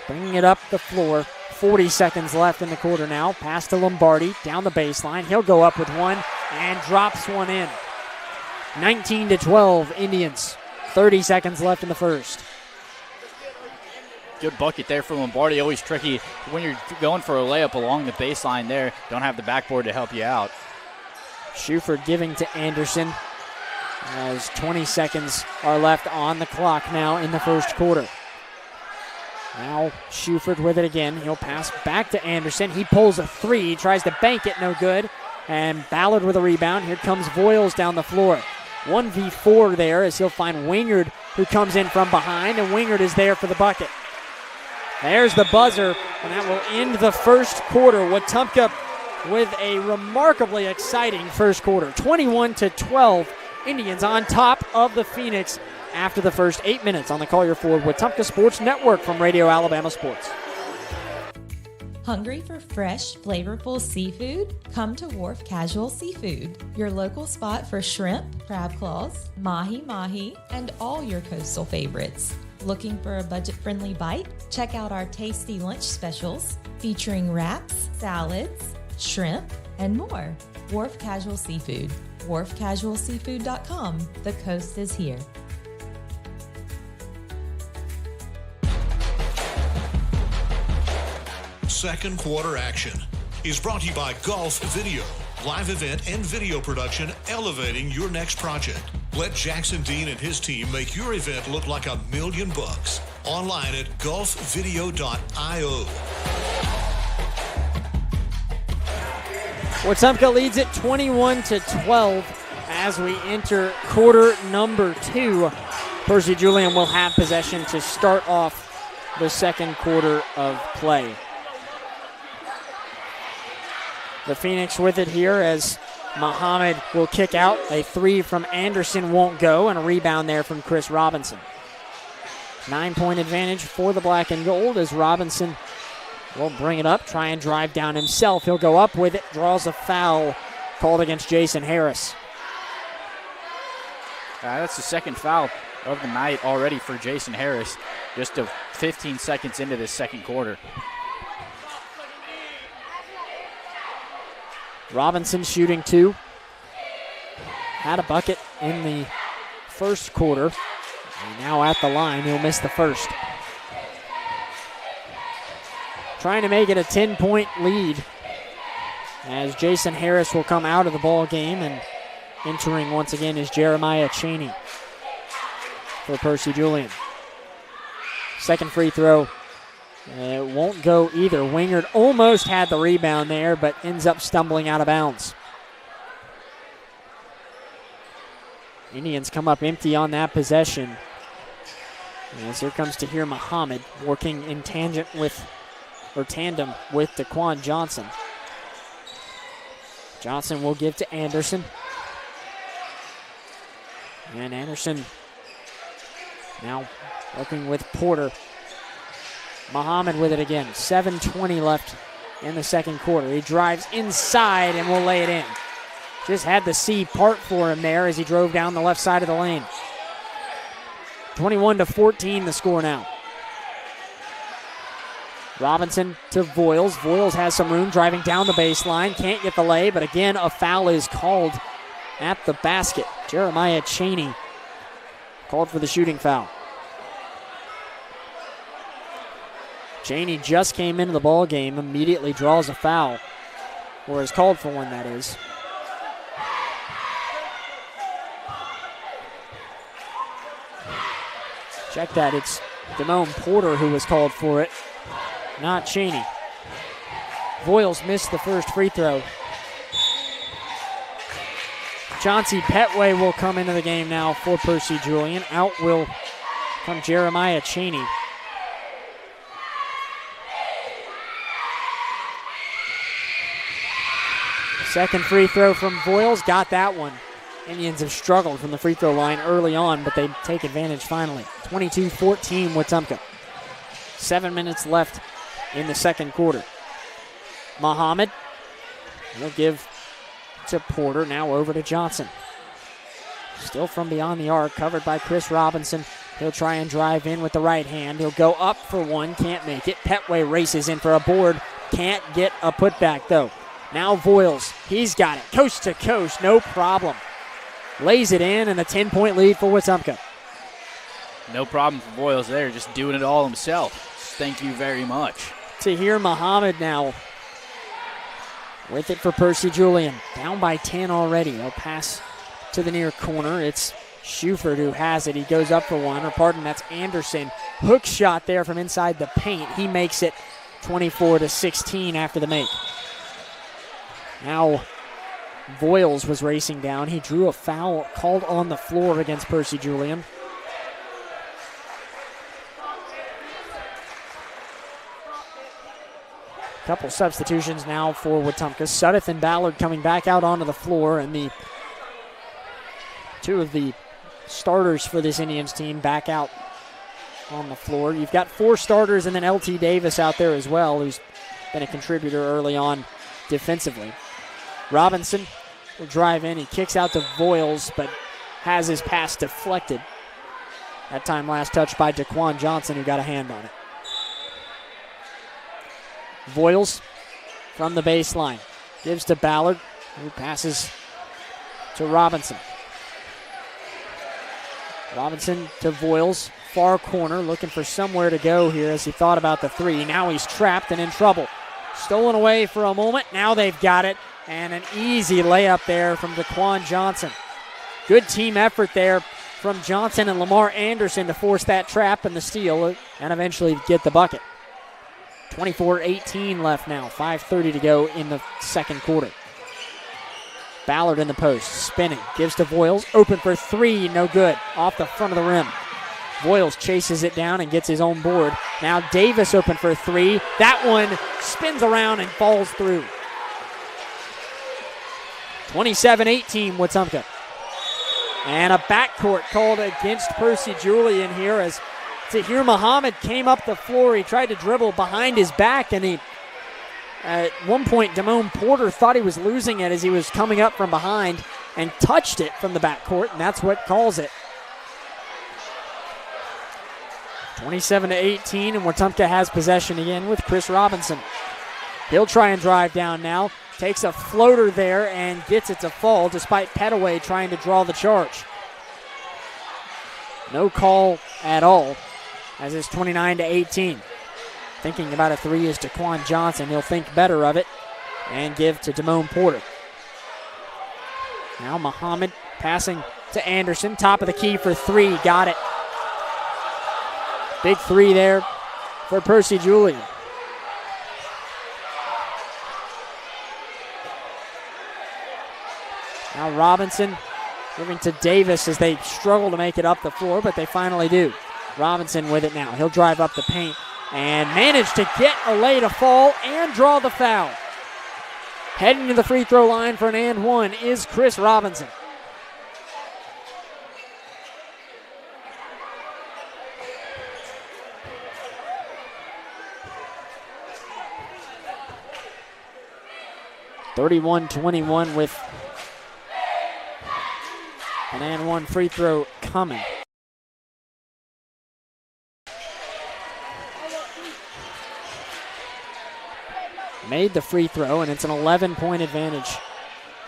bringing it up the floor. 40 seconds left in the quarter now. Pass to Lombardi down the baseline. He'll go up with one and drops one in. 19-12 Indians. 30 seconds left in the first. Good bucket there for Lombardi. Always tricky when you're going for a layup along the baseline there. Don't have the backboard to help you out. Shuford giving to Anderson as 20 seconds are left on the clock now in the first quarter. Now Shuford with it again. He'll pass back to Anderson. He pulls a three, tries to bank it, no good. And Ballard with a rebound. Here comes Voiles down the floor. 1v4 there as he'll find Wingard, who comes in from behind, and Wingard is there for the bucket. There's the buzzer, and that will end the first quarter. Wetumpka with a remarkably exciting first quarter. 21-12, Indians on top of the Phoenix after the first 8 minutes on the Collier Ford Wetumpka Sports Network from Radio Alabama Sports. Hungry for fresh, flavorful seafood? Come to Wharf Casual Seafood, your local spot for shrimp, crab claws, mahi-mahi, and all your coastal favorites. Looking for a budget-friendly bite? Check out our tasty lunch specials featuring wraps, salads, shrimp, and more. Wharf Casual Seafood. WharfCasualSeafood.com. The coast is here. Second quarter action is brought to you by Golf Video. Live event and video production elevating your next project. Let Jackson Dean and his team make your event look like $1 million. Online at golfvideo.io. Wetumpka leads it 21-12 as we enter quarter number 2. Percy Julian will have possession to start off the second quarter of play. The Phoenix with it here as Muhammad will kick out. A three from Anderson won't go, and a rebound there from Chris Robinson. 9-point advantage for the black and gold as Robinson will bring it up, try and drive down himself. He'll go up with it, draws a foul called against Jason Harris. That's the second foul of the night already for Jason Harris, just 15 seconds into this second quarter. Robinson shooting two. Had a bucket in the first quarter. And now at the line, he'll miss the first. Trying to make it a 10-point lead as Jason Harris will come out of the ball game, and entering once again is Jeremiah Chaney for Percy Julian. Second free throw. It won't go either. Wingard almost had the rebound there, but ends up stumbling out of bounds. Indians come up empty on that possession. As here comes Tahir Muhammad working in tandem with Daquan Johnson. Johnson will give to Anderson. And Anderson now working with Porter. Muhammad with it again. 7:20 left in the second quarter. He drives inside and will lay it in. Just had the C part for him there as he drove down the left side of the lane. 21-14 the score now. Robinson to Voiles. Voiles has some room driving down the baseline. Can't get the lay, but again a foul is called at the basket. Jeremiah Chaney called for the shooting foul. Chaney just came into the ball game, immediately draws a foul, or is called for one, that is. Check that, it's Damone Porter who was called for it, not Chaney. Voiles missed the first free throw. Chauncey Petway will come into the game now for Percy Julian. Out will come Jeremiah Chaney. Second free throw from Voiles, got that one. Indians have struggled from the free throw line early on, but they take advantage finally. 22-14 Wetumpka. 7 minutes left in the second quarter. Muhammad will give to Porter, now over to Johnson. Still from beyond the arc, covered by Chris Robinson. He'll try and drive in with the right hand. He'll go up for one, can't make it. Petway races in for a board, can't get a putback though. Now Voiles, he's got it, coast to coast, no problem. Lays it in, and a 10-point lead for Wetumpka. No problem for Voiles there, just doing it all himself. Thank you very much. Tahir Muhammad now with it for Percy Julian. Down by 10 already. They'll pass to the near corner. It's Schuford who has it. He goes up for one, or pardon, that's Anderson. Hook shot there from inside the paint. He makes it 24-16 after the make. Now Voiles was racing down. He drew a foul called on the floor against Percy Julian. Couple substitutions now for Wetumpka. Sudduth and Ballard coming back out onto the floor, and the two of the starters for this Indians team back out on the floor. You've got 4 starters and then LT Davis out there as well, who's been a contributor early on defensively. Robinson will drive in. He kicks out to Voiles, but has his pass deflected. That time last touched by Daquan Johnson, who got a hand on it. Voiles from the baseline. Gives to Ballard, who passes to Robinson. Robinson to Voiles, far corner, looking for somewhere to go here as he thought about the three. Now he's trapped and in trouble. Stolen away for a moment. Now they've got it. And an easy layup there from Daquan Johnson. Good team effort there from Johnson and Lamar Anderson to force that trap and the steal and eventually get the bucket. 24-18 left now. 5:30 to go in the second quarter. Ballard in the post, spinning, gives to Voiles, open for three, no good, off the front of the rim. Voiles chases it down and gets his own board. Now Davis open for three. That one spins around and falls through. 27-18 Wetumpka. And a backcourt called against Percy Julian here as Tahir Muhammad came up the floor. He tried to dribble behind his back, and at one point, Damone Porter thought he was losing it as he was coming up from behind and touched it from the backcourt, and that's what calls it. 27-18, and Wetumpka has possession again with Chris Robinson. He'll try and drive down now. Takes a floater there and gets it to fall despite Petaway trying to draw the charge. No call at all as it's 29-18. Thinking about a three is Daquan Johnson. He'll think better of it and give to Damone Porter. Now Muhammad passing to Anderson. Top of the key for three. Got it. Big three there for Percy Julian. Now Robinson giving to Davis as they struggle to make it up the floor, but they finally do. Robinson with it now. He'll drive up the paint and manage to get a lay to fall and draw the foul. Heading to the free throw line for an and one is Chris Robinson. (31-21) with an and one free throw coming. Made the free throw, and it's an 11-point advantage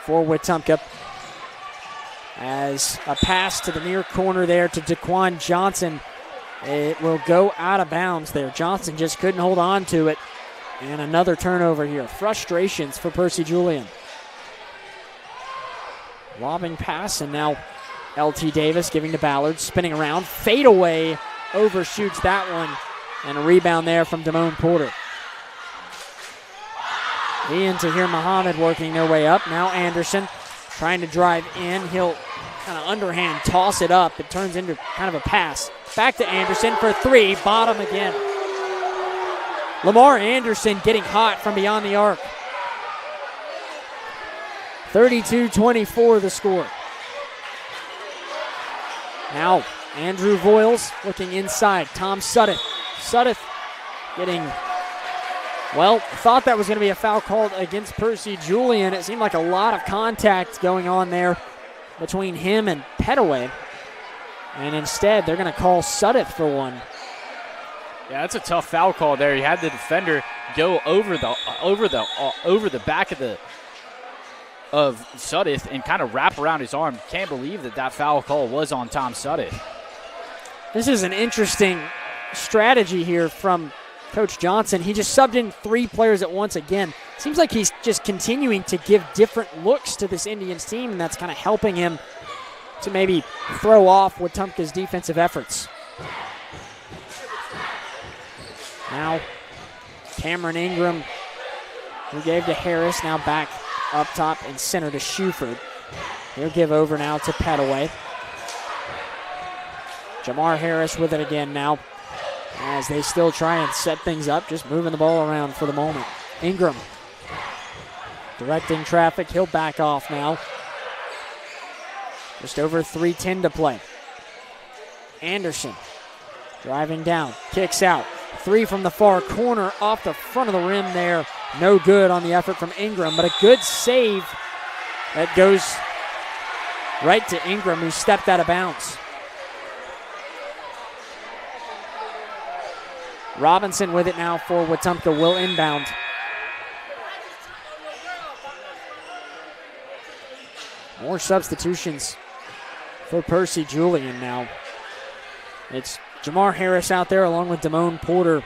for Wetumpka. As a pass to the near corner there to Daquan Johnson. It will go out of bounds there. Johnson just couldn't hold on to it. And another turnover here. Frustrations for Percy Julian. Lobbing pass, and now LT Davis giving to Ballard. Spinning around. Fade away. Overshoots that one. And a rebound there from Damone Porter. He and Tahir Muhammad working their way up. Now Anderson trying to drive in. He'll kind of underhand toss it up. It turns into kind of a pass. Back to Anderson for three. Bottom again. Lamar Anderson getting hot from beyond the arc. 32-24 the score. Now Andrew Voiles looking inside. Tom Sudduth. Sudduth getting Well, thought that was going to be a foul called against Percy Julian. It seemed like a lot of contact going on there between him and Petaway. And instead, they're going to call Sudduth for one. Yeah, that's a tough foul call there. You had the defender go over the back of Sudduth and kind of wrap around his arm. Can't believe that foul call was on Tom Sudduth. This is an interesting strategy here from Coach Johnson. He just subbed in 3 players at once again. Seems like he's just continuing to give different looks to this Indians team, and that's kind of helping him to maybe throw off Wetumpka's defensive efforts. Now, Cameron Ingram, who gave to Harris, now back up top and center to Shuford. He'll give over now to Petaway. Jamar Harris with it again now as they still try and set things up, just moving the ball around for the moment. Ingram directing traffic. He'll back off now. Just over 3:10 to play. Anderson driving down, kicks out. 3 from the far corner off the front of the rim there. No good on the effort from Ingram, but a good save that goes right to Ingram, who stepped out of bounds. Robinson with it now for Wetumpka, will inbound. More substitutions for Percy Julian now. It's Jamar Harris out there along with Damone Porter.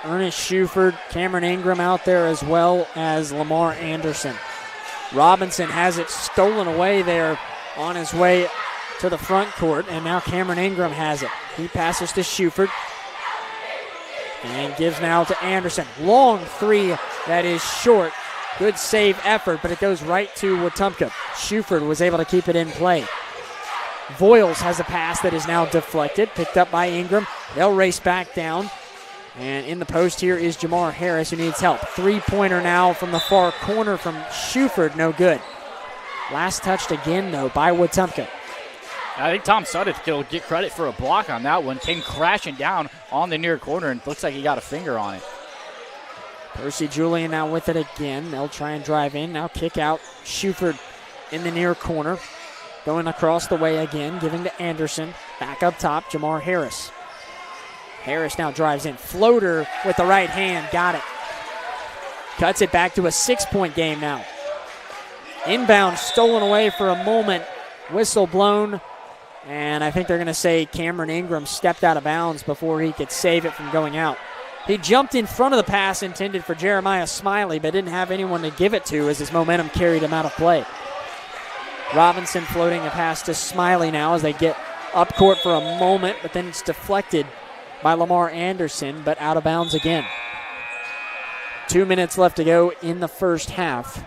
Ernest Shuford, Cameron Ingram out there, as well as Lamar Anderson. Robinson has it stolen away there on his way to the front court, and now Cameron Ingram has it. He passes to Shuford and gives now to Anderson. Long 3 that is short. Good save effort, but it goes right to Wetumpka. Shuford was able to keep it in play. Voiles has a pass that is now deflected, picked up by Ingram. They'll race back down. And in the post here is Jamar Harris, who needs help. 3-pointer now from the far corner from Shuford, no good. Last touched again, though, by Wetumpka. I think Tom Sudduth will get credit for a block on that one. Came crashing down on the near corner and looks like he got a finger on it. Percy Julian now with it again. They'll try and drive in. Now kick out. Shuford in the near corner. Going across the way again, giving to Anderson. Back up top, Jamar Harris. Harris now drives in. Floater with the right hand. Got it. Cuts it back to a 6-point game now. Inbound stolen away for a moment. Whistle blown. And I think they're going to say Cameron Ingram stepped out of bounds before he could save it from going out. He jumped in front of the pass intended for Jeremiah Smiley, but didn't have anyone to give it to as his momentum carried him out of play. Robinson floating a pass to Smiley now as they get up court for a moment, but then it's deflected by Lamar Anderson, but out of bounds again. 2 minutes left to go in the first half.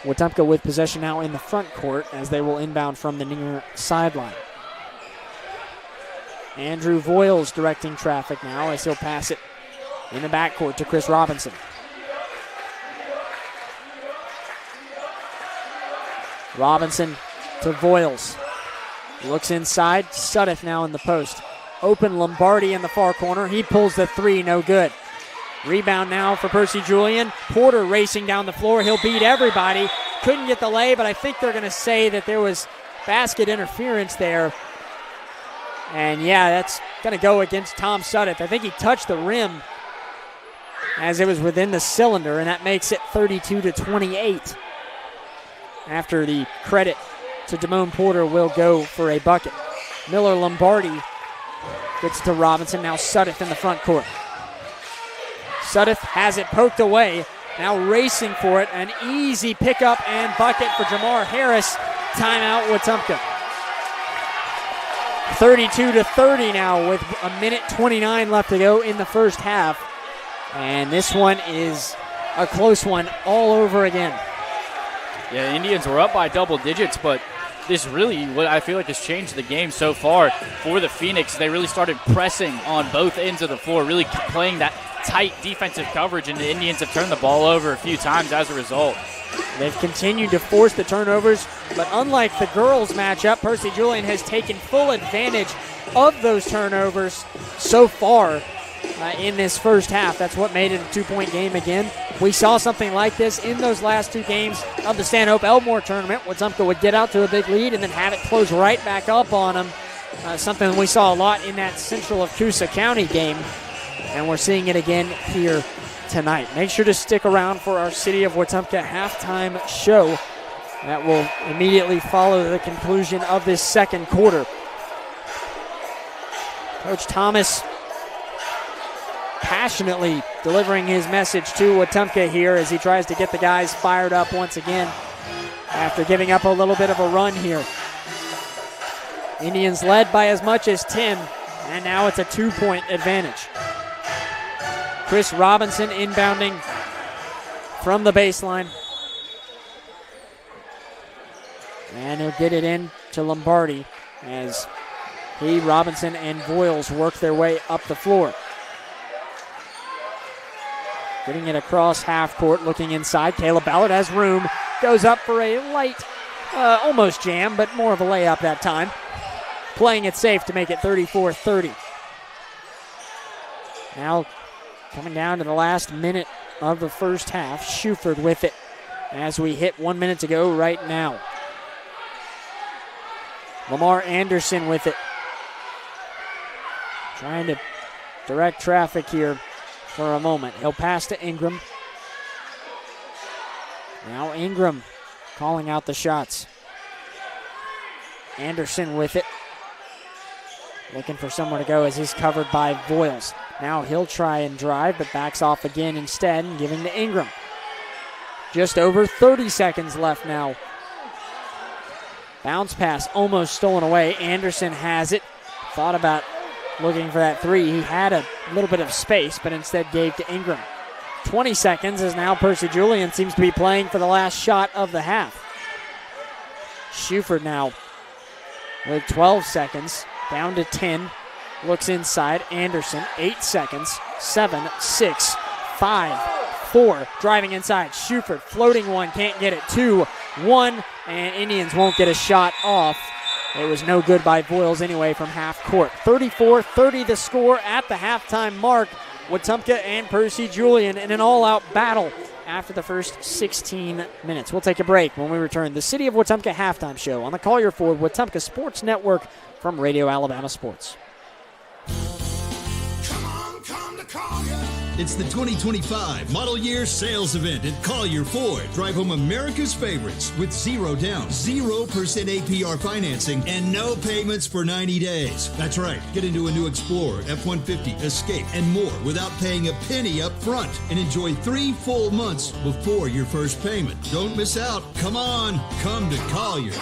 Wetumpka with possession now in the front court as they will inbound from the near sideline. Andrew Voiles directing traffic now as he'll pass it in the backcourt to Chris Robinson. Robinson to Voiles. Looks inside. Sudduth now in the post. Open Lombardi in the far corner. He pulls the 3, no good. Rebound now for Percy Julian. Porter racing down the floor. He'll beat everybody. Couldn't get the lay, but I think they're going to say that there was basket interference there. And yeah, that's going to go against Tom Sudduth. I think he touched the rim as it was within the cylinder, and that makes it 32-28. After the credit to Damone Porter will go for a bucket. Miller Lombardi gets to Robinson. Now Sudduth in the front court. Sudduth has it poked away. Now racing for it. An easy pickup and bucket for Jamar Harris. Timeout Wetumpka. 32-30 now with a minute 29 left to go in the first half. And this one is a close one all over again. Yeah, the Indians were up by double digits, but this really, what I feel like has changed the game so far for the Phoenix. They really started pressing on both ends of the floor, really playing that tight defensive coverage, and the Indians have turned the ball over a few times as a result. They've continued to force the turnovers, but unlike the girls matchup, Percy Julian has taken full advantage of those turnovers so far. in this first half. That's what made it a 2-point game again. We saw something like this in those last 2 games of the Stanhope Elmore tournament. Wetumpka would get out to a big lead and then have it close right back up on them. Something we saw a lot in that Central of Coosa County game, and we're seeing it again here tonight. Make sure to stick around for our City of Wetumpka halftime show that will immediately follow the conclusion of this second quarter. Coach Thomas passionately delivering his message to Wetumpka here as he tries to get the guys fired up once again after giving up a little bit of a run here. Indians led by as much as 10, and now it's a 2-point advantage. Chris Robinson inbounding from the baseline. And he'll get it in to Lombardi as Robinson, and Voiles work their way up the floor. Getting it across half court, looking inside. Caleb Ballard has room. Goes up for a light, almost jam, but more of a layup that time. Playing it safe to make it 34-30. Now coming down to the last minute of the first half. Shuford with it as we hit 1 minute to go right now. Lamar Anderson with it. Trying to direct traffic here for a moment. He'll pass to Ingram. Now Ingram calling out the shots. Anderson with it. Looking for somewhere to go as he's covered by Voiles. Now he'll try and drive, but backs off again instead and giving to Ingram. Just over 30 seconds left now. Bounce pass almost stolen away. Anderson has it. Thought about looking for that three. He had a little bit of space, but instead gave to Ingram. 20 seconds as now Percy Julian seems to be playing for the last shot of the half. Shuford now with 12 seconds, down to 10. Looks inside. Anderson, 8 seconds. 7, 6, 5, 4. Driving inside. Shuford floating one, can't get it. 2, 1, and Indians won't get a shot off. It was no good by Voiles anyway from half court. 34-30 the score at the halftime mark. Wetumpka and Percy Julian in an all-out battle after the first 16 minutes. We'll take a break. When we return, the City of Wetumpka halftime show on the Collier Ford Wetumpka Sports Network from Radio Alabama Sports. It's the 2025 Model Year Sales Event at Collier Ford. Drive home America's favorites with 0 down, 0% APR financing, and no payments for 90 days. That's right. Get into a new Explorer, F-150, Escape, and more without paying a penny up front. And enjoy 3 full months before your first payment. Don't miss out. Come on. Come to Collier.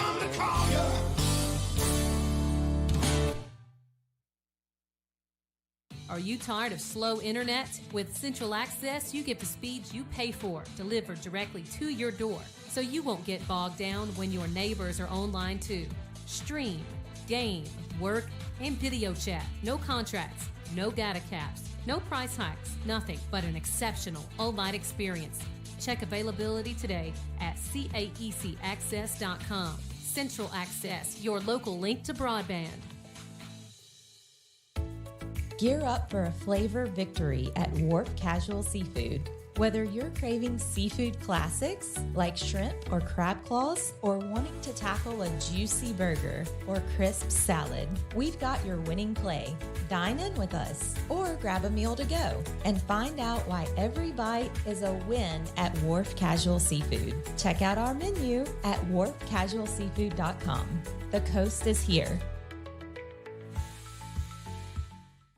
Are you tired of slow internet? With Central Access, you get the speeds you pay for delivered directly to your door, so you won't get bogged down when your neighbors are online too. Stream, game, work, and video chat. No contracts, no data caps, no price hikes, nothing but an exceptional online experience. Check availability today at caecaccess.com. Central Access, your local link to broadband. Gear up for a flavor victory at Wharf Casual Seafood. Whether you're craving seafood classics like shrimp or crab claws, or wanting to tackle a juicy burger or crisp salad, we've got your winning play. Dine in with us or grab a meal to go and find out why every bite is a win at Wharf Casual Seafood. Check out our menu at wharfcasualseafood.com. The coast is here.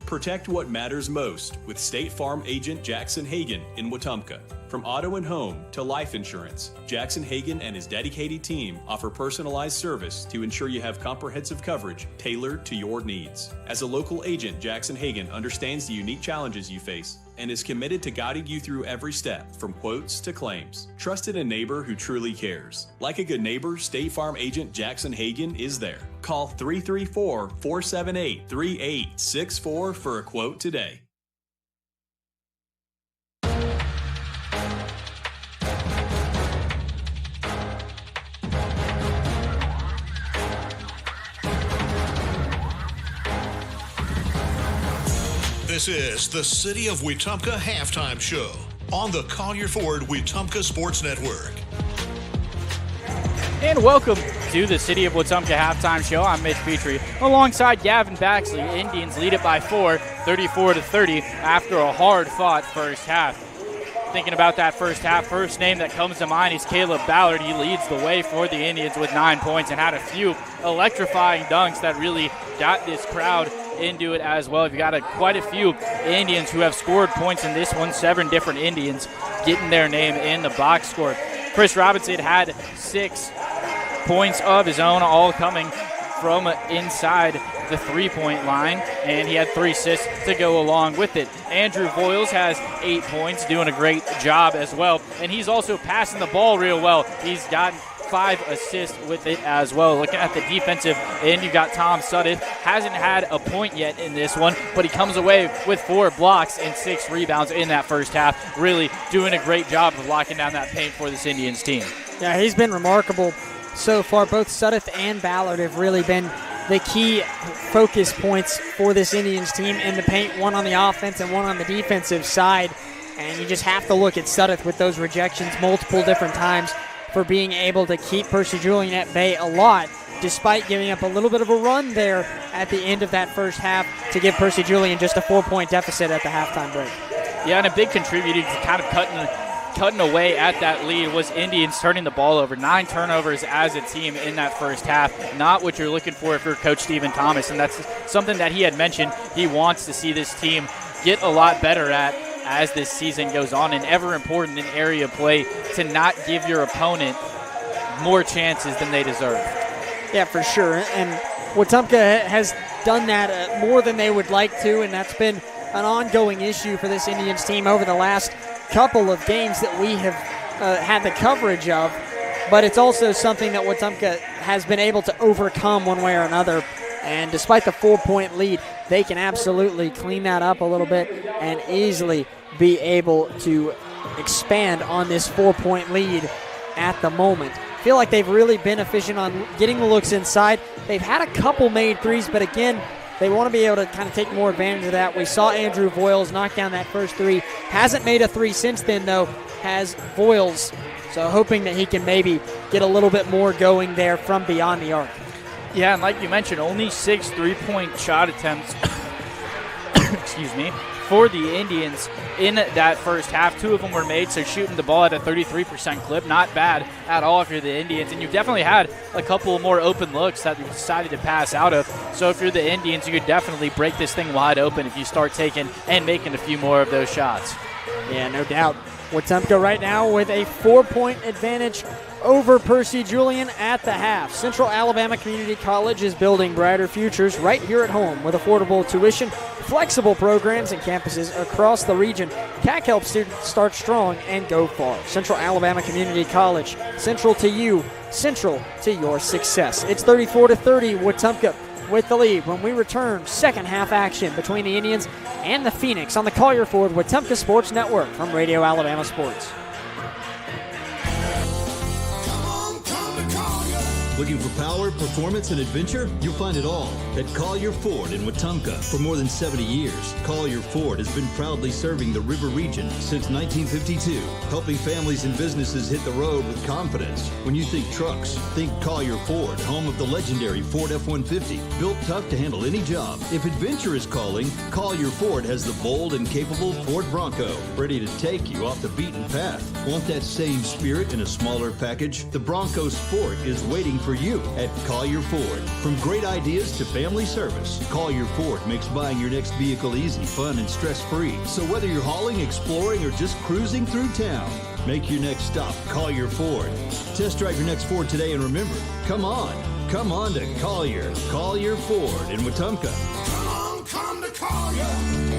Protect what matters most with State Farm agent Jackson Hagan in Wetumpka. From auto and home to life insurance, Jackson Hagan and his dedicated team offer personalized service to ensure you have comprehensive coverage tailored to your needs. As a local agent, Jackson Hagan understands the unique challenges you face and is committed to guiding you through every step, from quotes to claims. Trust in a neighbor who truly cares. Like a good neighbor, State Farm agent Jackson Hagan is there. Call 334-478-3864 for a quote today. This is the City of Wetumpka Halftime Show on the Collier Ford Wetumpka Sports Network. And welcome to the City of Wetumpka Halftime Show. I'm Mitch Petrie alongside Gavin Baxley. Indians lead it by 4, 34-30 after a hard-fought first half. Thinking about that first half, first name that comes to mind is Caleb Ballard. He leads the way for the Indians with 9 points and had a few electrifying dunks that really got this crowd into it as well. You've got quite a few Indians who have scored points in this one, 7 different Indians getting their name in the box score. Chris Robinson had 6 points of his own, all coming from inside the 3-point line, and he had 3 assists to go along with it. Andrew Voiles has 8 points, doing a great job as well, and he's also passing the ball real well. He's gotten 5 assists with it as well. Looking at the defensive end, you got Tom Suddeth. Hasn't had a point yet in this one, but he comes away with 4 blocks and 6 rebounds in that first half. Really doing a great job of locking down that paint for this Indians team. Yeah, he's been remarkable so far. Both Suddeth and Ballard have really been the key focus points for this Indians team in the paint, one on the offense and one on the defensive side. And you just have to look at Suddeth with those rejections multiple different times for being able to keep Percy Julian at bay a lot, despite giving up a little bit of a run there at the end of that first half to give Percy Julian just a 4-point deficit at the halftime break. Yeah, and a big contributor to kind of cutting away at that lead was Indians turning the ball over. 9 turnovers as a team in that first half. Not what you're looking for if you're Coach Stephen Thomas, and that's something that he had mentioned he wants to see this team get a lot better at as this season goes on, and ever important in area play to not give your opponent more chances than they deserve. Yeah, for sure. And Wetumpka has done that more than they would like to, and that's been an ongoing issue for this Indians team over the last couple of games that we have had the coverage of. But it's also something that Wetumpka has been able to overcome one way or another. And despite the 4-point lead, they can absolutely clean that up a little bit and easily be able to expand on this 4-point lead at the moment. Feel like they've really been efficient on getting the looks inside. They've had a couple made threes, but again, they want to be able to kind of take more advantage of that. We saw Andrew Voiles knock down that first 3. Hasn't made a 3 since then, though, has Voiles. So hoping that he can maybe get a little bit more going there from beyond the arc. Yeah, and like you mentioned, only 6 3-point shot attempts excuse me, for the Indians in that first half. 2 of them were made, so shooting the ball at a 33% clip. Not bad at all if you're the Indians. And you've definitely had a couple more open looks that you decided to pass out of. So if you're the Indians, you could definitely break this thing wide open if you start taking and making a few more of those shots. Yeah, no doubt. Wetumpka right now with a 4-point advantage over Percy Julian at the half. Central Alabama Community College is building brighter futures right here at home with affordable tuition, flexible programs, and campuses across the region. CAC helps students start strong and go far. Central Alabama Community College, central to you, central to your success. It's 34-30, Wetumpka with the lead. When we return, second half action between the Indians and the Phoenix on the Collier Ford Wetumpka Sports Network from Radio Alabama Sports. Looking for power, performance, and adventure? You'll find it all at Collier Ford in Wetumpka. For more than 70 years, Collier Ford has been proudly serving the River region since 1952, helping families and businesses hit the road with confidence. When you think trucks, think Collier Ford, home of the legendary Ford F-150, built tough to handle any job. If adventure is calling, Collier Ford has the bold and capable Ford Bronco, ready to take you off the beaten path. Want that same spirit in a smaller package? The Bronco Sport is waiting for you at Collier Ford. From great ideas to family service, Collier Ford makes buying your next vehicle easy, fun, and stress-free. So whether you're hauling, exploring, or just cruising through town, make your next stop Collier Ford. Test drive your next Ford today, and remember, come on to Collier. Collier Ford in Wetumpka. Come to Collier.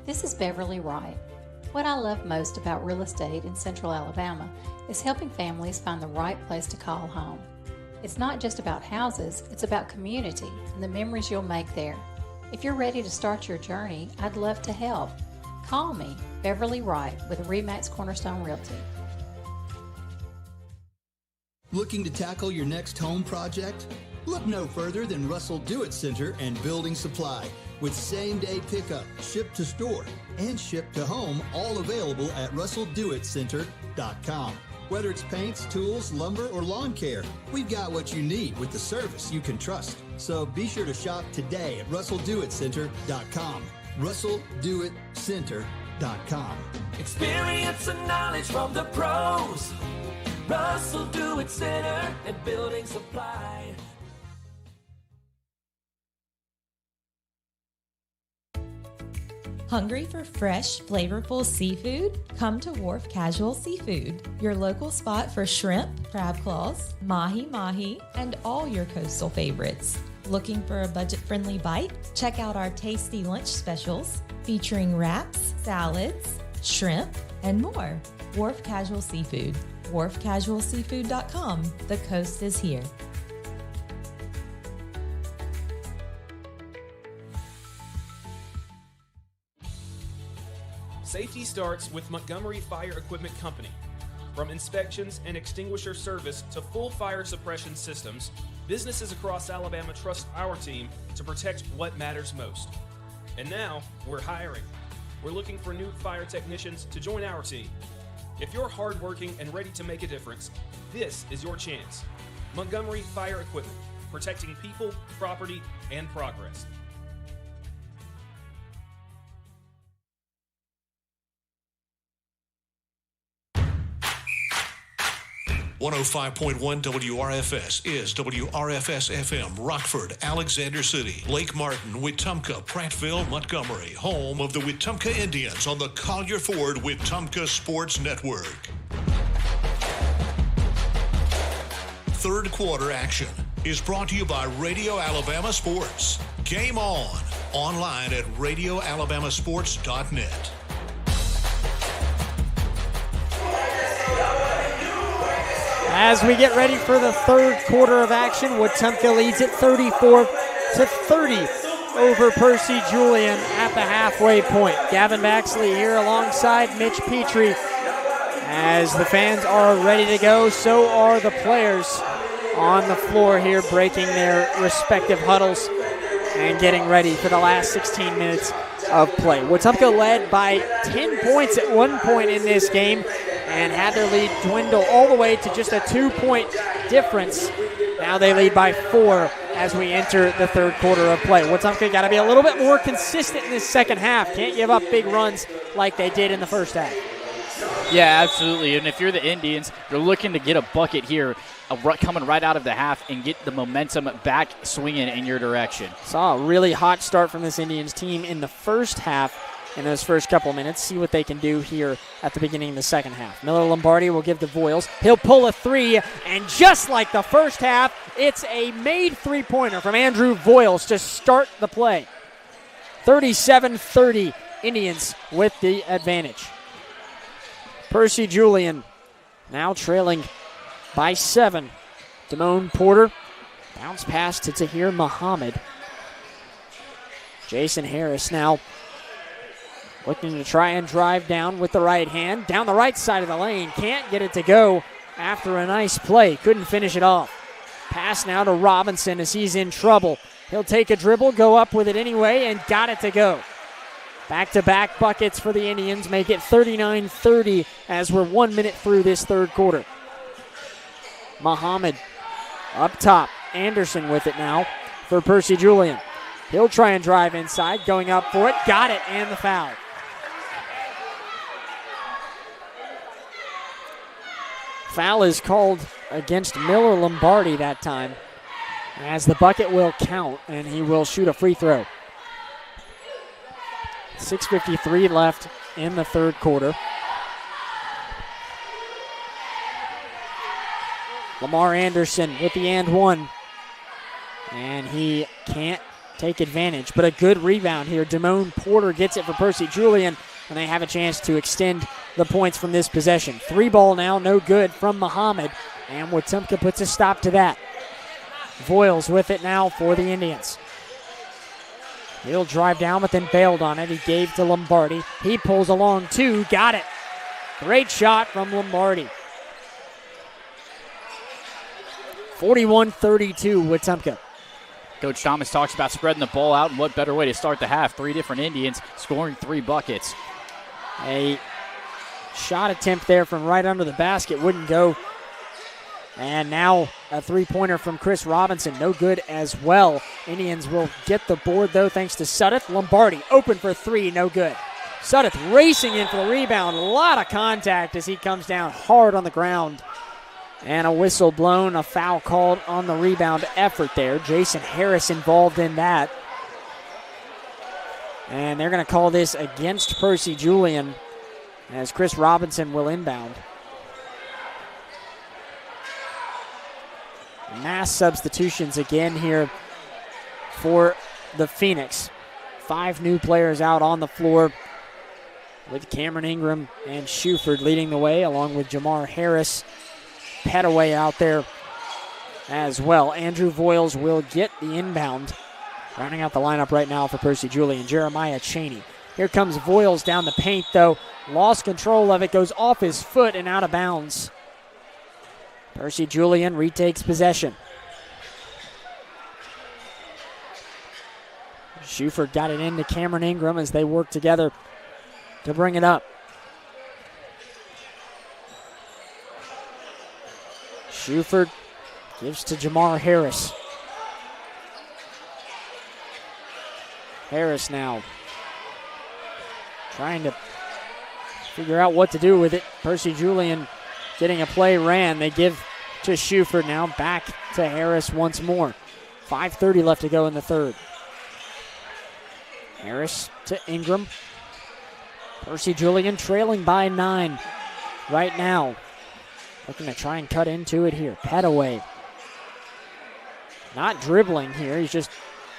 This is Beverly Wright. What I love most about real estate in Central Alabama is helping families find the right place to call home. It's not just about houses, it's about community and the memories you'll make there. If you're ready to start your journey, I'd love to help. Call me, Beverly Wright, with RE/MAX Cornerstone Realty. Looking to tackle your next home project? Look no further than Russell Do-It Center and Building Supply. With same-day pickup, ship to store, and ship to home, all available at russelldoitcenter.com. Whether it's paints, tools, lumber, or lawn care, we've got what you need with the service you can trust. So be sure to shop today at russelldoitcenter.com. russelldoitcenter.com. Experience and knowledge from the pros. Russell Do-It Center and Building Supply. Hungry for fresh, flavorful seafood? Come to Wharf Casual Seafood, your local spot for shrimp, crab claws, mahi-mahi, and all your coastal favorites. Looking for a budget-friendly bite? Check out our tasty lunch specials featuring wraps, salads, shrimp, and more. Wharf Casual Seafood, wharfcasualseafood.com. The coast is here. Safety starts with Montgomery Fire Equipment Company. From inspections and extinguisher service to full fire suppression systems, businesses across Alabama trust our team to protect what matters most. And now, we're hiring. We're looking for new fire technicians to join our team. If you're hardworking and ready to make a difference, this is your chance. Montgomery Fire Equipment, protecting people, property, and progress. 105.1 WRFS is WRFS-FM, Rockford, Alexander City, Lake Martin, Wetumpka, Prattville, Montgomery, home of the Wetumpka Indians on the Collier Ford Wetumpka Sports Network. Third quarter action is brought to you by Radio Alabama Sports. Game on, online at radioalabamasports.net. As we get ready for the third quarter of action, Wetumpka leads it 34-30 over Percy Julian at the halfway point. Gavin Baxley here alongside Mitch Petrie. As the fans are ready to go, so are the players on the floor here, breaking their respective huddles and getting ready for the last 16 minutes of play. Wetumpka led by 10 points at one point in this game and had their lead dwindle all the way to just a 2-point difference. Now they lead by 4 as we enter the third quarter of play. Wetumpka got to be a little bit more consistent in this second half. Can't give up big runs like they did in the first half. Yeah, absolutely. And if you're the Indians, you're looking to get a bucket here, coming right out of the half and get the momentum back swinging in your direction. Saw a really hot start from this Indians team in the first half. In those first couple minutes, see what they can do here at the beginning of the second half. Miller Lombardi will give to Voiles. He'll pull a three, and just like the first half, it's a made three-pointer from Andrew Voiles to start the play. 37-30, Indians with the advantage. Percy Julian now trailing by 7. Damone Porter, bounce pass to Tahir Muhammad. Jason Harris now looking to try and drive down with the right hand. Down the right side of the lane. Can't get it to go after a nice play. Couldn't finish it off. Pass now to Robinson as he's in trouble. He'll take a dribble, go up with it anyway, and got it to go. Back-to-back buckets for the Indians make it 39-30 as we're 1 minute through this third quarter. Muhammad up top. Anderson with it now for Percy Julian. He'll try and drive inside, going up for it. Got it, and the foul. Foul is called against Miller Lombardi that time, as the bucket will count, and he will shoot a free throw. 6:53 left in the third quarter. Lamar Anderson with the and one, and he can't take advantage, but a good rebound here. Damone Porter gets it for Percy Julian, and they have a chance to extend the points from this possession. 3 ball now, no good from Muhammad, and Wetumpka puts a stop to that. Voiles with it now for the Indians. He'll drive down, but then bailed on it. He gave to Lombardi. He pulls along 2, got it. Great shot from Lombardi. 41-32 Wetumpka. Coach Thomas talks about spreading the ball out, and what better way to start the half? 3 different Indians scoring 3 buckets. A shot attempt there from right under the basket wouldn't go. And now a three-pointer from Chris Robinson, no good as well. Indians will get the board, though, thanks to Sudduth. Lombardi open for 3, no good. Sudduth racing in for the rebound. A lot of contact as he comes down hard on the ground. And a whistle blown, a foul called on the rebound effort there. Jason Harris involved in that. And they're going to call this against Percy Julian as Chris Robinson will inbound. Mass substitutions again here for the Phoenix. 5 new players out on the floor with Cameron Ingram and Shuford leading the way, along with Jamar Harris. Petaway out there as well. Andrew Voiles will get the inbound. Rounding out the lineup right now for Percy Julian, Jeremiah Cheney. Here comes Voiles down the paint, though. Lost control of it, goes off his foot and out of bounds. Percy Julian retakes possession. Shuford got it into Cameron Ingram as they work together to bring it up. Shuford gives to Jamar Harris. Harris now trying to figure out what to do with it. Percy Julian getting a play ran. They give to Shuford now. Back to Harris once more. 5:30 left to go in the third. Harris to Ingram. Percy Julian trailing by 9 right now. Looking to try and cut into it here. Petaway. Not dribbling here. He's just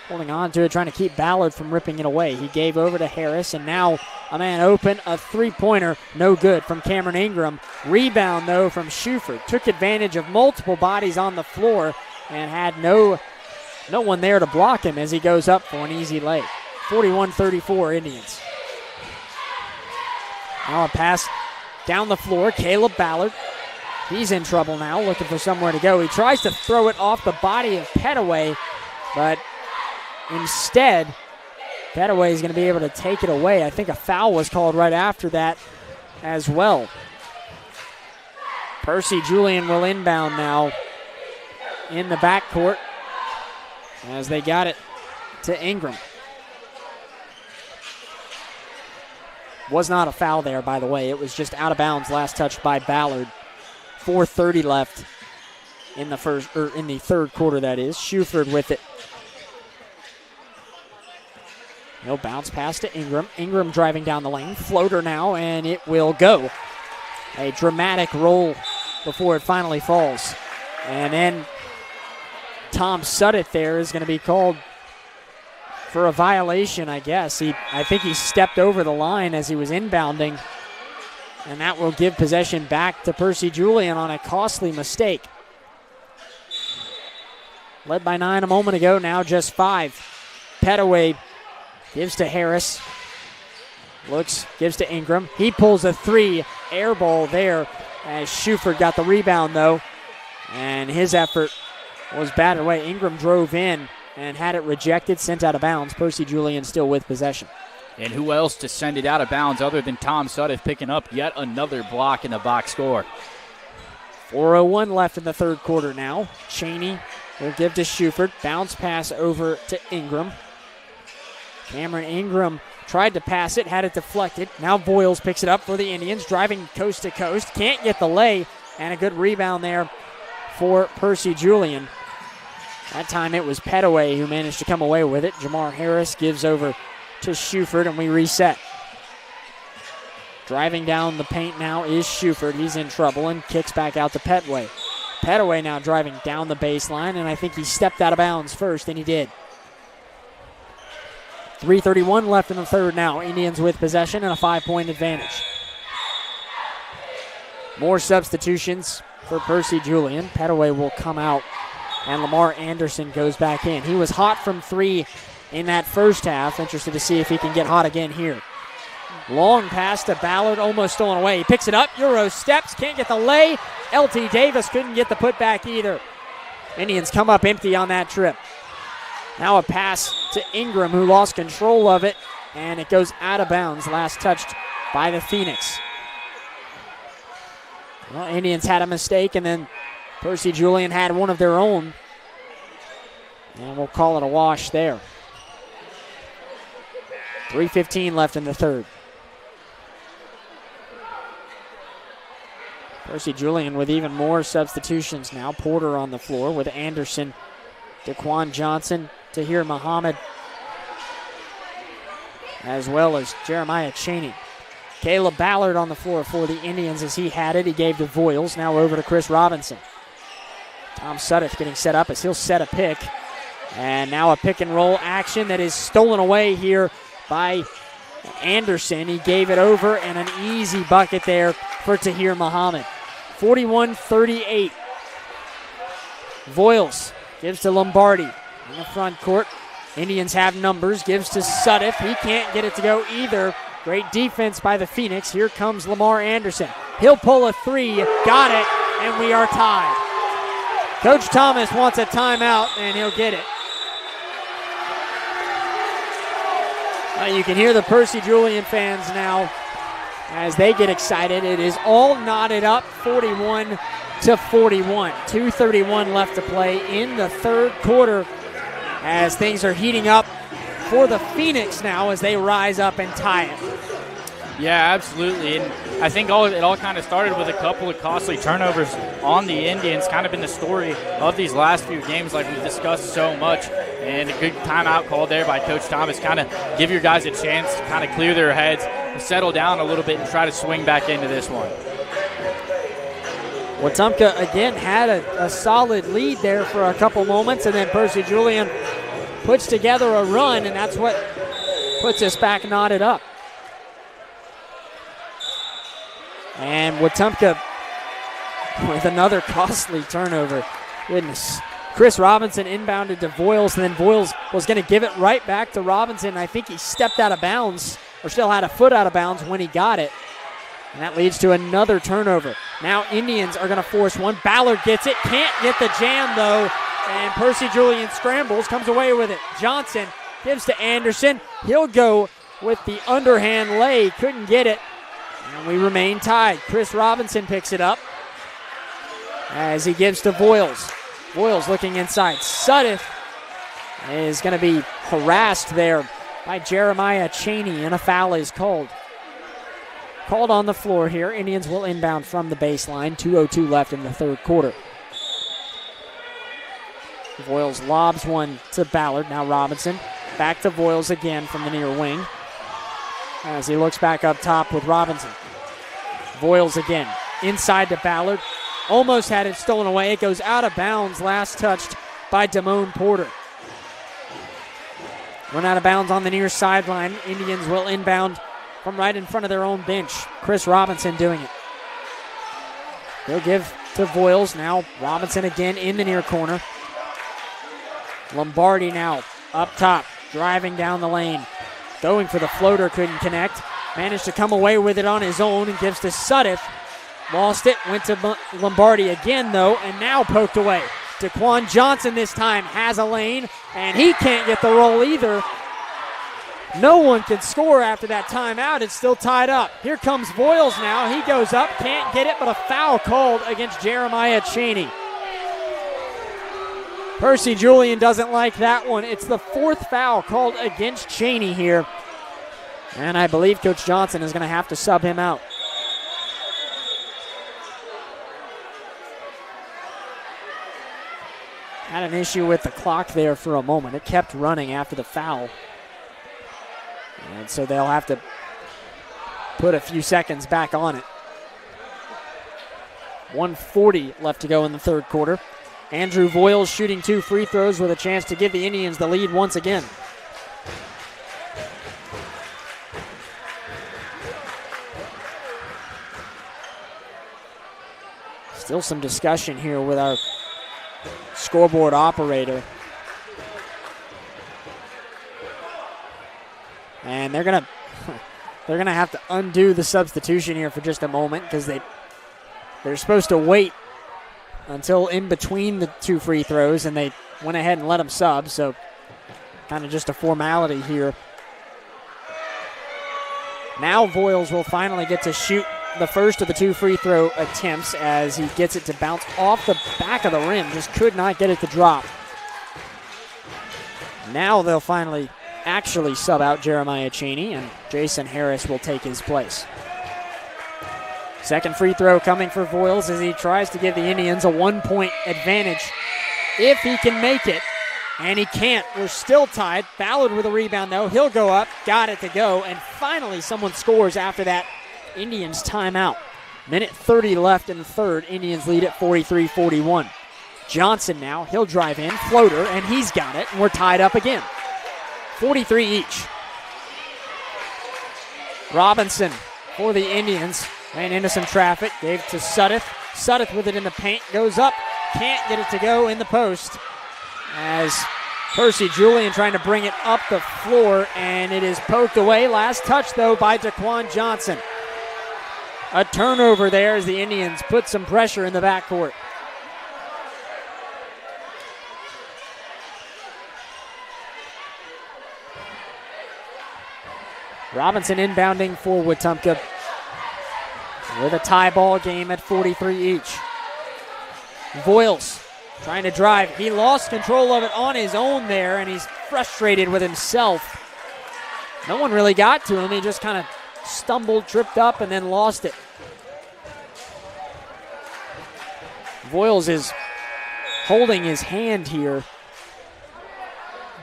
holding on to it, trying to keep Ballard from ripping it away. He gave over to Harris, and now a man open. A three-pointer, no good from Cameron Ingram. Rebound, though, from Shuford. Took advantage of multiple bodies on the floor and had no one there to block him as he goes up for an easy lay. 41-34 Indians. Now a pass down the floor. Caleb Ballard. He's in trouble now, looking for somewhere to go. He tries to throw it off the body of Petaway, but instead, Petaway is going to be able to take it away. I think a foul was called right after that as well. Percy Julian will inbound now in the backcourt as they got it to Ingram. Was not a foul there, by the way. It was just out of bounds, last touch by Ballard. 4:30 left in the third quarter, that is. Shuford with it. He'll bounce pass to Ingram. Ingram driving down the lane. Floater now, and it will go. A dramatic roll before it finally falls. And then Tom Sudduth there is going to be called for a violation, I guess. I think he stepped over the line as he was inbounding. And that will give possession back to Percy Julian on a costly mistake. Led by 9 a moment ago, now just 5. Petaway gives to Harris. Looks, gives to Ingram. He pulls a 3. Air ball there as Shuford got the rebound, though. And his effort was batted away. Ingram drove in and had it rejected, sent out of bounds. Percy Julian still with possession. And who else to send it out of bounds other than Tom Sudduth picking up yet another block in the box score. 4:01 left in the third quarter now. Cheney will give to Shuford. Bounce pass over to Ingram. Cameron Ingram tried to pass it, had it deflected. Now Voiles picks it up for the Indians, driving coast to coast. Can't get the lay, and a good rebound there for Percy Julian. That time it was Petaway who managed to come away with it. Jamar Harris gives over to Shuford, and we reset. Driving down the paint now is Shuford. He's in trouble and kicks back out to Petaway. Petaway now driving down the baseline, and I think he stepped out of bounds first, and he did. 3:31 left in the third now. Indians with possession and a 5-point advantage. More substitutions for Percy Julian. Petaway will come out, and Lamar Anderson goes back in. He was hot from 3 in that first half. Interested to see if he can get hot again here. Long pass to Ballard, almost stolen away. He picks it up, Euro steps, can't get the lay. LT Davis couldn't get the putback either. Indians come up empty on that trip. Now a pass to Ingram, who lost control of it, and it goes out of bounds. Last touched by the Phoenix. Well, Indians had a mistake, and then Percy Julian had one of their own. And we'll call it a wash there. 3:15 left in the third. Percy Julian with even more substitutions now. Porter on the floor with Anderson, Daquan Johnson, Tahir Muhammad, as well as Jeremiah Chaney. Caleb Ballard on the floor for the Indians as he had it. He gave to Voiles. Now over to Chris Robinson. Tom Sudduth getting set up as he'll set a pick. And now a pick and roll action that is stolen away here by Anderson. He gave it over, and an easy bucket there for Tahir Muhammad. 41-38. Voiles gives to Lombardi in the front court. Indians have numbers. Gives to Sudduth. He can't get it to go either. Great defense by the Phoenix. Here comes Lamar Anderson. He'll pull a three. Got it, and we are tied. Coach Thomas wants a timeout, and he'll get it. You can hear the Percy Julian fans now as they get excited. It is all knotted up, 41-41. 2:31 left to play in the third quarter as things are heating up for the Phoenix now as they rise up and tie it. Yeah, absolutely. And I think it all kind of started with a couple of costly turnovers on the Indians, kind of been the story of these last few games like we've discussed so much. And a good timeout call there by Coach Thomas, kind of give your guys a chance to kind of clear their heads, settle down a little bit, and try to swing back into this one. Wetumpka again had a solid lead there for a couple moments, and then Percy Julian puts together a run, and that's what puts us back knotted up. And Wetumpka with another costly turnover. Goodness. Chris Robinson inbounded to Voiles, and then Voiles was going to give it right back to Robinson. I think he stepped out of bounds, or still had a foot out of bounds when he got it. And that leads to another turnover. Now Indians are going to force one. Ballard gets it, can't get the jam though, and Percy Julian scrambles, comes away with it. Johnson gives to Anderson. He'll go with the underhand lay, couldn't get it, and we remain tied. Chris Robinson picks it up as he gives to Voiles. Voiles looking inside. Sudduth is going to be harassed there by Jeremiah Chaney, and a foul is called. Called on the floor here. Indians will inbound from the baseline. 2:02 left in the third quarter. Voiles lobs one to Ballard. Now Robinson. Back to Voiles again from the near wing as he looks back up top with Robinson. Voiles again. Inside to Ballard. Almost had it stolen away. It goes out of bounds. Last touched by Damone Porter. Run out of bounds on the near sideline. Indians will inbound from right in front of their own bench. Chris Robinson doing it. He'll give to Voiles. Now Robinson again in the near corner. Lombardi now up top, driving down the lane. Going for the floater, couldn't connect. Managed to come away with it on his own and gives to Sudduth. Lost it, went to Lombardi again though, and now poked away. Daquan Johnson this time has a lane, and he can't get the roll either. No one can score after that timeout. It's still tied up. Here comes Voiles now. He goes up, can't get it, but a foul called against Jeremiah Chaney. Percy Julian doesn't like that one. It's the fourth foul called against Chaney here. And I believe Coach Johnson is going to have to sub him out. Had an issue with the clock there for a moment. It kept running after the foul. And so they'll have to put a few seconds back on it. 1:40 left to go in the third quarter. Andrew Voiles shooting 2 free throws with a chance to give the Indians the lead once again. Still some discussion here with our scoreboard operator. And they're gonna have to undo the substitution here for just a moment because they're supposed to wait until in between the two free throws, and they went ahead and let him sub, so kind of just a formality here. Now Voiles will finally get to shoot the first of the two free throw attempts as he gets it to bounce off the back of the rim. Just could not get it to drop. Now they'll finally actually sub out Jeremiah Cheney, and Jason Harris will take his place. Second free throw coming for Voiles as he tries to give the Indians a 1-point advantage if he can make it. And he can't. We're still tied. Ballard with a rebound, though. He'll go up. Got it to go. And finally someone scores after that Indians timeout. Minute 30 left in the third. Indians lead at 43-41. Johnson now. He'll drive in. Floater, and he's got it. And we're tied up again. 43 each. Robinson for the Indians. Ran into some traffic. Gave to Suddeth. Suddeth with it in the paint. Goes up. Can't get it to go in the post. As Percy Julian trying to bring it up the floor, and it is poked away. Last touch, though, by Daquan Johnson. A turnover there as the Indians put some pressure in the backcourt. Robinson inbounding for Wetumpka with a tie ball game at 43 each. Voiles trying to drive. He lost control of it on his own there, and he's frustrated with himself. No one really got to him. He just kind of stumbled, tripped up, and then lost it. Voiles is holding his hand here.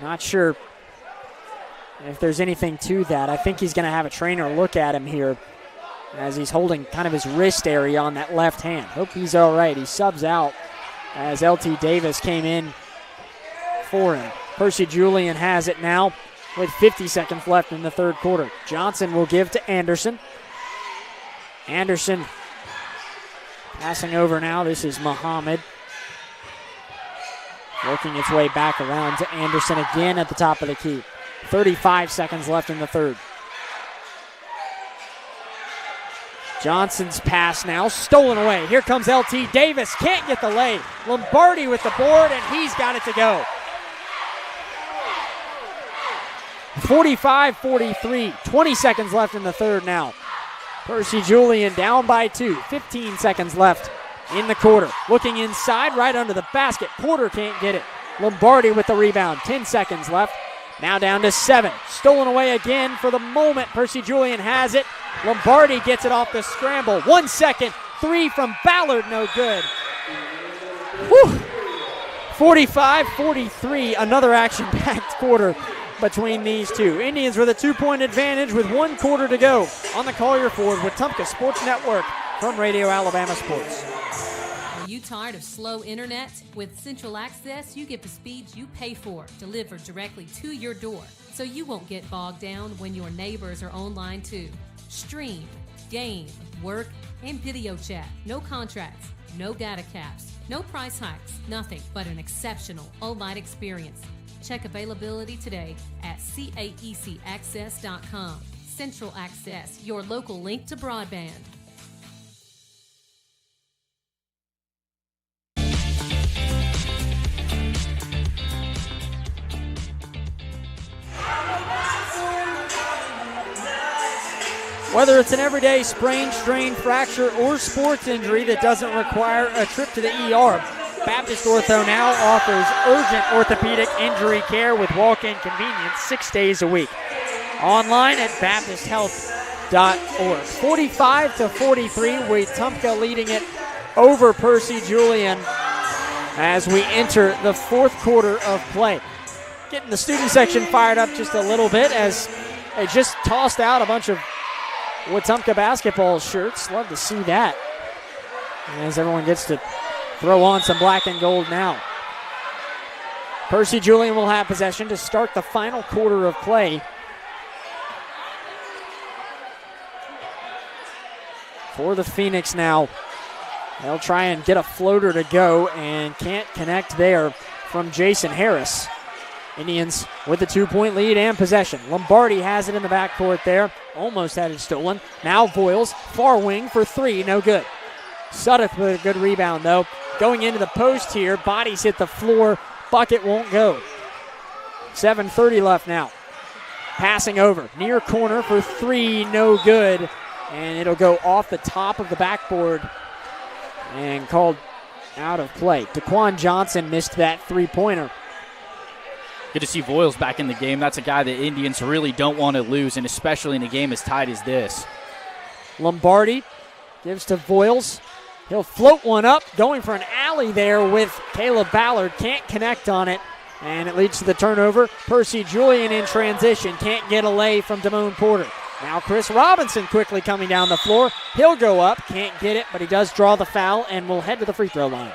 Not sure if there's anything to that. I think he's going to have a trainer look at him here as he's holding kind of his wrist area on that left hand. Hope he's all right. He subs out as LT Davis came in for him. Percy Julian has it now with 50 seconds left in the third quarter. Johnson will give to Anderson. Anderson passing over now. This is Muhammad. Working its way back around to Anderson again at the top of the key. 35 seconds left in the third. Johnson's pass now, stolen away. Here comes LT Davis, can't get the lay. Lombardi with the board, and he's got it to go. 45-43, 20 seconds left in the third now. Percy Julian down by 2, 15 seconds left in the quarter. Looking inside, right under the basket. Porter can't get it. Lombardi with the rebound, 10 seconds left. Now down to 7. Stolen away again for the moment. Percy Julian has it. Lombardi gets it off the scramble. 1 second. 3 from Ballard. No good. 45-43. Another action-packed quarter between these two. Indians with a 2-point advantage with 1 quarter to go on the Collier Ford Wetumpka Sports Network from Radio Alabama Sports. Are you tired of slow internet? With Central Access, you get the speeds you pay for delivered directly to your door, so you won't get bogged down when your neighbors are online too. Stream, game, work, and video chat. No contracts, no data caps, no price hikes, nothing but an exceptional online experience. Check availability today at caecaccess.com. Central Access, your local link to broadband. Whether it's an everyday sprain, strain, fracture, or sports injury that doesn't require a trip to the ER, Baptist Ortho now offers urgent orthopedic injury care with walk-in convenience 6 days a week. Online at baptisthealth.org. 45-43, Wetumpka leading it over Percy Julian as we enter the fourth quarter of play. Getting the student section fired up just a little bit as they just tossed out a bunch of Wetumpka basketball shirts. Love to see that. As everyone gets to throw on some black and gold now. Percy Julian will have possession to start the final quarter of play. For the Phoenix now. They'll try and get a floater to go and can't connect there from Jason Harris. Indians with the 2-point lead and possession. Lombardi has it in the backcourt there. Almost had it stolen. Now Voiles, far wing for 3, no good. Suddeth with a good rebound though. going into the post here. Bodies hit the floor. Bucket won't go. 7:30 left now. Passing over. Near corner for three. No good. And it'll go off the top of the backboard and called out of play. Daquan Johnson missed that three-pointer. Good to see Voiles back in the game. That's a guy that Indians really don't want to lose, and especially in a game as tight as this. Lombardi gives to Voiles. He'll float one up, going for an alley there with Caleb Ballard. Can't connect on it, and it leads to the turnover. Percy Julian in transition. Can't get a lay from Damone Porter. Now Chris Robinson quickly coming down the floor. He'll go up. Can't get it, but he does draw the foul and will head to the free throw line.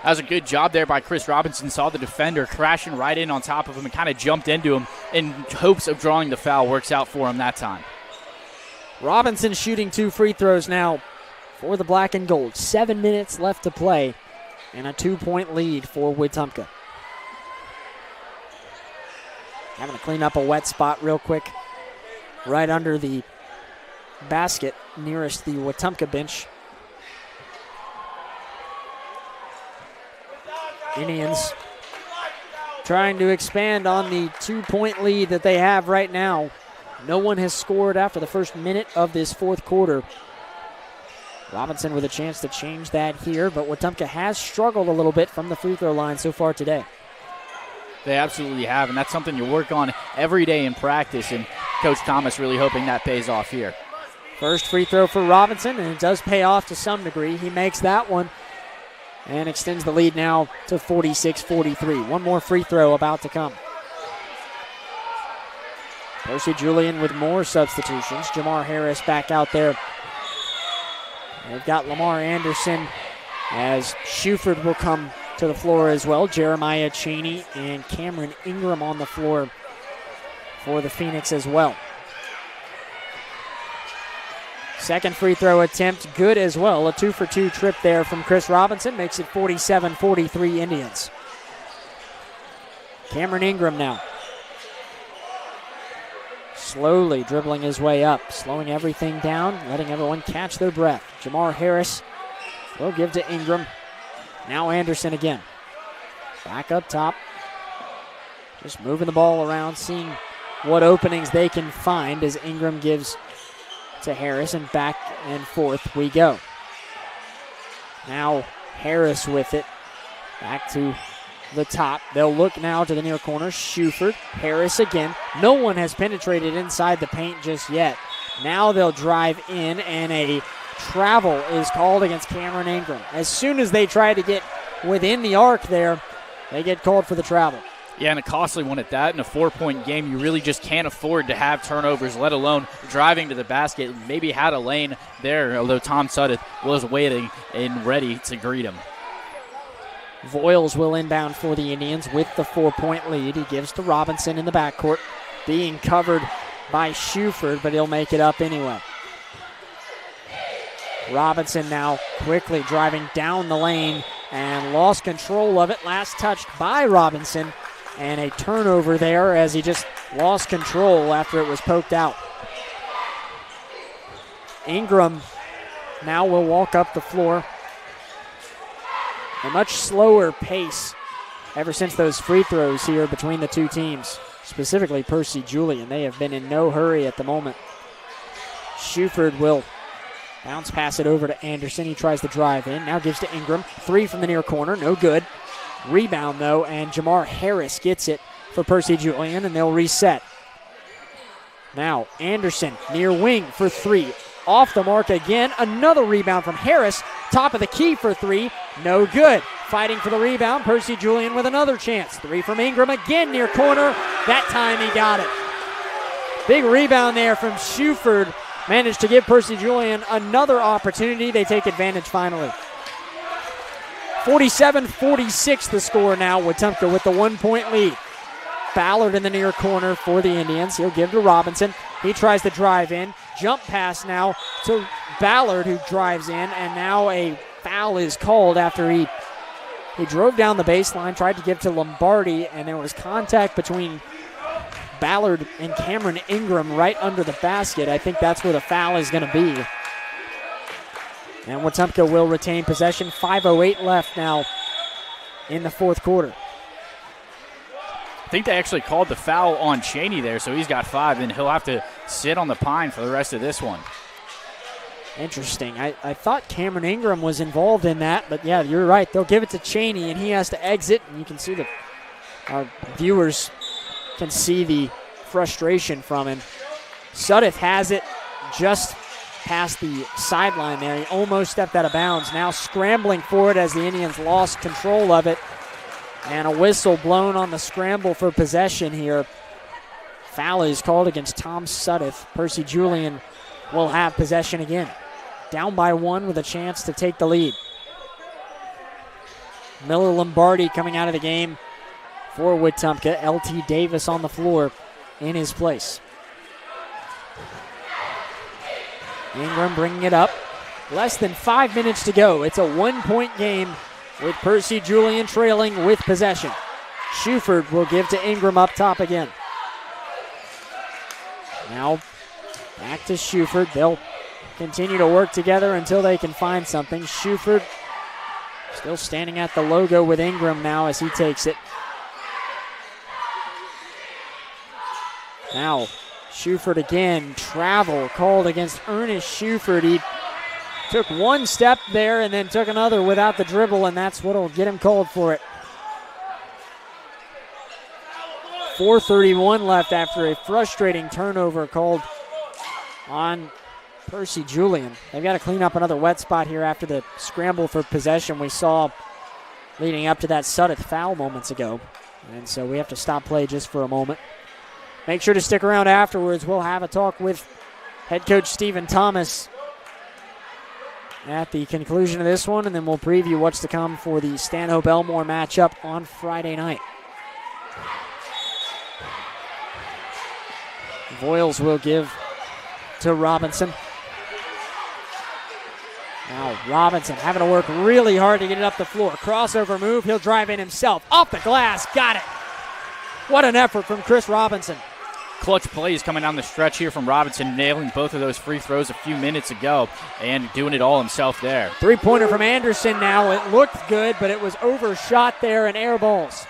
That was a good job there by Chris Robinson. Saw the defender crashing right in on top of him and kind of jumped into him in hopes of drawing the foul. Works out for him that time. Robinson shooting 2 free throws now for the black and gold. 7 minutes left to play and a 2-point lead for Wetumpka. Having to clean up a wet spot real quick right under the basket nearest the Wetumpka bench. Indians trying to expand on the 2-point lead that they have right now. No one has scored after the first minute of this fourth quarter. Robinson with a chance to change that here, but Wetumpka has struggled a little bit from the free throw line so far today. They absolutely have, and that's something you work on every day in practice, and Coach Thomas really hoping that pays off here. First free throw for Robinson, and it does pay off to some degree. He makes that one and extends the lead now to 46-43. One more free throw about to come. Percy Julian with more substitutions. Jamar Harris back out there. They've got Lamar Anderson as Shuford will come to the floor as well. Jeremiah Cheney and Cameron Ingram on the floor for the Phoenix as well. Second free throw attempt, good as well. A 2-for-2 trip there from Chris Robinson makes it 47-43 Indians. Cameron Ingram now. Slowly dribbling his way up, slowing everything down, letting everyone catch their breath. Jamar Harris will give to Ingram. Now Anderson again. Back up top. Just moving the ball around, seeing what openings they can find as Ingram gives to Harris, and back and forth we go. Now Harris with it. Back to the top. They'll look now to the near corner. Shuford. Harris again. No one has penetrated inside the paint just yet. Now they'll drive in, and a travel is called against Cameron Ingram. As soon as they try to get within the arc there, they get called for the travel. Yeah, and a costly one at that. In a 4-point game, you really just can't afford to have turnovers, let alone driving to the basket. Maybe had a lane there, although Tom Sudduth was waiting and ready to greet him. Voiles will inbound for the Indians with the 4-point lead. He gives to Robinson in the backcourt, being covered by Shuford, but he'll make it up anyway. Robinson now quickly driving down the lane and lost control of it. Last touched by Robinson, and a turnover there as he just lost control after it was poked out. Ingram now will walk up the floor. A much slower pace ever since those free throws here between the two teams, specifically Percy Julian. They have been in no hurry at the moment. Shuford will bounce pass it over to Anderson. He tries to drive in, now gives to Ingram. 3 from the near corner, no good. Rebound though, and Jamar Harris gets it for Percy Julian, and they'll reset. Now Anderson near wing for 3. Off the mark again. Another rebound from Harris. Top of the key for 3. No good. Fighting for the rebound. Percy Julian with another chance. 3 from Ingram again near corner. That time he got it. Big rebound there from Shuford. Managed to give Percy Julian another opportunity. They take advantage finally. 47-46 the score now. Wetumpka with the 1-point lead. Ballard in the near corner for the Indians. He'll give to Robinson. He tries to drive in. Jump pass now to Ballard, who drives in, and now a foul is called after he drove down the baseline, tried to give to Lombardi, and there was contact between Ballard and Cameron Ingram right under the basket. I think that's where the foul is going to be. And Wetumpka will retain possession. 5:08 left now in the fourth quarter. I think they actually called the foul on Cheney there, so he's got 5, and he'll have to sit on the pine for the rest of this one. Interesting. I thought Cameron Ingram was involved in that, but yeah, you're right. They'll give it to Cheney, and he has to exit. And you can see our viewers can see the frustration from him. Sudeth has it just past the sideline there. He almost stepped out of bounds. Now scrambling for it as the Indians lost control of it. And a whistle blown on the scramble for possession here. Foul is called against Tom Sudeth. Percy Julian will have possession again. Down by 1 with a chance to take the lead. Miller Lombardi coming out of the game for Wetumpka. LT Davis on the floor in his place. Ingram bringing it up. Less than 5 minutes to go. It's a 1-point game with Percy Julian trailing with possession. Shuford will give to Ingram up top again. Now back to Shuford. They'll continue to work together until they can find something. Shuford still standing at the logo with Ingram now as he takes it. Now Shuford again. Travel called against Ernest Shuford. He took one step there and then took another without the dribble, and that's what will get him called for it. 4:31 left after a frustrating turnover called on Percy Julian. They've got to clean up another wet spot here after the scramble for possession we saw leading up to that Sudeth foul moments ago. And so we have to stop play just for a moment. Make sure to stick around afterwards. We'll have a talk with head coach Stephen Thomas at the conclusion of this one, and then we'll preview what's to come for the Stanhope-Elmore matchup on Friday night. Voiles will give to Robinson. Now Robinson having to work really hard to get it up the floor. Crossover move, he'll drive in himself. Off the glass, got it. What an effort from Chris Robinson. Clutch plays coming down the stretch here from Robinson, nailing both of those free throws a few minutes ago and doing it all himself there. Three-pointer from Anderson now. It looked good, but it was overshot there and air balls.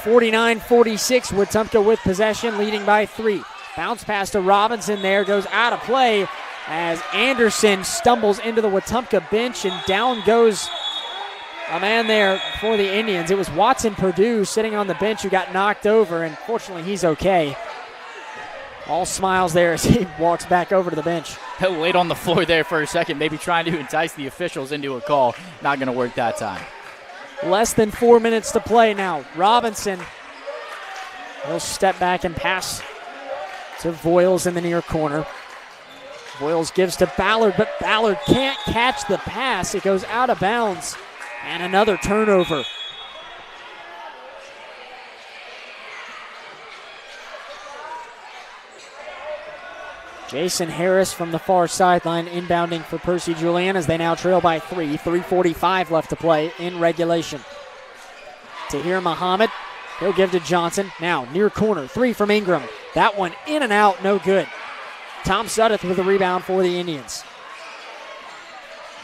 49-46, Wetumpka with possession, leading by 3. Bounce pass to Robinson there, goes out of play as Anderson stumbles into the Wetumpka bench, and down goes a man there for the Indians. It was Watson Purdue sitting on the bench who got knocked over, and fortunately he's okay. All smiles there as he walks back over to the bench. He'll wait on the floor there for a second, maybe trying to entice the officials into a call. Not going to work that time. Less than 4 minutes to play now. Robinson will step back and pass to Voiles in the near corner. Voiles gives to Ballard, but Ballard can't catch the pass. It goes out of bounds, and another turnover. Jason Harris from the far sideline inbounding for Percy Julian as they now trail by 3. 3:45 left to play in regulation. Tahir Muhammad, he'll give to Johnson. Now near corner, 3 from Ingram. That one in and out, no good. Tom Sudeth with the rebound for the Indians.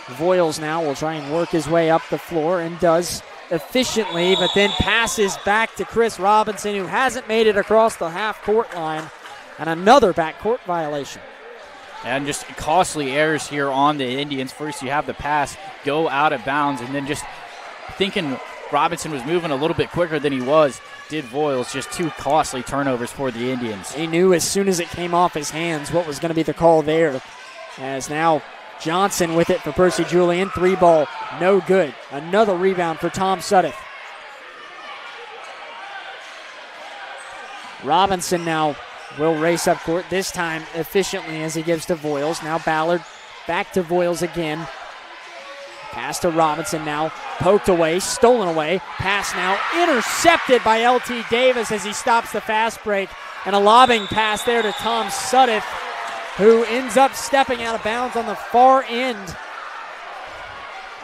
Voiles now will try and work his way up the floor and does efficiently, but then passes back to Chris Robinson, who hasn't made it across the half-court line. And another backcourt violation. And just costly errors here on the Indians. First you have the pass go out of bounds, and then just thinking Robinson was moving a little bit quicker than he was, did Voiles. Just 2 costly turnovers for the Indians. He knew as soon as it came off his hands what was going to be the call there. As now Johnson with it for Percy Julian. 3 ball, no good. Another rebound for Tom Sudeth. Robinson now will race up court, this time efficiently as he gives to Voiles. Now Ballard back to Voiles again. Pass to Robinson now. Poked away, stolen away. Pass now intercepted by LT Davis as he stops the fast break. And a lobbing pass there to Tom Sudeth, who ends up stepping out of bounds on the far end.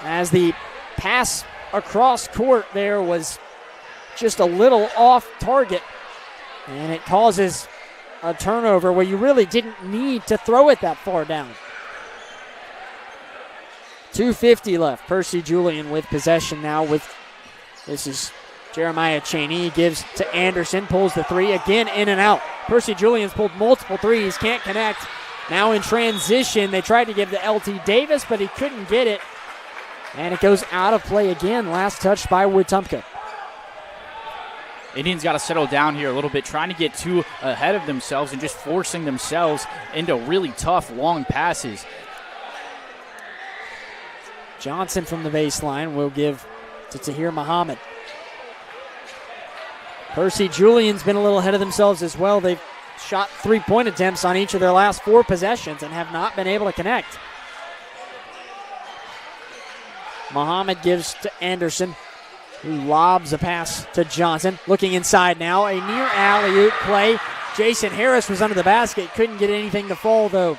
As the pass across court there was just a little off target. And it causes a turnover where you really didn't need to throw it that far down. 2:50 left. Percy Julian with possession now. This is Jeremiah Cheney. He gives to Anderson, pulls the three, again in and out. Percy Julian's pulled multiple threes, can't connect. Now in transition, they tried to give to L.T. Davis, but he couldn't get it. And it goes out of play again. Last touch by Wetumpka. Indians got to settle down here a little bit, trying to get too ahead of themselves and just forcing themselves into really tough, long passes. Johnson from the baseline will give to Tahir Muhammad. Percy Julian's been a little ahead of themselves as well. They've shot 3-point attempts on each of their last 4 possessions and have not been able to connect. Muhammad gives to Anderson, who lobs a pass to Johnson. Looking inside now, a near alley-oop play. Jason Harris was under the basket, couldn't get anything to fall though.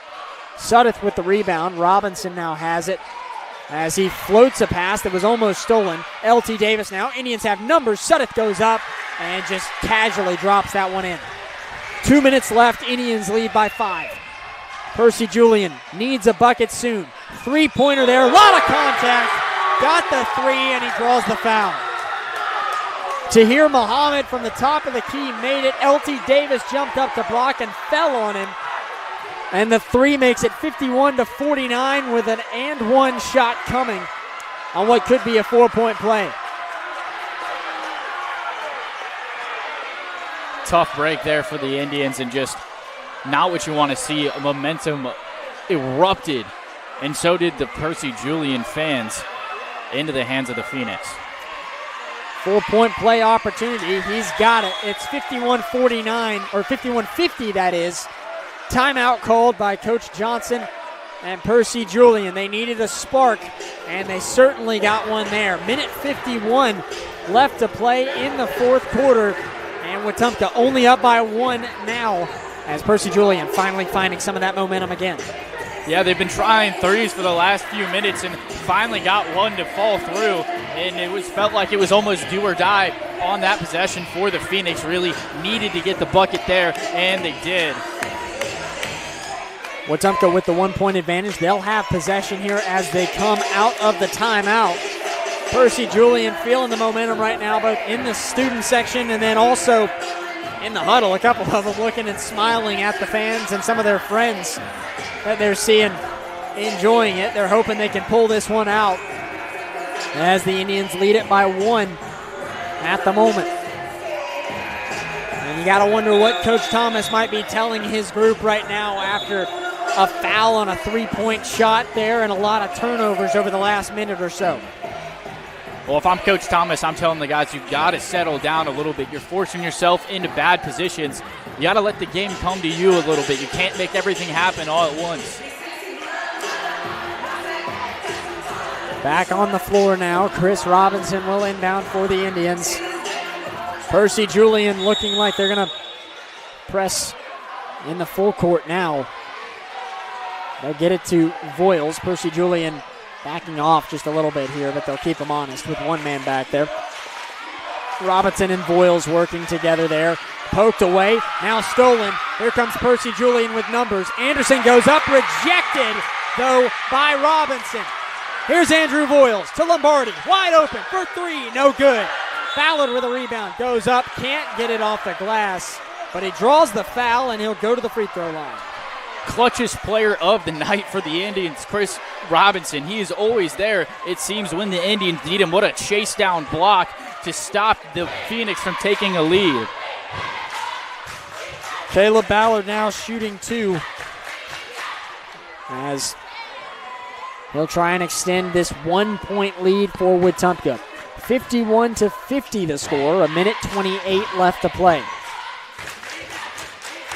Sudduth with the rebound. Robinson now has it as he floats a pass that was almost stolen. L.T. Davis now. Indians have numbers. Sudduth goes up and just casually drops that one in. 2 minutes left. Indians lead by 5. Percy Julian needs a bucket soon. 3-pointer there. A lot of contact. Got the 3 and he draws the foul. Tahir Muhammad from the top of the key made it. L.T. Davis jumped up to block and fell on him. And the 3 makes it 51-49 with an and one shot coming on what could be a 4-point play. Tough break there for the Indians and just not what you want to see. Momentum erupted, and so did the Percy Julian fans, into the hands of the Phoenix. 4-point play opportunity. He's got it. It's 51-49, or 51-50 that is. Timeout called by Coach Johnson and Percy Julian. They needed a spark, and they certainly got one there. Minute 51 left to play in the fourth quarter, and Wetumpka only up by 1 now as Percy Julian finally finding some of that momentum again. Yeah, they've been trying threes for the last few minutes and finally got one to fall through, and it felt like it was almost do or die on that possession for the Phoenix. Really needed to get the bucket there, and they did. Wetumpka with the 1-point advantage. They'll have possession here as they come out of the timeout. Percy Julian feeling the momentum right now, both in the student section and then also in the huddle. A couple of them looking and smiling at the fans and some of their friends that they're seeing enjoying it. They're hoping they can pull this one out as the Indians lead it by 1 at the moment. And you got to wonder what Coach Thomas might be telling his group right now after a foul on a 3-point shot there and a lot of turnovers over the last minute or so. Well, if I'm Coach Thomas, I'm telling the guys, you've got to settle down a little bit. You're forcing yourself into bad positions. You got to let the game come to you a little bit. You can't make everything happen all at once. Back on the floor now. Chris Robinson will inbound for the Indians. Percy Julian looking like they're going to press in the full court now. They'll get it to Voiles. Percy Julian backing off just a little bit here, but they'll keep him honest with one man back there. Robinson and Voiles working together there. Poked away, now stolen. Here comes Percy Julian with numbers. Anderson goes up, rejected, though, by Robinson. Here's Andrew Voiles to Lombardi, wide open for 3, no good. Ballard with a rebound, goes up, can't get it off the glass, but he draws the foul and he'll go to the free throw line. Clutchest player of the night for the Indians, Chris Robinson. He is always there, it seems, when the Indians need him. What a chase down block to stop the Phoenix from taking a lead. Caleb Ballard now shooting 2 as he'll try and extend this 1-point lead for Wetumpka. 51-50 the score, a minute 28 left to play.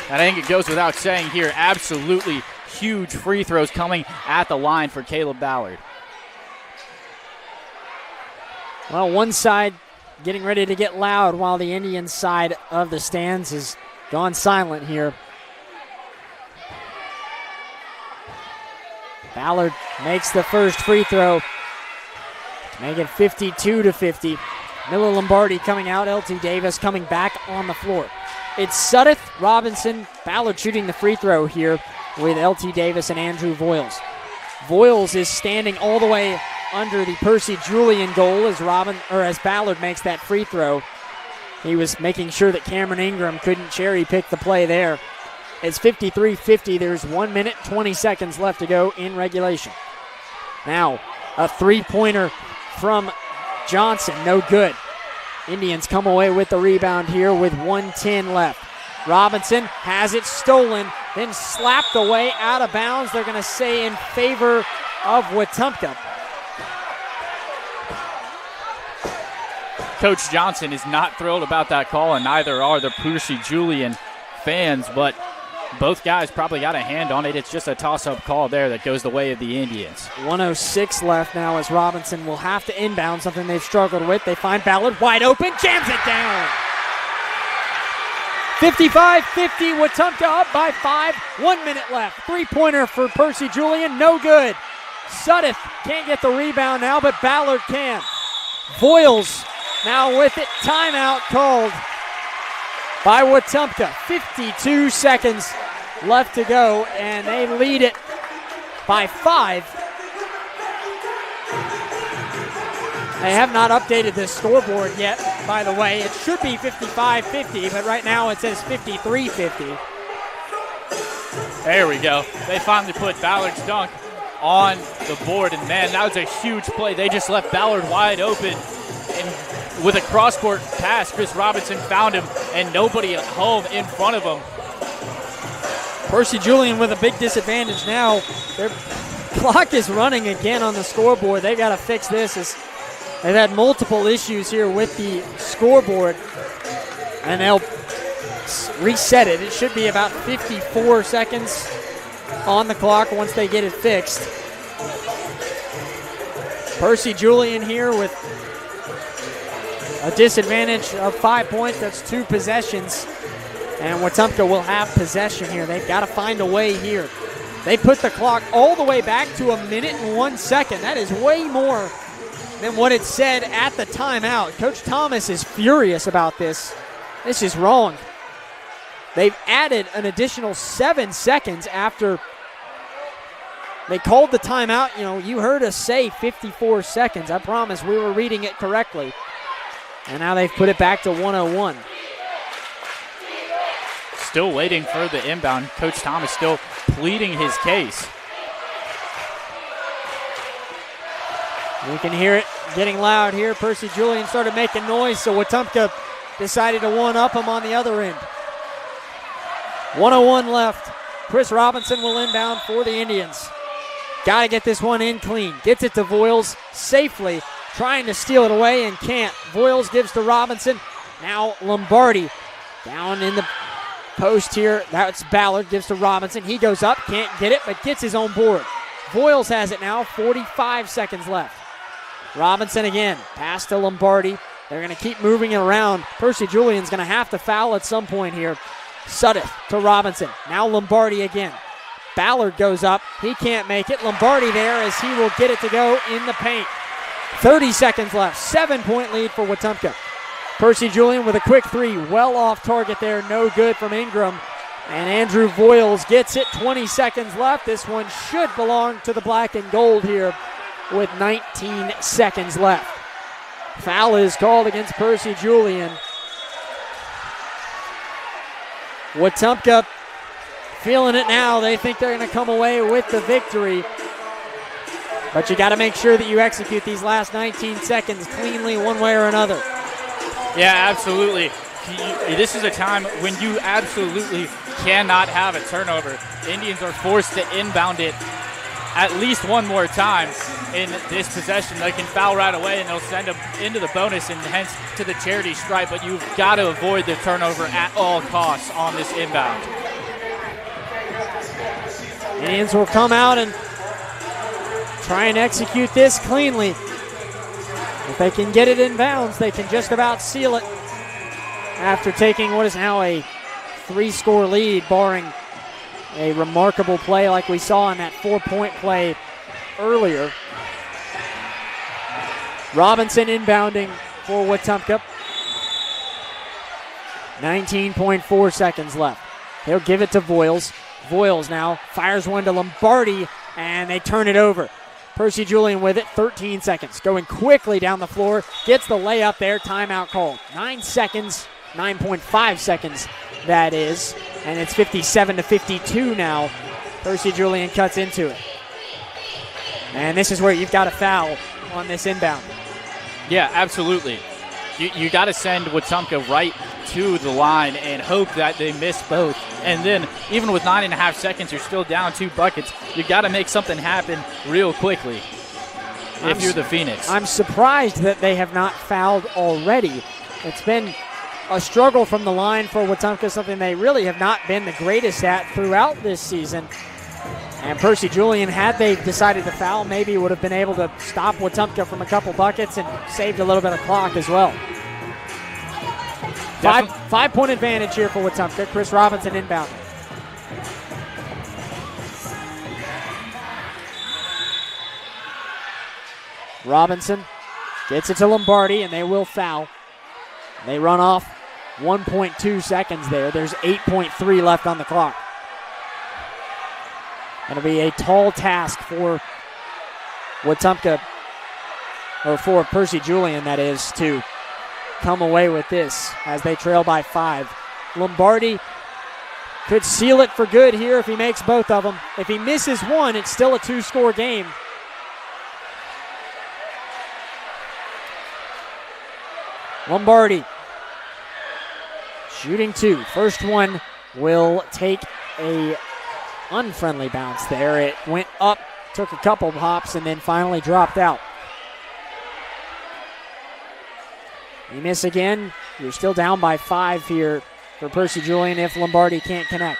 And I think it goes without saying here, absolutely huge free throws coming at the line for Caleb Ballard. Well, one side getting ready to get loud while the Indian side of the stands has gone silent here. Ballard makes the first free throw. Make it 52-50. Miller Lombardi coming out, L.T. Davis coming back on the floor. It's Sudduth, Robinson, Ballard shooting the free throw here with L.T. Davis and Andrew Voiles. Voiles is standing all the way under the Percy Julian goal as Ballard makes that free throw. He was making sure that Cameron Ingram couldn't cherry pick the play there. It's 53-50. There's 1 minute, 20 seconds left to go in regulation. Now, a three-pointer from Johnson, no good. Indians come away with the rebound here with 1:10 left. Robinson has it stolen, then slapped away out of bounds. They're going to say in favor of Wetumpka. Coach Johnson is not thrilled about that call, and neither are the Percy Julian fans, but both guys probably got a hand on it. It's just a toss-up call there that goes the way of the Indians. 1:06 left now as Robinson will have to inbound, something they've struggled with. They find Ballard wide open, jams it down. 55-50, Wetumpka up by 5, 1 minute left. Three-pointer for Percy Julian, no good. Sudeth can't get the rebound now, but Ballard can. Voiles now with it, timeout called by Wetumpka. 52 seconds left to go, and they lead it by 5. They have not updated this scoreboard yet, by the way. It should be 55-50, but right now it says 53-50. There we go. They finally put Ballard's dunk on the board, and man, that was a huge play. They just left Ballard wide open, and with a cross-court pass, Chris Robinson found him, and nobody at home in front of him. Percy Julian with a big disadvantage now. Their clock is running again on the scoreboard. They've got to fix this. They've had multiple issues here with the scoreboard, and they'll reset it. It should be about 54 seconds on the clock once they get it fixed. Percy Julian here with a disadvantage of 5 points. That's 2 possessions, and Wetumpka will have possession here. They've got to find a way here. They put the clock all the way back to 1 minute and 1 second. That is way more than what it said at the timeout. Coach Thomas is furious about this. This is wrong. They've added an additional 7 seconds after they called the timeout. You know, you heard us say 54 seconds. I promise we were reading it correctly. And now they've put it back to 101. Still waiting for the inbound. Coach Thomas still pleading his case. You can hear it getting loud here. Percy Julian started making noise, so Wetumpka decided to one-up him on the other end. 1:01 left. Chris Robinson will inbound for the Indians. Got to get this one in clean. Gets it to Voiles safely, trying to steal it away and can't. Voiles gives to Robinson. Now Lombardi down in the post here. That's Ballard, gives to Robinson. He goes up, can't get it, but gets his own board. Voiles has it now, 45 seconds left. Robinson again, pass to Lombardi. They're going to keep moving it around. Percy Julian's going to have to foul at some point here. Sudeth to Robinson. Now Lombardi again. Ballard goes up. He can't make it. Lombardi there as he will get it to go in the paint. 30 seconds left. 7-point lead for Wetumpka. Percy Julian with a quick three. Well off target there. No good from Ingram. And Andrew Voiles gets it. 20 seconds left. This one should belong to the black and gold here with 19 seconds left. Foul is called against Percy Julian. Wetumpka feeling it now. They think they're going to come away with the victory. But you got to make sure that you execute these last 19 seconds cleanly one way or another. Yeah, absolutely. This is a time when you absolutely cannot have a turnover. Indians are forced to inbound it at least one more time in this possession. They can foul right away, and they'll send them into the bonus and hence to the charity stripe, but you've got to avoid the turnover at all costs on this inbound. Indians will come out and try and execute this cleanly. If they can get it in bounds, they can just about seal it after taking what is now a 3-score lead, barring a remarkable play like we saw in that 4-point play earlier. Robinson inbounding for Wetumpka. 19.4 seconds left. He'll give it to Voiles. Voiles now fires one to Lombardi. and they turn it over. Percy Julian with it, 13 seconds. Going quickly down the floor, gets the layup there, timeout called. 9 seconds, 9.5 seconds that is, and it's 57-52 now. Percy Julian cuts into it. And this is where you've got a foul on this inbound. Yeah, absolutely. You got to send Wetumpka right to the line and hope that they miss both. And then even with 9.5 seconds, you're still down 2 buckets. You got to make something happen real quickly if you're the Phoenix. I'm surprised that they have not fouled already. It's been a struggle from the line for Wetumpka, something they really have not been the greatest at throughout this season. And Percy Julian, had they decided to foul, maybe would have been able to stop Wetumpka from a couple buckets and saved a little bit of clock as well. Five-point advantage here for Wetumpka. Chris Robinson inbound. Robinson gets it to Lombardi, and they will foul. They run off 1.2 seconds there. There's 8.3 left on the clock. It'll be a tall task for Wetumpka, or for Percy Julian, that is, to come away with this as they trail by 5. Lombardi could seal it for good here if he makes both of them. If he misses one, it's still a 2-score game. Lombardi shooting 2. First one will take a unfriendly bounce there. It went up, took a couple of hops, and then finally dropped out. You miss again, you're still down by 5 here for Percy Julian if Lombardi can't connect.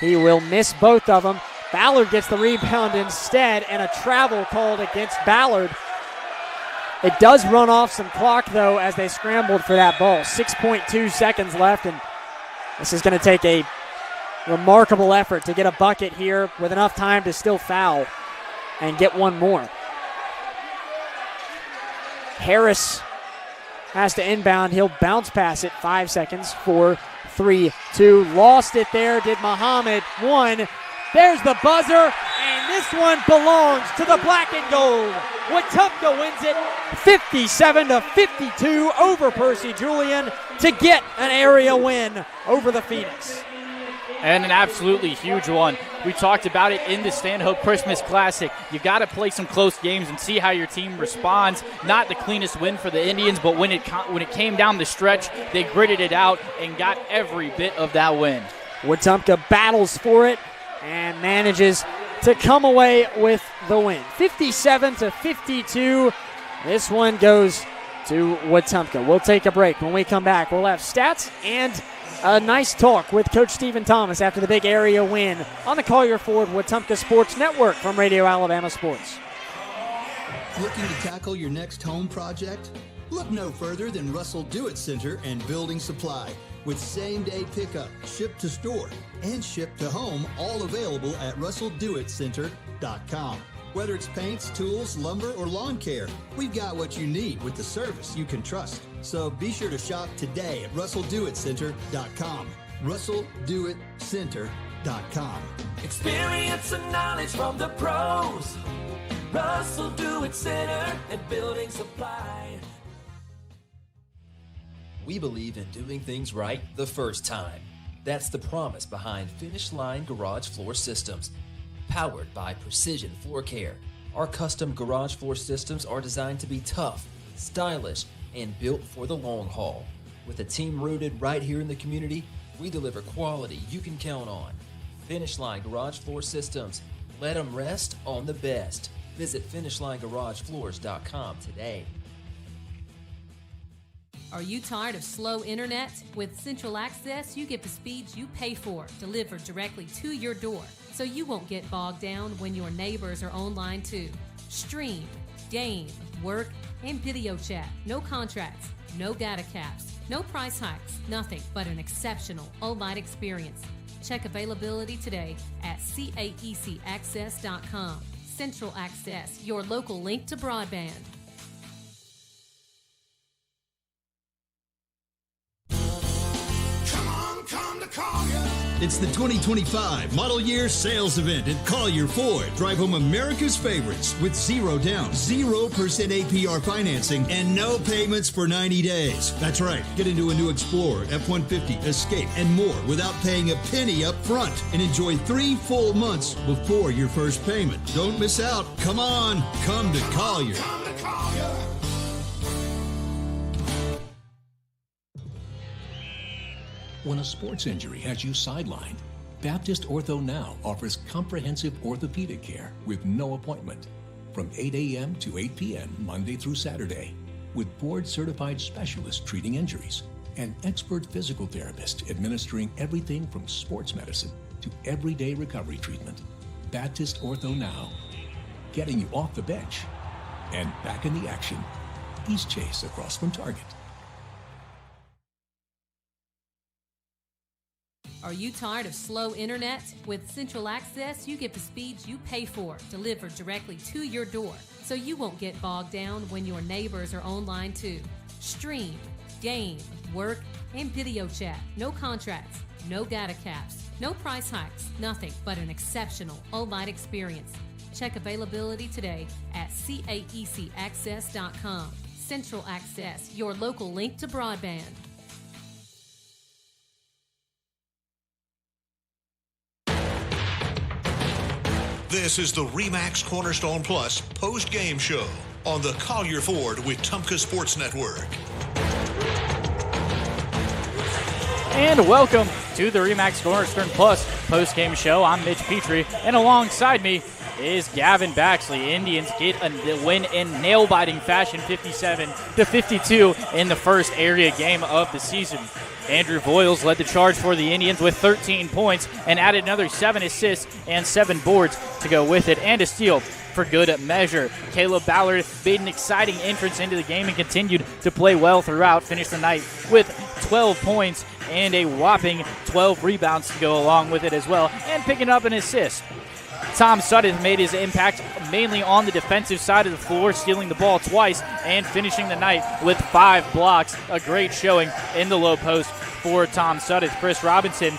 He will miss both of them. Ballard gets the rebound instead, and a travel called against Ballard. It does run off some clock, though, as they scrambled for that ball. 6.2 seconds left, and this is going to take a remarkable effort to get a bucket here with enough time to still foul and get one more. Harris has to inbound. He'll bounce pass it. 5 seconds. 4, 3, 2. Lost it there. Did Muhammad. 1. There's the buzzer, and this one belongs to the black and gold. Wetumpka wins it 57-52 over Percy Julian to get an area win over the Phoenix. And an absolutely huge one. We talked about it in the Stanhope Christmas Classic. You got to play some close games and see how your team responds. Not the cleanest win for the Indians, but when it came down the stretch, they gritted it out and got every bit of that win. Wetumpka battles for it and manages to come away with the win. 57-52. This one goes to Wetumpka. We'll take a break. When we come back, we'll have stats and a nice talk with Coach Stephen Thomas after the big area win on the Collier Ford Wetumpka Sports Network from Radio Alabama Sports. Looking to tackle your next home project? Look no further than Russell Do-It Center and Building Supply. With same-day pickup, ship to store, and ship to home, all available at RussellDoItCenter.com. Whether it's paints, tools, lumber, or lawn care, we've got what you need with the service you can trust. So be sure to shop today at RussellDoItCenter.com. RussellDoItCenter.com. Experience and knowledge from the pros. Russell Do-It Center and Building Supply. We believe in doing things right the first time. That's the promise behind Finish Line Garage Floor Systems. Powered by Precision Floor Care, our custom garage floor systems are designed to be tough, stylish, and built for the long haul. With a team rooted right here in the community, we deliver quality you can count on. Finish Line Garage Floor Systems. Let them rest on the best. Visit FinishLineGarageFloors.com today. Are you tired of slow internet? With Central Access, you get the speeds you pay for, delivered directly to your door, so you won't get bogged down when your neighbors are online too. Stream, game, work, and video chat. No contracts, no data caps, no price hikes, nothing but an exceptional all-night experience. Check availability today at caecaccess.com. Central Access, your local link to broadband. Come to Collier. It's the 2025 Model Year Sales Event at Collier Ford. Drive home America's favorites with zero down, 0% APR financing, and no payments for 90 days. That's right. Get into a new Explorer, F-150, Escape, and more without paying a penny up front. And enjoy 3 full months before your first payment. Don't miss out. Come on. Come to Collier. When a sports injury has you sidelined, Baptist Ortho Now offers comprehensive orthopedic care with no appointment from 8 a.m. to 8 p.m. Monday through Saturday, with board-certified specialists treating injuries and expert physical therapists administering everything from sports medicine to everyday recovery treatment. Baptist Ortho Now, getting you off the bench and back in the action. East Chase across from Target. Are you tired of slow internet? With Central Access, you get the speeds you pay for delivered directly to your door, so you won't get bogged down when your neighbors are online too. Stream, game, work, and video chat. No contracts, no data caps, no price hikes, nothing but an exceptional all-night experience. Check availability today at caecaccess.com. Central Access, your local link to broadband. This is the RE/MAX Cornerstone Plus post-game show on the Collier Ford Wetumpka Sports Network. And welcome to the RE/MAX Cornerstone Plus post-game show. I'm Mitch Petrie, and alongside me is Gavin Baxley. Indians get a win in nail-biting fashion, 57-52 in the first area game of the season. Andrew Voiles led the charge for the Indians with 13 points and added another 7 assists and 7 boards to go with it, and a steal for good measure. Caleb Ballard made an exciting entrance into the game and continued to play well throughout. Finished the night with 12 points and a whopping 12 rebounds to go along with it as well, and picking up an assist. Tom Sutton made his impact mainly on the defensive side of the floor, stealing the ball twice and finishing the night with 5 blocks. A great showing in the low post for Tom Sutton. Chris Robinson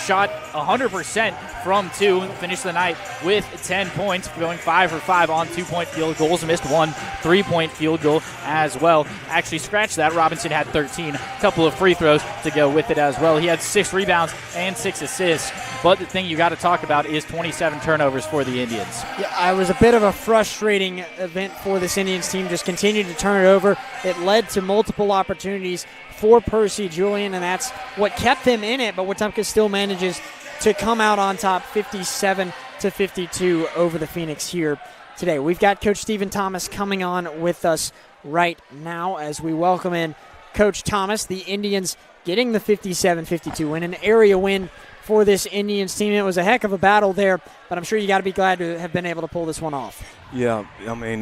shot 100% from 2, finished the night with 10 points, going 5 for 5 on 2-point field goals, missed 1 3-point field goal as well. Actually, scratch that, Robinson had 13, a couple of free throws to go with it as well. He had 6 rebounds and 6 assists, but the thing you got to talk about is 27 turnovers for the Indians. Yeah, it was a bit of a frustrating event for this Indians team, just continued to turn it over. It led to multiple opportunities for Percy Julian, and that's what kept them in it, but Wetumpka still manages to come out on top 57-52 over the Phoenix here today. We've got Coach Stephen Thomas coming on with us right now as we welcome in Coach Thomas. The Indians getting the 57-52 win, an area win for this Indians team. It was a heck of a battle there, but I'm sure you got to be glad to have been able to pull this one off. Yeah, I mean,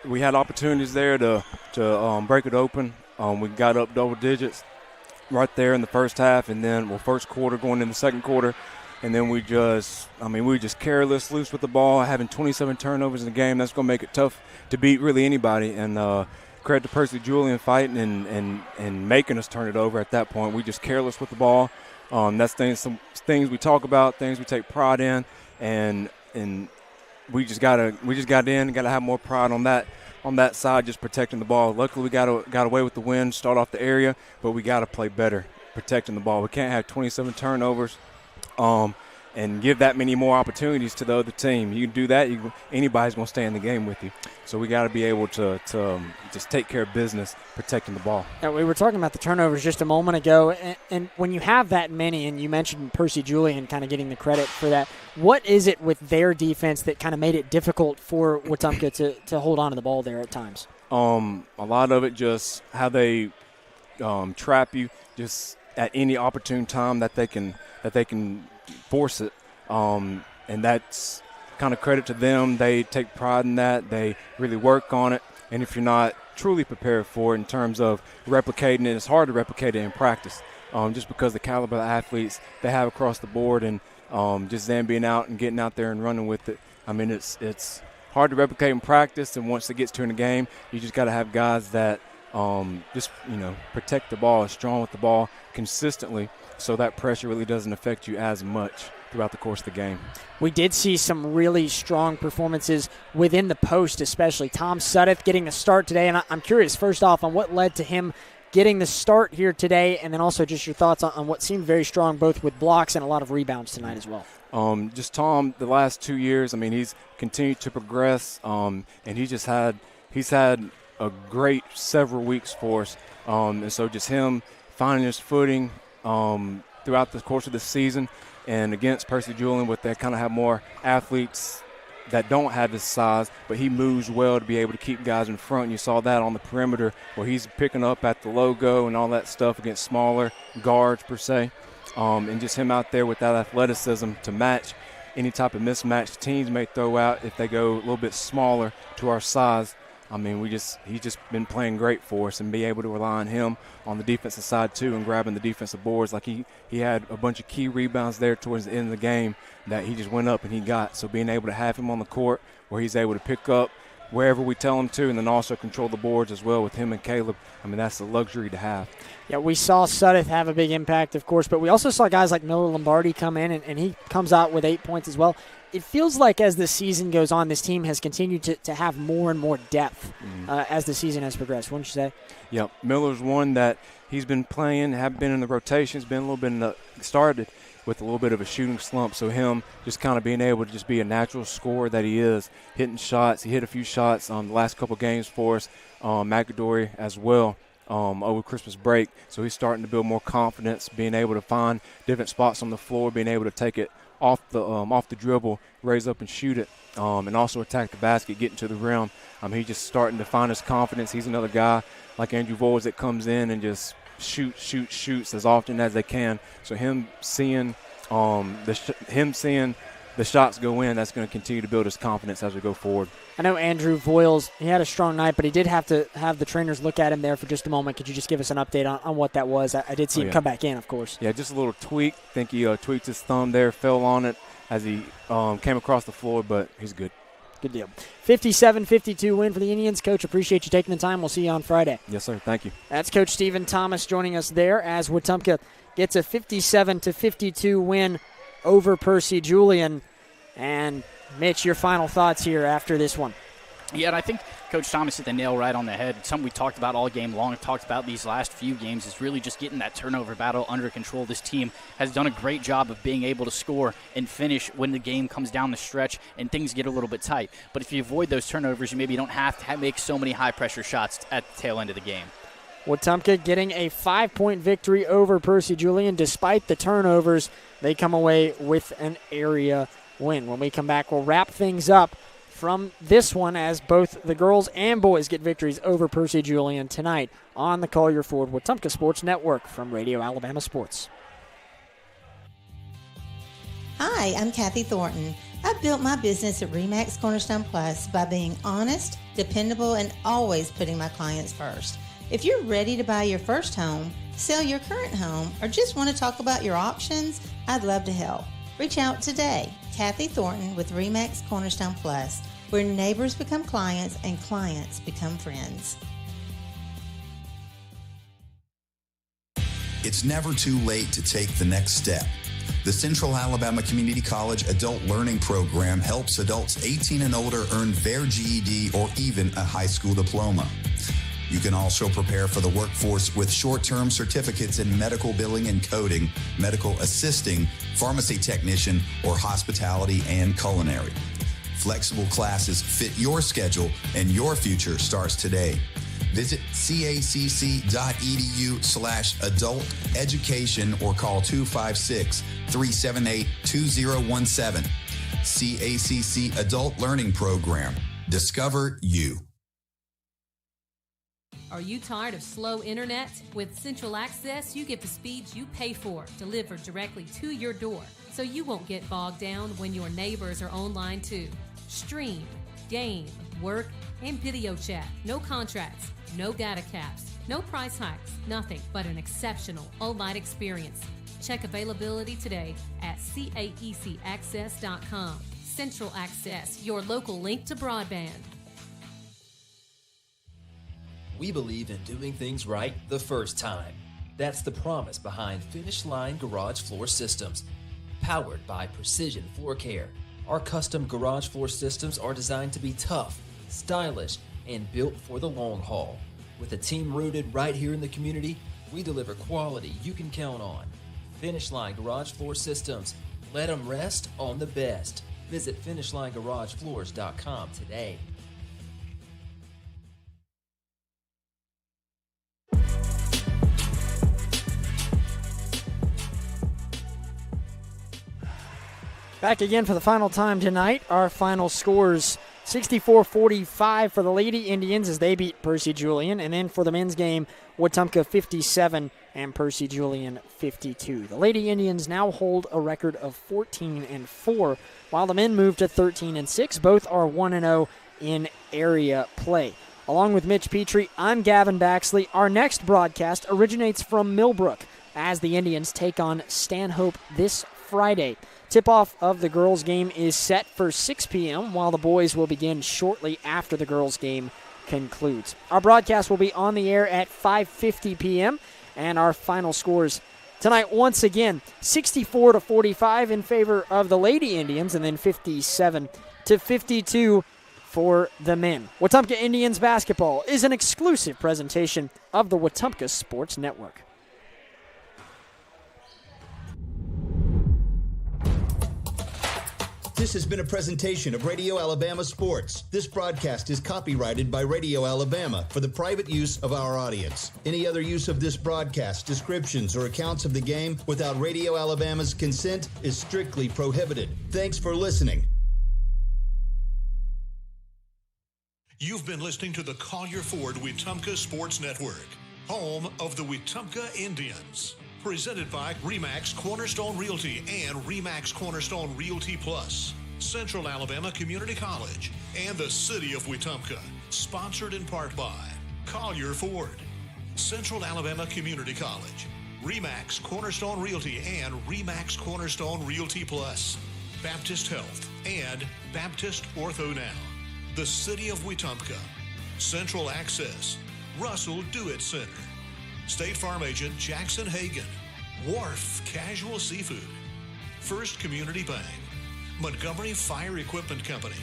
we had opportunities there to break it open. We got up double digits right there in the first half, and then first quarter going in the second quarter, and then we just careless, loose with the ball, having 27 turnovers in the game. That's going to make it tough to beat really anybody. And credit to Percy Julian fighting and making us turn it over at that point. We just careless with the ball. That's some things we talk about, things we take pride in, and we just got to have more pride on that side, just protecting the ball. Luckily, we got away with the win, start off the area, but we got to play better protecting the ball. We can't have 27 turnovers and give that many more opportunities to the other team. You do that, anybody's going to stay in the game with you. So we got to be able to just take care of business protecting the ball. Yeah, we were talking about the turnovers just a moment ago, and when you have that many, and you mentioned Percy Julian kind of getting the credit for that, what is it with their defense that kind of made it difficult for Wetumpka to hold on to the ball there at times? A lot of it just how they trap you just at any opportune time that they can force it, and that's kind of credit to them. They take pride in that. They really work on it, and if you're not truly prepared for it in terms of replicating it, it's hard to replicate it in practice, just because the caliber of athletes they have across the board, and just them being out and getting out there and running with it. I mean, it's hard to replicate in practice, and once it gets to in the game, you just got to have guys that just, protect the ball, strong with the ball consistently so that pressure really doesn't affect you as much throughout the course of the game. We did see some really strong performances within the post, especially Tom Suddeth getting the start today. And I'm curious, first off, on what led to him getting the start here today, and then also just your thoughts on what seemed very strong, both with blocks and a lot of rebounds tonight as well. Just Tom, the last 2 years, he's continued to progress, and he's had a great several weeks for us. And so just him finding his footing throughout the course of the season. And against Percy Julian, they kind of have more athletes that don't have his size, but he moves well to be able to keep guys in front. You saw that on the perimeter where he's picking up at the logo and all that stuff against smaller guards per se. And just him out there with that athleticism to match any type of mismatch teams may throw out if they go a little bit smaller to our size. He's just been playing great for us, and be able to rely on him on the defensive side too and grabbing the defensive boards. Like he had a bunch of key rebounds there towards the end of the game that he just went up and he got. So being able to have him on the court where he's able to pick up wherever we tell him to, and then also control the boards as well with him and Caleb, that's a luxury to have. Yeah, we saw Suddeth have a big impact, of course, but we also saw guys like Miller Lombardi come in, and he comes out with 8 points as well. It feels like as the season goes on, this team has continued to have more and more depth as the season has progressed, wouldn't you say? Yep, Miller's one that he's been playing, have been in the rotations, been a little bit started with a little bit of a shooting slump. So him just kind of being able to just be a natural scorer that he is, hitting shots. He hit a few shots the last couple games for us, McAdory as well. Over Christmas break, so he's starting to build more confidence, being able to find different spots on the floor, being able to take it off the dribble, raise up and shoot it, and also attack the basket, getting to the rim. He's just starting to find his confidence. He's another guy like Andrew Voles that comes in and just shoots as often as they can. So him seeing the shots go in, that's going to continue to build his confidence as we go forward. I know Andrew Voiles, he had a strong night, but he did have to have the trainers look at him there for just a moment. Could you just give us an update on what that was? I did see him come back in, of course. Yeah, just a little tweak. I think he tweaked his thumb there, fell on it as he came across the floor, but he's good. Good deal. 57-52 win for the Indians. Coach, appreciate you taking the time. We'll see you on Friday. Yes, sir. Thank you. That's Coach Stephen Thomas joining us there as Wetumpka gets a 57-52 win over Percy Julian. And, Mitch, your final thoughts here after this one. Yeah, and I think Coach Thomas hit the nail right on the head. Something we talked about all game long, talked about these last few games, is really just getting that turnover battle under control. This team has done a great job of being able to score and finish when the game comes down the stretch and things get a little bit tight. But if you avoid those turnovers, you maybe don't have to make so many high-pressure shots at the tail end of the game. Wetumpka getting a 5-point victory over Percy Julian. Despite the turnovers, they come away with an area win. When we come back, we'll wrap things up from this one as both the girls and boys get victories over Percy Julian tonight on the Collier Ford Wetumpka Sports Network from Radio Alabama Sports. Hi, I'm Kathy Thornton. I've built my business at RE/MAX Cornerstone Plus by being honest, dependable, and always putting my clients first. If you're ready to buy your first home, sell your current home, or just want to talk about your options, I'd love to help. Reach out today. Kathy Thornton with RE/MAX Cornerstone Plus, where neighbors become clients and clients become friends. It's never too late to take the next step. The Central Alabama Community College Adult Learning Program helps adults 18 and older earn their GED or even a high school diploma. You can also prepare for the workforce with short-term certificates in medical billing and coding, medical assisting, pharmacy technician, or hospitality and culinary. Flexible classes fit your schedule and your future starts today. Visit cacc.edu/adult education or call 256-378-2017. CACC Adult Learning Program. Discover you. Are you tired of slow internet? With Central Access, you get the speeds you pay for delivered directly to your door, so you won't get bogged down when your neighbors are online too. Stream, game, work, and video chat. No contracts, no data caps, no price hikes, nothing but an exceptional online experience. Check availability today at caecaccess.com. Central Access, your local link to broadband. We believe in doing things right the first time. That's the promise behind Finish Line Garage Floor Systems. Powered by Precision Floor Care, our custom garage floor systems are designed to be tough, stylish, and built for the long haul. With a team rooted right here in the community, we deliver quality you can count on. Finish Line Garage Floor Systems. Let them rest on the best. Visit FinishLineGarageFloors.com today. Back again for the final time tonight. Our final scores 64-45 for the Lady Indians as they beat Percy Julian. And then for the men's game, Wetumpka 57 and Percy Julian 52. The Lady Indians now hold a record of 14-4, while the men move to 13-6. Both are 1-0 in area play. Along with Mitch Petrie, I'm Gavin Baxley. Our next broadcast originates from Millbrook as the Indians take on Stanhope this Friday. Tip-off of the girls' game is set for 6 p.m., while the boys will begin shortly after the girls' game concludes. Our broadcast will be on the air at 5:50 p.m., and our final scores tonight, once again, 64-45 in favor of the Lady Indians, and then 57-52 for the men. Wetumpka Indians basketball is an exclusive presentation of the Wetumpka Sports Network. This has been a presentation of Radio Alabama Sports. This broadcast is copyrighted by Radio Alabama for the private use of our audience. Any other use of this broadcast, descriptions, or accounts of the game without Radio Alabama's consent is strictly prohibited. Thanks for listening. You've been listening to the Collier Ford Wetumpka Sports Network, home of the Wetumpka Indians. Presented by RE/MAX Cornerstone Realty and RE/MAX Cornerstone Realty Plus, Central Alabama Community College, and the City of Wetumpka. Sponsored in part by Collier Ford, Central Alabama Community College, RE/MAX Cornerstone Realty and RE/MAX Cornerstone Realty Plus, Baptist Health, and Baptist Ortho Now, the City of Wetumpka, Central Access, Russell Do-It Center, State Farm Agent Jackson Hagan, Wharf Casual Seafood, First Community Bank, Montgomery Fire Equipment Company,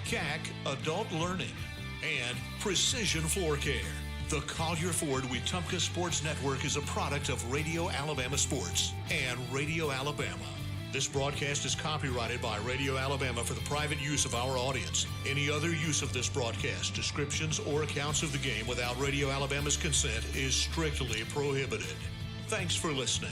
CAC Adult Learning, and Precision Floor Care. The Collier Ford Wetumpka Sports Network is a product of Radio Alabama Sports and Radio Alabama. This broadcast is copyrighted by Radio Alabama for the private use of our audience. Any other use of this broadcast, descriptions, or accounts of the game without Radio Alabama's consent is strictly prohibited. Thanks for listening.